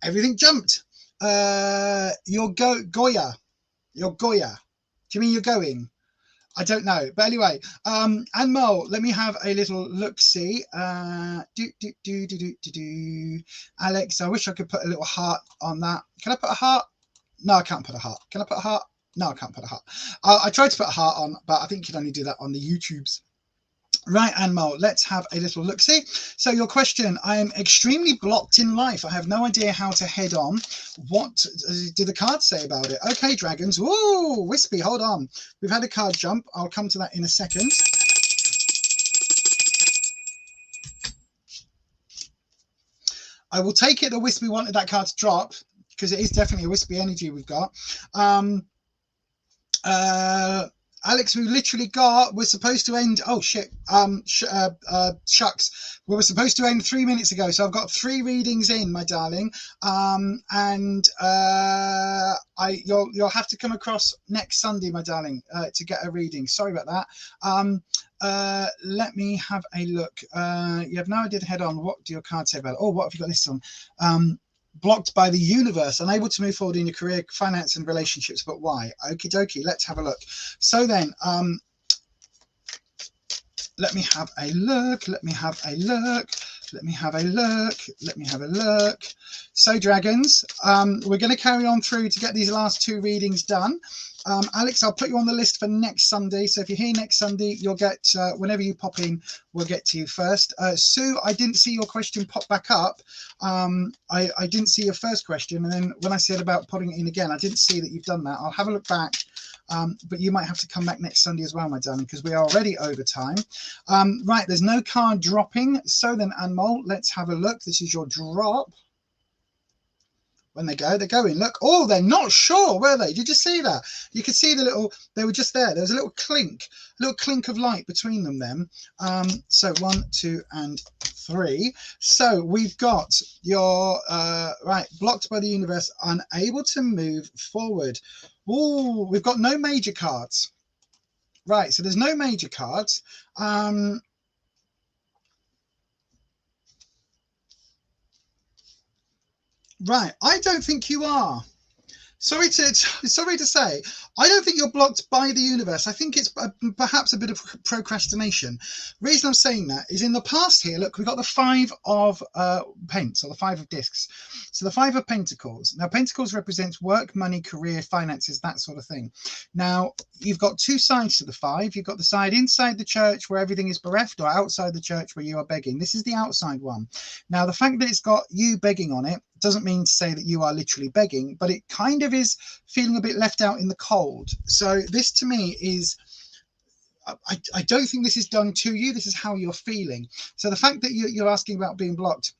Everything jumped. Goya. You're Goya. Do you mean you're going? I don't know. But anyway, Anmo, let me have a little look-see. Alex, I wish I could put a little heart on that. Can I put a heart? No, I can't put a heart. Can I put a heart? No, I can't put a heart. I tried to put a heart on, but I think you can only do that on the YouTubes. Right, Anmo, let's have a little look-see. So your question: I am extremely blocked in life. I have no idea how to head on. What do the cards say about it? Okay, dragons. Whoa, wispy, hold on. We've had a card jump. I'll come to that in a second. I will take it the wispy wanted that card to drop, because it is definitely a wispy energy we've got. Alex, we literally we're supposed to end, oh shit, shucks. We were supposed to end 3 minutes ago, so I've got 3 readings in, my darling. And you'll have to come across next Sunday, my darling, to get a reading. Sorry about that. Let me have a look. You have no idea to head on. What do your cards say about it? Oh, what have you got this on? Blocked by the universe, unable to move forward in your career, finance and relationships, but why? Okie dokie, let's have a look. So then, let me have a look, let me have a look, let me have a look, let me have a look. So dragons, we're going to carry on through to get these last 2 readings done. Alex, I'll put you on the list for next Sunday. So if you're here next Sunday, you'll get, whenever you pop in, we'll get to you first. Sue, I didn't see your question pop back up. I didn't see your first question. And then when I said about putting it in again, I didn't see that you've done that. I'll have a look back. But you might have to come back next Sunday as well, my darling, because we are already over time. Right, there's no card dropping. So then, Anmol, let's have a look. This is your drop. When they go, they're going. Look, oh, they're not sure, were they? Did you see that? You could see the little, they were just there. There was a little clink of light between them. So 1, 2, and 3. So we've got your, right, blocked by the universe, unable to move forward. Oh, we've got no major cards. Right, so there's no major cards. Right, I don't think you are. Sorry to say, I don't think you're blocked by the universe. I think it's perhaps a bit of procrastination. Reason I'm saying that is in the past here, look, we've got the 5 of pence, or the 5 of discs. So the 5 of pentacles. Now, pentacles represents work, money, career, finances, that sort of thing. Now, you've got 2 sides to the 5. You've got the side inside the church where everything is bereft, or outside the church where you are begging. This is the outside one. Now, the fact that it's got you begging on it doesn't mean to say that you are literally begging, but it kind of is feeling a bit left out in the cold. So this to me is, I don't think this is done to you. This is how you're feeling. So the fact that you're asking about being blocked,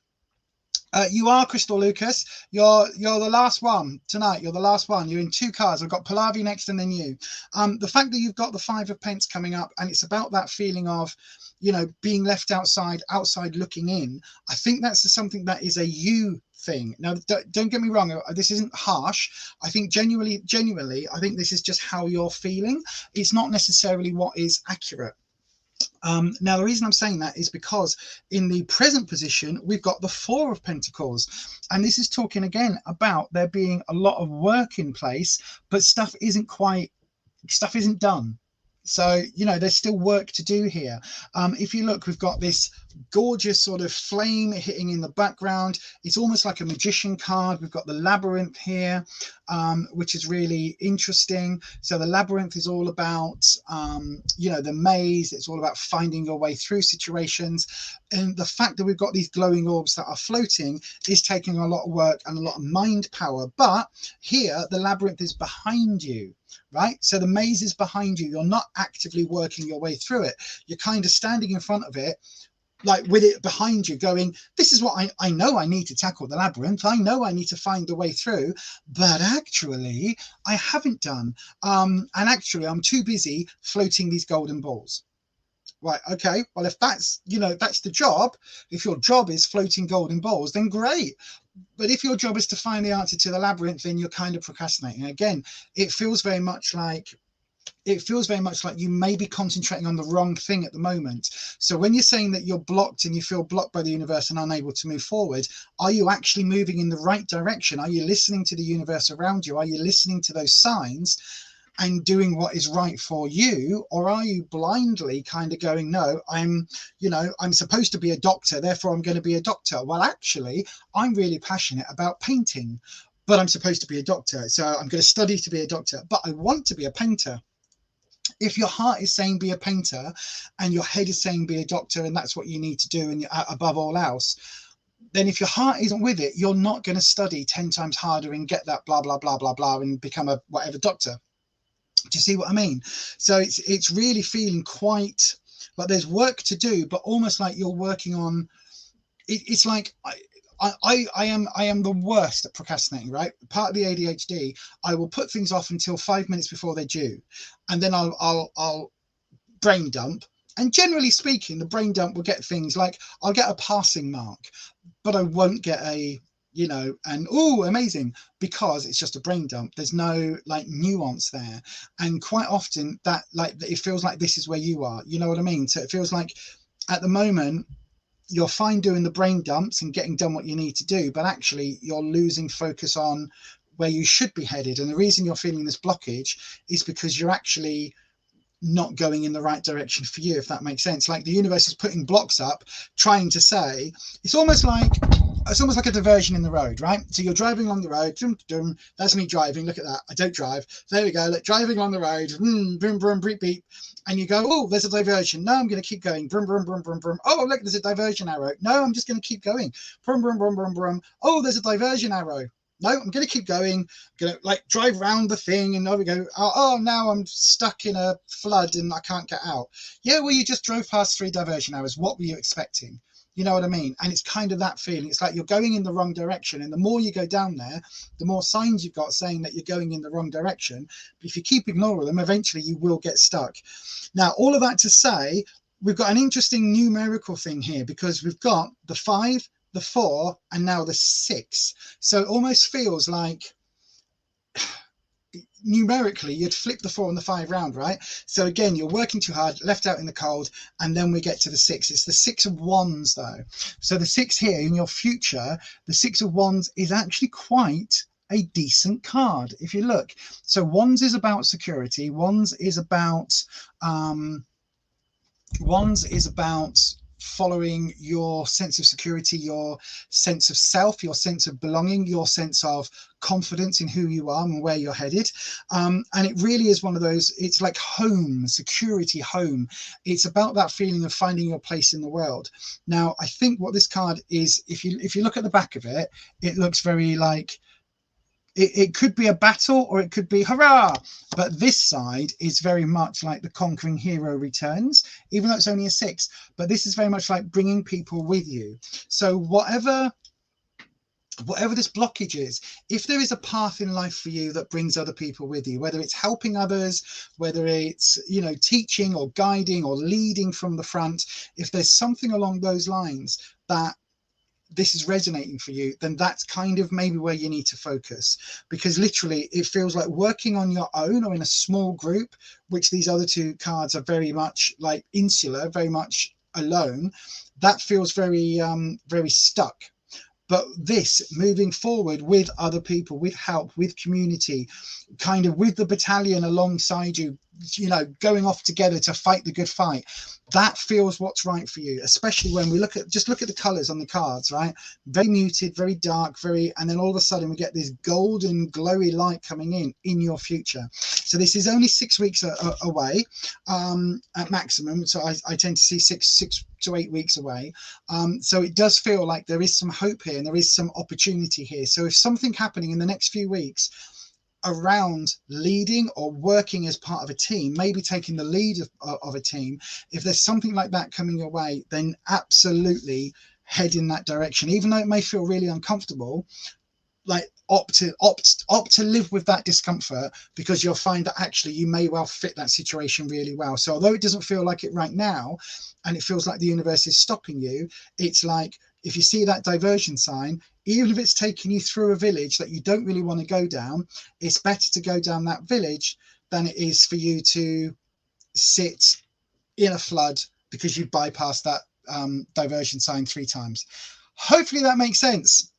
you are Crystal Lucas. You're the last one tonight. You're the last one. You're in 2 cards. I've got Pallavi next and then you. The fact that you've got the 5 of pence coming up, and it's about that feeling of, you know, being left outside looking in. I think that's something that is a you thing. Now, don't get me wrong. This isn't harsh. I think genuinely, I think this is just how you're feeling. It's not necessarily what is accurate. Now, the reason I'm saying that is because in the present position, we've got the 4 of pentacles. And this is talking again about there being a lot of work in place, but stuff isn't done. So, you know, there's still work to do here. If you look, we've got this gorgeous sort of flame hitting in the background. It's almost like a magician card. We've got the labyrinth here, which is really interesting. So the labyrinth is all about, you know, the maze. It's all about finding your way through situations. And the fact that we've got these glowing orbs that are floating is taking a lot of work and a lot of mind power. But here, the labyrinth is behind you. Right, so the maze is behind you. You're not actively working your way through it. You're kind of standing in front of it, like with it behind you, going, this is what I know I need to tackle the labyrinth. I know I need to find the way through, but actually I haven't done. And actually I'm too busy floating these golden balls. Right, okay, well, if that's, you know, that's the job, if your job is floating golden balls, then great. But if your job is to find the answer to the labyrinth, then you're kind of procrastinating. Again, it feels very much like you may be concentrating on the wrong thing at the moment. So when you're saying that you're blocked and you feel blocked by the universe and unable to move forward, are you actually moving in the right direction? Are you listening to the universe around you? Are you listening to those signs and doing what is right for you? Or are you blindly kind of going, no, I'm supposed to be a doctor, therefore I'm going to be a doctor. Well, actually, I'm really passionate about painting, but I'm supposed to be a doctor. So I'm going to study to be a doctor, but I want to be a painter. If your heart is saying be a painter and your head is saying be a doctor, and that's what you need to do, and above all else, then if your heart isn't with it, you're not going to study 10 times harder and get that blah, blah, blah, blah, blah, and become a whatever doctor. Do you see what I mean? So it's really feeling quite like there's work to do, but almost like you're working on, it's like, I am the worst at procrastinating, right? Part of the ADHD, I will put things off until 5 minutes before they're due, and then I'll brain dump. And generally speaking, the brain dump will get things like, I'll get a passing mark, but I won't get a, you know, and oh, amazing, because it's just a brain dump. There's no like nuance there. And quite often that, like, it feels like this is where you are, you know what I mean? So it feels like at the moment you're fine doing the brain dumps and getting done what you need to do, but actually you're losing focus on where you should be headed. And the reason you're feeling this blockage is because you're actually not going in the right direction for you, if that makes sense. Like the universe is putting blocks up, trying to say, it's almost like a diversion in the road, right? So you're driving along the road, dum, dum, that's me driving, look at that, I don't drive, there we go, look, driving along the road, brum, brum, beep, beep, and you go, oh, there's a diversion, no, I'm going to keep going, brum, brum, brum, brum, brum, oh, look, there's a diversion arrow, no, I'm just going to keep going, brum, brum, brum, brum, brum, oh, there's a diversion arrow, no, I'm going to keep going. I'm going to like drive around the thing, and there we go. Oh, now I'm stuck in a flood and I can't get out. Yeah, well, you just drove past 3 diversion arrows. What were you expecting? You know what I mean? And it's kind of that feeling. It's like you're going in the wrong direction. And the more you go down there, the more signs you've got saying that you're going in the wrong direction. But if you keep ignoring them, eventually you will get stuck. Now, all of that to say, we've got an interesting numerical thing here, because we've got the 5, the 4, and now the 6. So it almost feels like numerically you'd flip the 4 and the 5 round, right? So again, you're working too hard, left out in the cold, and then we get to the 6. It's the 6 of Wands though. So the 6 here in your future, the 6 of Wands is actually quite a decent card if you look. So Wands is about security. Wands is about following your sense of security, your sense of self, your sense of belonging, your sense of confidence in who you are and where you're headed. And it really is one of those, it's like home, security, home. It's about that feeling of finding your place in the world. Now, I think what this card is, if you look at the back of it, it looks very like, it could be a battle or it could be hurrah, but this side is very much like the conquering hero returns, even though it's only a 6, but this is very much like bringing people with you. So whatever this blockage is, if there is a path in life for you that brings other people with you, whether it's helping others, whether it's, you know, teaching or guiding or leading from the front, if there's something along those lines that this is resonating for you, then that's kind of maybe where you need to focus, because literally it feels like working on your own or in a small group, which these other 2 cards are very much like insular, very much alone. That feels very very stuck. But this moving forward with other people, with help, with community, kind of with the battalion alongside you, you know, going off together to fight the good fight, that feels what's right for you, especially when we look at the colors on the cards, right? Very muted, very dark, and then all of a sudden we get this golden glowy light coming in your future. So this is only 6 weeks away at maximum. So I tend to see 6 to 8 weeks away. So it does feel like there is some hope here and there is some opportunity here. So if something happening in the next few weeks around leading or working as part of a team, maybe taking the lead of a team, if there's something like that coming your way, then absolutely head in that direction, even though it may feel really uncomfortable. Like opt to live with that discomfort, because you'll find that actually you may well fit that situation really well. So although it doesn't feel like it right now and it feels like the universe is stopping you, it's like if you see that diversion sign, even if it's taking you through a village that you don't really want to go down, it's better to go down that village than it is for you to sit in a flood because you bypassed that diversion sign 3 times. Hopefully that makes sense.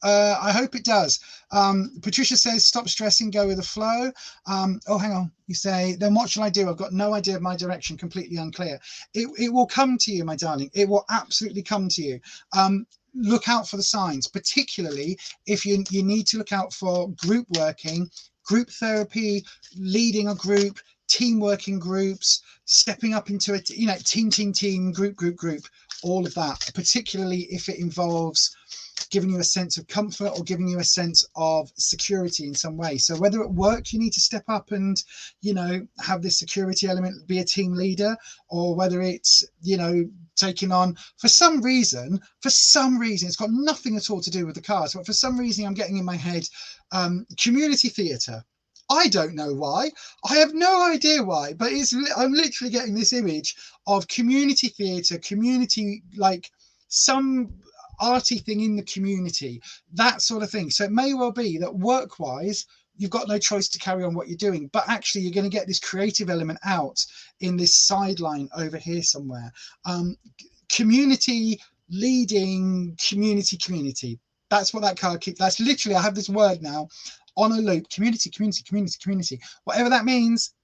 I hope it does. Patricia says, stop stressing, go with the flow. Oh, hang on. You say, then what shall I do? I've got no idea of my direction, completely unclear. It will come to you, my darling. It will absolutely come to you. Look out for the signs, particularly if you need to look out for group working, group therapy, leading a group, team working groups, stepping up into a, you know, team, group, all of that, particularly if it involves giving you a sense of comfort or giving you a sense of security in some way. So whether at work you need to step up and, you know, have this security element, be a team leader, or whether it's, you know, taking on, for some reason, it's got nothing at all to do with the cards, but for some reason I'm getting in my head community theatre. I don't know why. I have no idea why, but I'm literally getting this image of community theatre, community, like some arty thing in the community, that sort of thing. So it may well be that work-wise, you've got no choice to carry on what you're doing, but actually you're going to get this creative element out in this sideline over here somewhere. Community, leading, community. That's what that card keeps. That's literally, I have this word now on a loop: community. Whatever that means,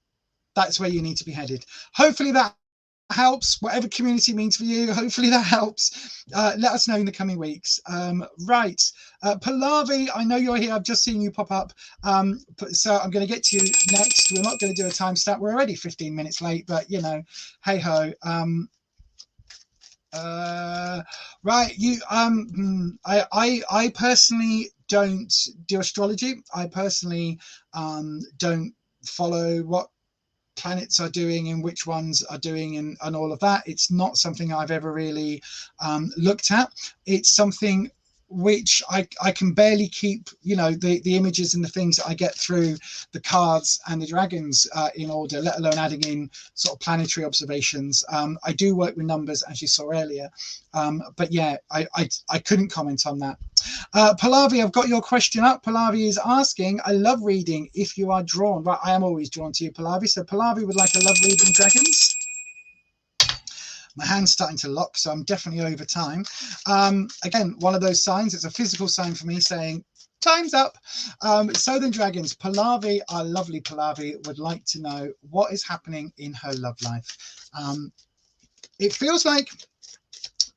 that's where you need to be headed. Hopefully that helps. Whatever community means for you, hopefully that helps. Let us know in the coming weeks. Right, Pallavi, I know you're here. I've just seen you pop up. So I'm going to get to you next. We're not going to do a time stat. We're already 15 minutes late, but you know, hey ho. Right, you I personally don't do astrology. I personally don't follow what planets are doing and which ones are doing and all of that. It's not something I've ever really looked at. It's something which I can barely keep, you know, the images and the things that I get through the cards and the dragons in order, let alone adding in sort of planetary observations. I do work with numbers, as you saw earlier, but yeah, I couldn't comment on that. Pallavi, I've got your question up. Pallavi is asking, I love reading if you are drawn. Right, I am always drawn to you, Pallavi. So Pallavi would like a love reading dragons. My hand's starting to lock, so I'm definitely over time. Again, one of those signs, it's a physical sign for me saying, time's up. So then dragons, Pallavi, our lovely Pallavi, would like to know what is happening in her love life. It feels like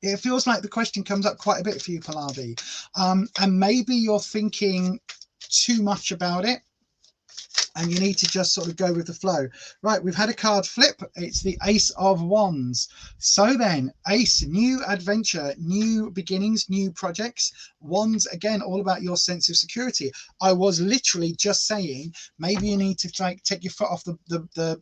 the question comes up quite a bit for you, Pallavi. And maybe you're thinking too much about it, and you need to just sort of go with the flow. Right, we've had a card flip. It's the Ace of Wands. So then, Ace, new adventure, new beginnings, new projects. Wands, again, all about your sense of security. I was literally just saying, maybe you need to like take your foot off the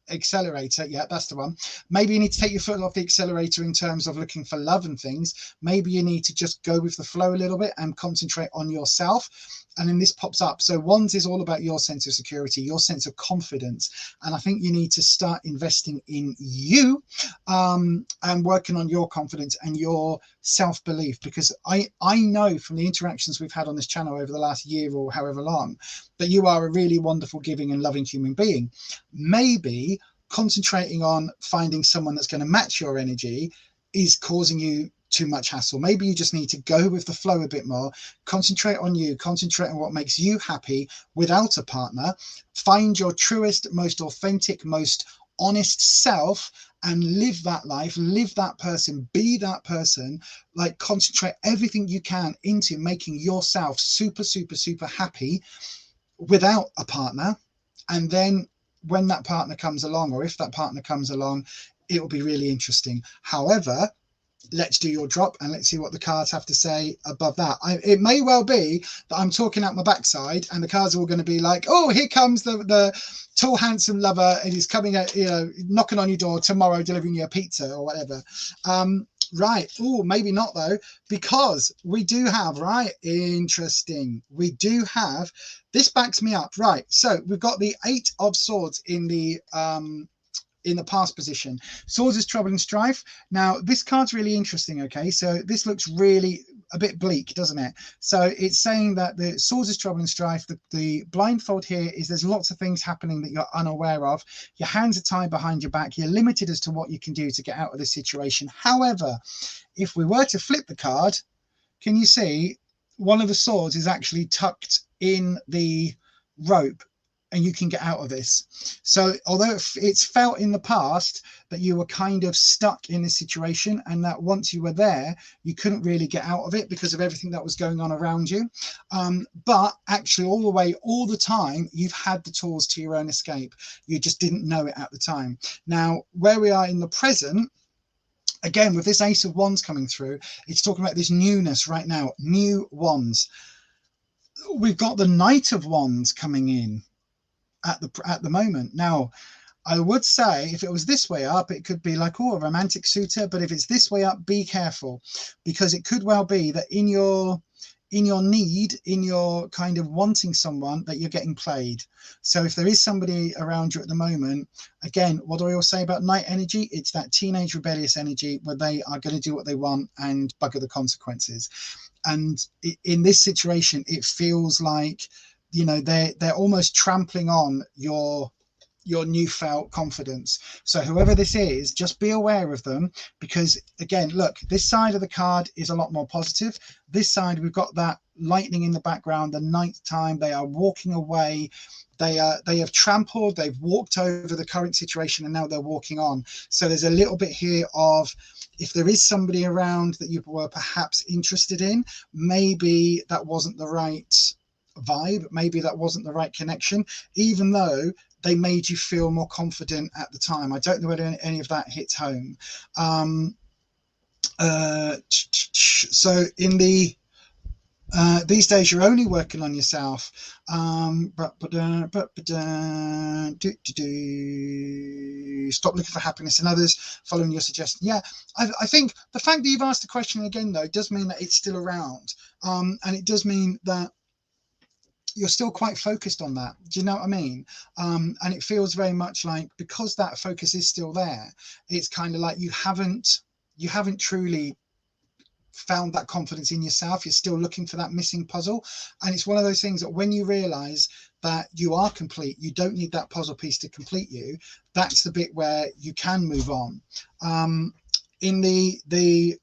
accelerator. Yeah, that's the one. Maybe you need to take your foot off the accelerator in terms of looking for love and things. Maybe you need to just go with the flow a little bit and concentrate on yourself. And then this pops up. So Wands is all about your sense of security, your sense of confidence. And I think you need to start investing in you and working on your confidence and your self-belief, because I know from the interactions we've had on this channel over the last year or however long that you are a really wonderful, giving and loving human being. Maybe concentrating on finding someone that's going to match your energy is causing you too much hassle. Maybe you just need to go with the flow a bit more, concentrate on you, concentrate on what makes you happy without a partner, find your truest, most authentic, most honest self and live that life, live that person, be that person. Like, concentrate everything you can into making yourself super happy without a partner. And then when that partner comes along, or if that partner comes along, it will be really interesting. However, let's do your drop and let's see what the cards have to say above that. It may well be that I'm talking out my backside and the cards are all going to be like, oh, here comes the tall, handsome lover, and he's coming at, you know, knocking on your door tomorrow, delivering you a pizza or whatever. Right. Oh, maybe not though, because we do have, right, interesting. We do have, this backs me up. Right. So we've got the 8 of Swords in the past position. Swords is trouble and strife. Now this card's really interesting. Okay, so this looks really a bit bleak, doesn't it? So it's saying that the Swords is trouble and strife. The blindfold here is there's lots of things happening that you're unaware of. Your hands are tied behind your back. You're limited as to what you can do to get out of this situation. However, if we were to flip the card, can you see one of the swords is actually tucked in the rope, and you can get out of this. So although it's felt in the past that you were kind of stuck in this situation, and that once you were there, you couldn't really get out of it because of everything that was going on around you. But actually all the time, you've had the tools to your own escape. You just didn't know it at the time. Now, where we are in the present, again, with this Ace of Wands coming through, it's talking about this newness right now, new wands. We've got the Knight of Wands coming in at the moment. Now, I would say if it was this way up, it could be like, oh, a romantic suitor. But if it's this way up, be careful, because it could well be that in your need, in your kind of wanting someone, that you're getting played. So if there is somebody around you at the moment, again, what do I always say about night energy? It's that teenage rebellious energy where they are going to do what they want and bugger the consequences. And in this situation, it feels like, you know, they're almost trampling on your newfound confidence. So whoever this is, just be aware of them, because again, look, this side of the card is a lot more positive. This side, we've got that lightning in the background, the night time, they are walking away. They have trampled, they've walked over the current situation, and now they're walking on. So there's a little bit here of, if there is somebody around that you were perhaps interested in, maybe that wasn't the right vibe, maybe that wasn't the right connection, even though they made you feel more confident at the time. I don't know whether any of that hits home. So in the these days, you're only working on yourself. Stop looking for happiness in others, following your suggestion. Yeah, I think the fact that you've asked the question again, though, does mean that it's still around. And it does mean that you're still quite focused on that. Do you know what I mean? And it feels very much like, because that focus is still there, it's kind of like you haven't truly found that confidence in yourself. You're still looking for that missing puzzle. And it's one of those things that when you realize that you are complete, you don't need that puzzle piece to complete you, that's the bit where you can move on. In the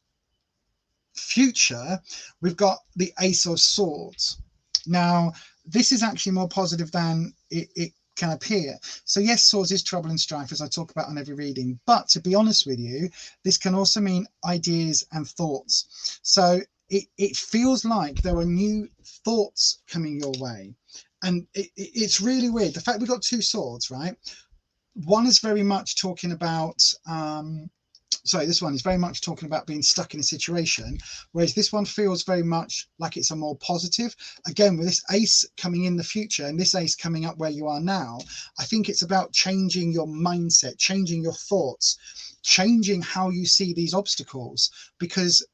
future, we've got the Ace of Swords. Now, this is actually more positive than it can appear. So yes, swords is trouble and strife, as I talk about on every reading. But to be honest with you, this can also mean ideas and thoughts. So it feels like there are new thoughts coming your way. And it's really weird. The fact we've got two swords, right? One is very much talking about... sorry, this one is very much talking about being stuck in a situation, whereas this one feels very much like it's a more positive. Again, with this ace coming in the future and this ace coming up where you are now, I think it's about changing your mindset, changing your thoughts, changing how you see these obstacles, because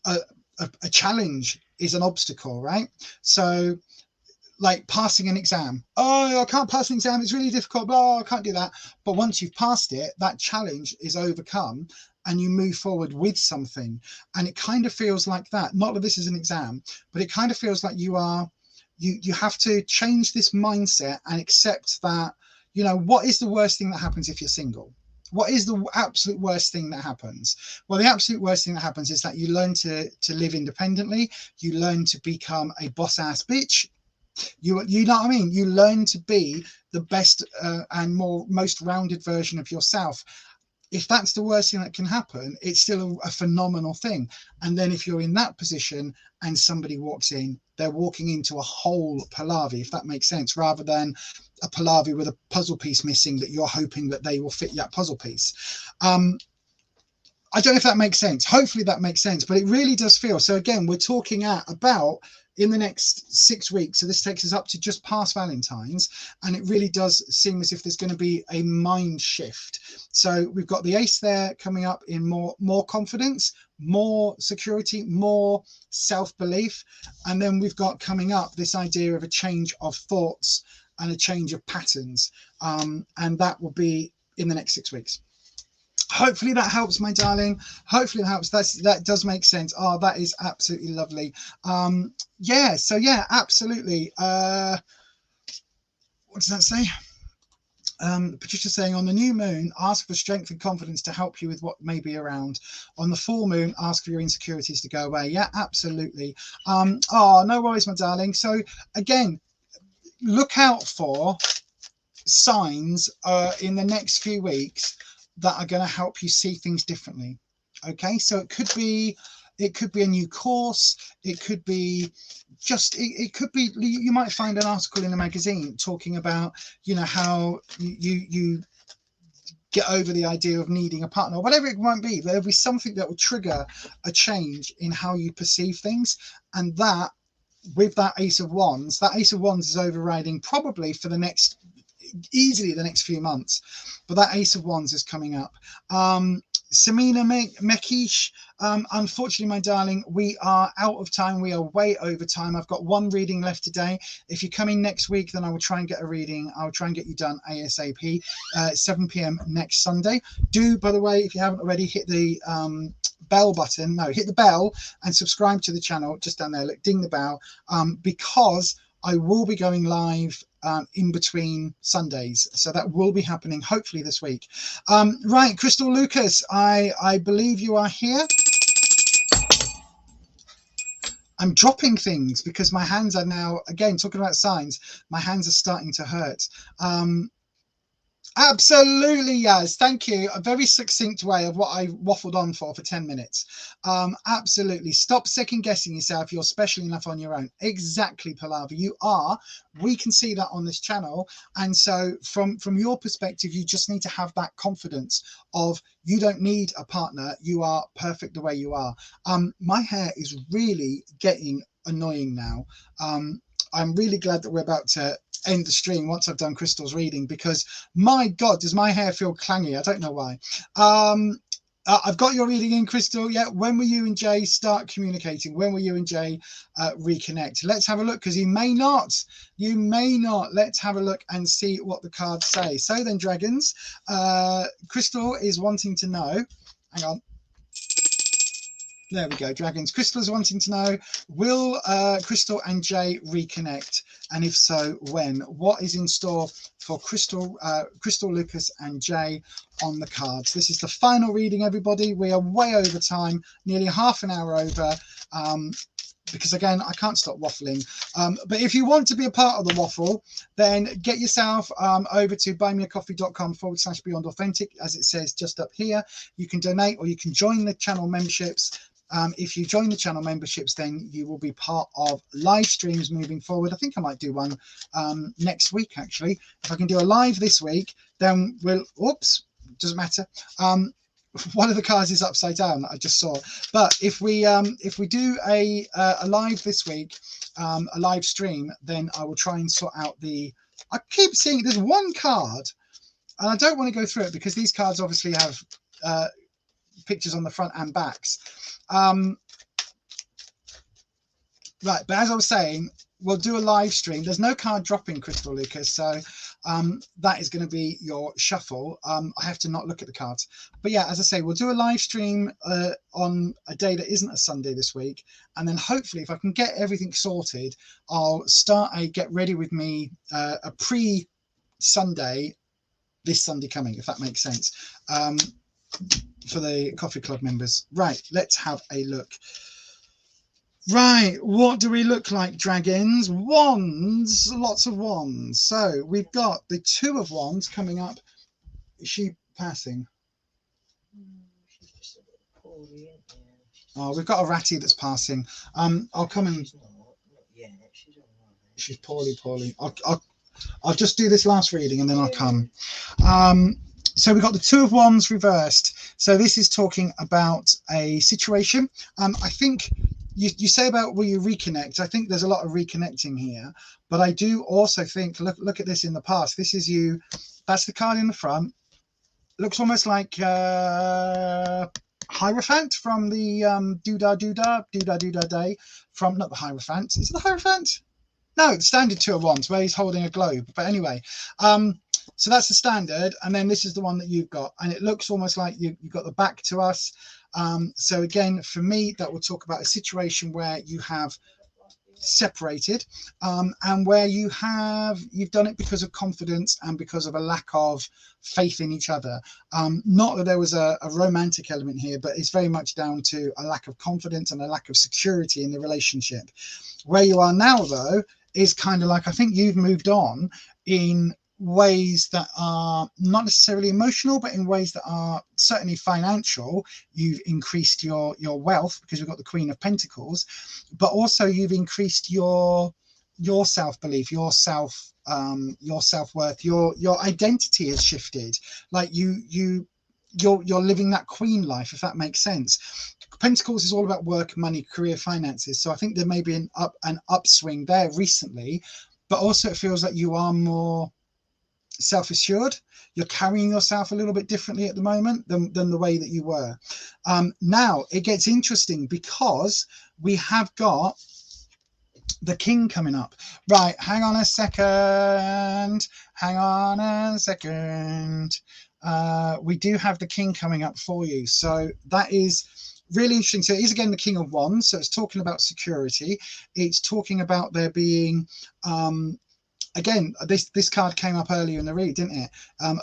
a challenge is an obstacle, right? So like passing an exam. Oh, I can't pass an exam, it's really difficult, blah, I can't do that. But once you've passed it, that challenge is overcome and you move forward with something. And it kind of feels like that. Not that this is an exam, but it kind of feels like you have to change this mindset and accept that, you know, what is the worst thing that happens if you're single? What is the absolute worst thing that happens? Well, the absolute worst thing that happens is that you learn to live independently. You learn to become a boss ass bitch. You know what I mean? You learn to be the best and most rounded version of yourself. If that's the worst thing that can happen, it's still a phenomenal thing. And then if you're in that position and somebody walks in, they're walking into a whole Pahlavi, if that makes sense, rather than a Pahlavi with a puzzle piece missing that you're hoping that they will fit that puzzle piece. I don't know if that makes sense. Hopefully that makes sense, but it really does feel. So again, we're talking about in the next 6 weeks. So this takes us up to just past Valentine's. And it really does seem as if there's going to be a mind shift. So we've got the ace there coming up in more confidence, more security, more self-belief. And then we've got coming up this idea of a change of thoughts and a change of patterns. And that will be in the next 6 weeks. Hopefully that helps, my darling. Hopefully it helps. That does make sense. Oh, that is absolutely lovely. Yeah, so yeah, absolutely. What does that say? Patricia saying, on the new moon, ask for strength and confidence to help you with what may be around. On the full moon, ask for your insecurities to go away. Yeah, absolutely. Oh, no worries, my darling. So again, look out for signs in the next few weeks that are going to help you see things differently. Okay, so it could be a new course, it could be just it could be, you might find an article in a magazine talking about, you know, how you get over the idea of needing a partner, or whatever it might be. There'll be something that will trigger a change in how you perceive things. And that, with that Ace of Wands, that Ace of Wands is overriding probably for the next, easily the next few months. But that Ace of Wands is coming up. Samina Mekish, unfortunately, my darling, we are out of time. We are way over time. I've got one reading left today. If you're coming next week, then I will try and get a reading. I'll try and get you done ASAP, 7 p.m. next Sunday. Do, by the way, if you haven't already, hit the bell button. No, hit the bell and subscribe to the channel just down there. Look, ding the bell, because I will be going live in between Sundays, so that will be happening hopefully this week. Right, Crystal Lucas, I believe you are here. I'm dropping things because my hands are now, again, talking about signs, my hands are starting to hurt. Absolutely, yes. Thank you. A very succinct way of what I waffled on for 10 minutes. Absolutely. Stop second guessing yourself. You're special enough on your own. Exactly, Palava. You are. We can see that on this channel. And so from your perspective, you just need to have that confidence of you don't need a partner. You are perfect the way you are. My hair is really getting annoying now. I'm really glad that we're about to end the stream once I've done Crystal's reading, because my God, does my hair feel clangy? I don't know why. I've got your reading in, Crystal. Yeah, when will you and Jay start communicating? When will you and Jay reconnect? Let's have a look, because you may not. Let's have a look and see what the cards say. So then, dragons, Crystal is wanting to know, hang on. There we go, dragons. Crystal is wanting to know, will Crystal and Jay reconnect? And if so, when? What is in store for Crystal, Lucas and Jay on the cards? This is the final reading, everybody. We are way over time, nearly half an hour over, because again, I can't stop waffling. But if you want to be a part of the waffle, then get yourself over to buymeacoffee.com/Beyond Authentic, as it says just up here. You can donate, or you can join the channel memberships. If you join the channel memberships, then you will be part of live streams moving forward. I think I might do one next week, actually. If I can do a live this week, then we'll, oops, doesn't matter. One of the cards is upside down that I just saw. But if we do a live this week, a live stream, then I will try and sort out the, I keep seeing there's one card, and I don't want to go through it because these cards obviously have pictures on the front and backs. Right, but as I was saying, we'll do a live stream. There's no card dropping, Crystal Lucas, so that is going to be your shuffle. I have to not look at the cards. But yeah, as I say, we'll do a live stream on a day that isn't a Sunday this week. And then hopefully, if I can get everything sorted, I'll start a Get Ready With Me, a pre-Sunday, this Sunday coming, if that makes sense, for the Coffee Club members. Right, let's have a look. Right, what do we look like, dragons? Wands, lots of wands. So we've got the Two of Wands coming up. Is she passing? She's just a bit poorly, isn't she? Oh, we've got a ratty that's passing. I'll come and. She's not yet. She's all right. She's poorly. I'll just do this last reading and then I'll come. So we've got the Two of Wands reversed. So this is talking about a situation. I think you say about will you reconnect. I think there's a lot of reconnecting here, but I do also think, look at this in the past. This is you. That's the card in the front. Looks almost like Hierophant from the Doodah Day from, not the Hierophant. Is it the Hierophant? No, the standard Two of Wands where he's holding a globe. But anyway, so that's the standard, and then this is the one that you've got, and it looks almost like you've got the back to us. So again, for me, that will talk about a situation where you have separated, and where you've done it because of confidence and because of a lack of faith in each other. Not that there was a romantic element here, but it's very much down to a lack of confidence and a lack of security in the relationship. Where you are now, though, is kind of like, I think you've moved on in ways that are not necessarily emotional, but in ways that are certainly financial. You've increased your wealth because we've got the Queen of Pentacles, but also you've increased your your self-belief, your self-worth, your identity has shifted. Like you're living that queen life, if that makes sense. Pentacles is all about work, money, career, finances. So I think there may be an upswing there recently, but also it feels like you are more self-assured. You're carrying yourself a little bit differently at the moment than the way that you were. Now it gets interesting because we have got the king coming up. Right, hang on a second. We do have the king coming up for you. So that is really interesting. So it is again the King of Wands. So it's talking about security. It's talking about there being again, this card came up earlier in the read, didn't it?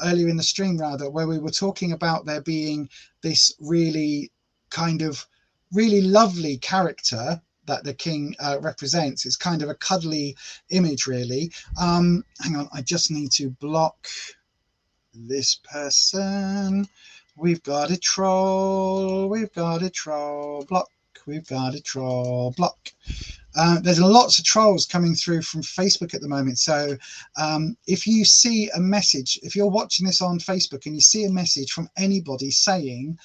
Earlier in the stream, rather, where we were talking about there being this really kind of really lovely character that the king represents. It's kind of a cuddly image, really. Hang on, I just need to block this person. We've got a troll. We've got a troll. Block. We've got a troll. Block. There's lots of trolls coming through from Facebook at the moment. So if you see a message, if you're watching this on Facebook and you see a message from anybody saying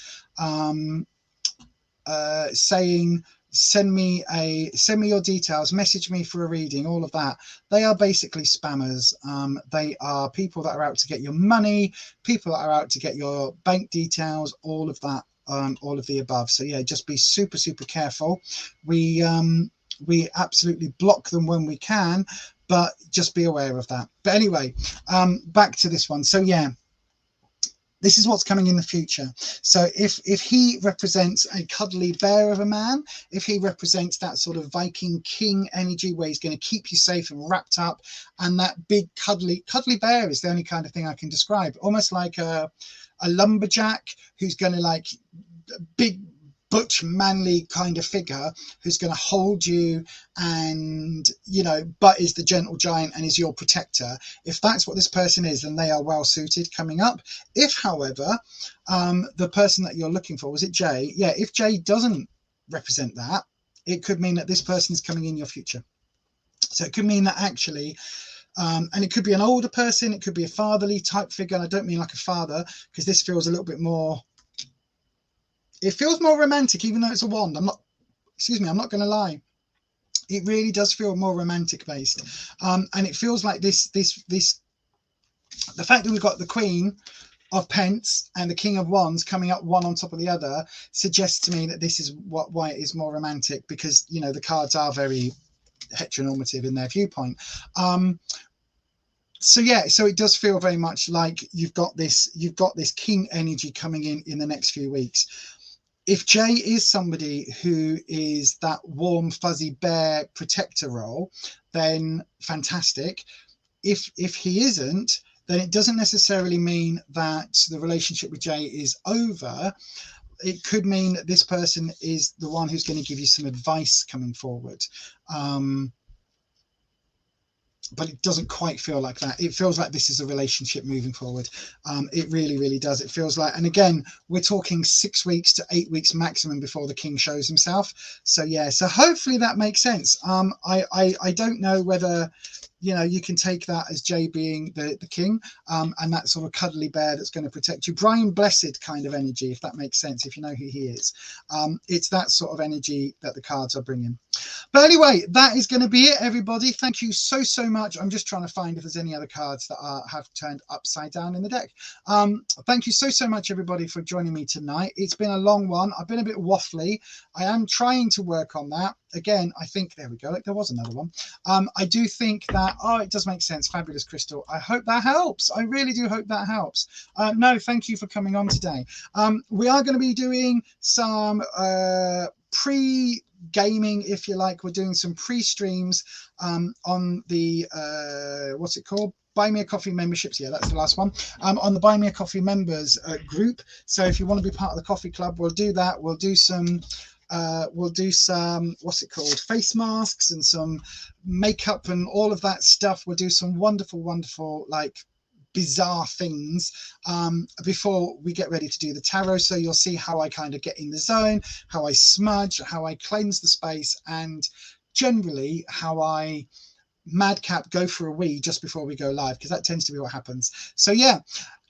send me your details, message me for a reading, all of that, they are basically spammers. They are people that are out to get your money, people that are out to get your bank details, all of that, all of the above. So yeah, just be super careful. We absolutely block them when we can, but just be aware of that. But anyway, back to this one. So yeah, this is what's coming in the future. So if he represents a cuddly bear of a man, if he represents that sort of Viking king energy where he's going to keep you safe and wrapped up, and that big cuddly bear is the only kind of thing I can describe, almost like a lumberjack who's going to, like, big butch manly kind of figure who's going to hold you, and but is the gentle giant and is your protector. If that's what this person is, then they are well suited coming up. If, however, the person that you're looking for, was it Jay? Yeah, if Jay doesn't represent that, it could mean that this person is coming in your future. So it could mean that actually and it could be an older person, it could be a fatherly type figure. And I don't mean like a father, because this feels a little bit more, it feels more romantic, even though it's a wand. I'm not going to lie. It really does feel more romantic based. And it feels like this, the fact that we've got the Queen of Pence and the King of Wands coming up one on top of the other suggests to me that this is why it is more romantic, because, the cards are very heteronormative in their viewpoint. So yeah, so it does feel very much like you've got this king energy coming in the next few weeks. If Jay is somebody who is that warm, fuzzy bear protector role, then fantastic. If he isn't, then it doesn't necessarily mean that the relationship with Jay is over. It could mean that this person is the one who's going to give you some advice coming forward. But it doesn't quite feel like that. It feels like this is a relationship moving forward. It really does. It feels like, and again, we're talking 6 weeks to 8 weeks maximum before the king shows himself. So yeah, so hopefully that makes sense. I don't know whether, you can take that as Jay being the king, and that sort of cuddly bear that's going to protect you. Brian Blessed kind of energy, if that makes sense, if you know who he is. It's that sort of energy that the cards are bringing. But anyway, that is going to be it, everybody. Thank you so much. I'm just trying to find if there's any other cards that have turned upside down in the deck. Thank you so much, everybody, for joining me tonight. It's been a long one. I've been a bit waffly. I am trying to work on that. Again, I think, there we go. There was another one. I do think that, it does make sense. Fabulous Crystal. I hope that helps. I really do hope that helps. No, thank you for coming on today. We are going to be doing some pre-gaming, if you like. We're doing some pre-streams on the what's it called, Buy Me a Coffee memberships. Yeah, that's the last one. On the Buy Me a Coffee members group. So if you want to be part of the coffee club, we'll do that. We'll do some what's it called, face masks and some makeup and all of that stuff. We'll do some wonderful like bizarre things before we get ready to do the tarot. So you'll see how I kind of get in the zone, how I smudge, how I cleanse the space, and generally how I madcap go for a wee just before we go live, because that tends to be what happens. So yeah.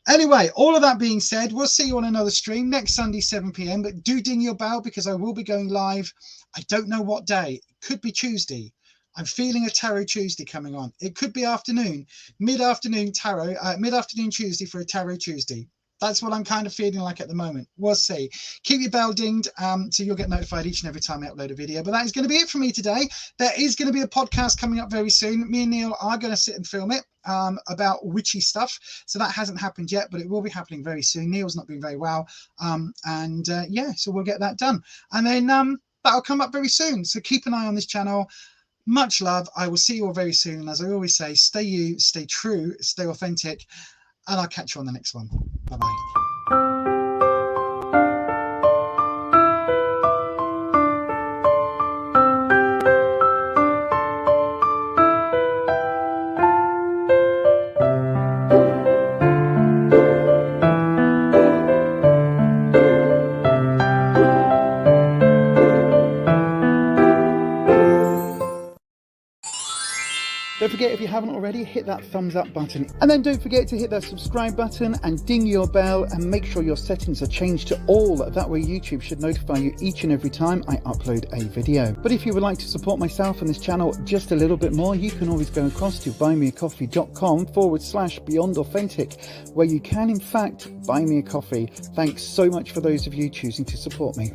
Anyway, all of that being said, we'll see you on another stream next Sunday, 7 p.m. But do ding your bell, because I will be going live. I don't know what day. It could be Tuesday. I'm feeling a Tarot Tuesday coming on. It could be afternoon, mid-afternoon tarot, mid-afternoon Tuesday for a Tarot Tuesday. That's what I'm kind of feeling like at the moment. We'll see. Keep your bell dinged so you'll get notified each and every time I upload a video. But that is going to be it for me today. There is going to be a podcast coming up very soon. Me and Neil are going to sit and film it about witchy stuff. So that hasn't happened yet, but it will be happening very soon. Neil's not been very well. Yeah, so we'll get that done. And then that'll come up very soon. So keep an eye on this channel. Much love. I will see you all very soon. And as I always say, stay you, stay true, stay authentic. And I'll catch you on the next one. Bye-bye. Don't forget, if you haven't already, hit that thumbs up button. And then don't forget to hit that subscribe button and ding your bell, and make sure your settings are changed to all. That way YouTube should notify you each and every time I upload a video. But if you would like to support myself and this channel just a little bit more, you can always go across to buymeacoffee.com/beyondauthentic, where you can in fact buy me a coffee. Thanks so much for those of you choosing to support me.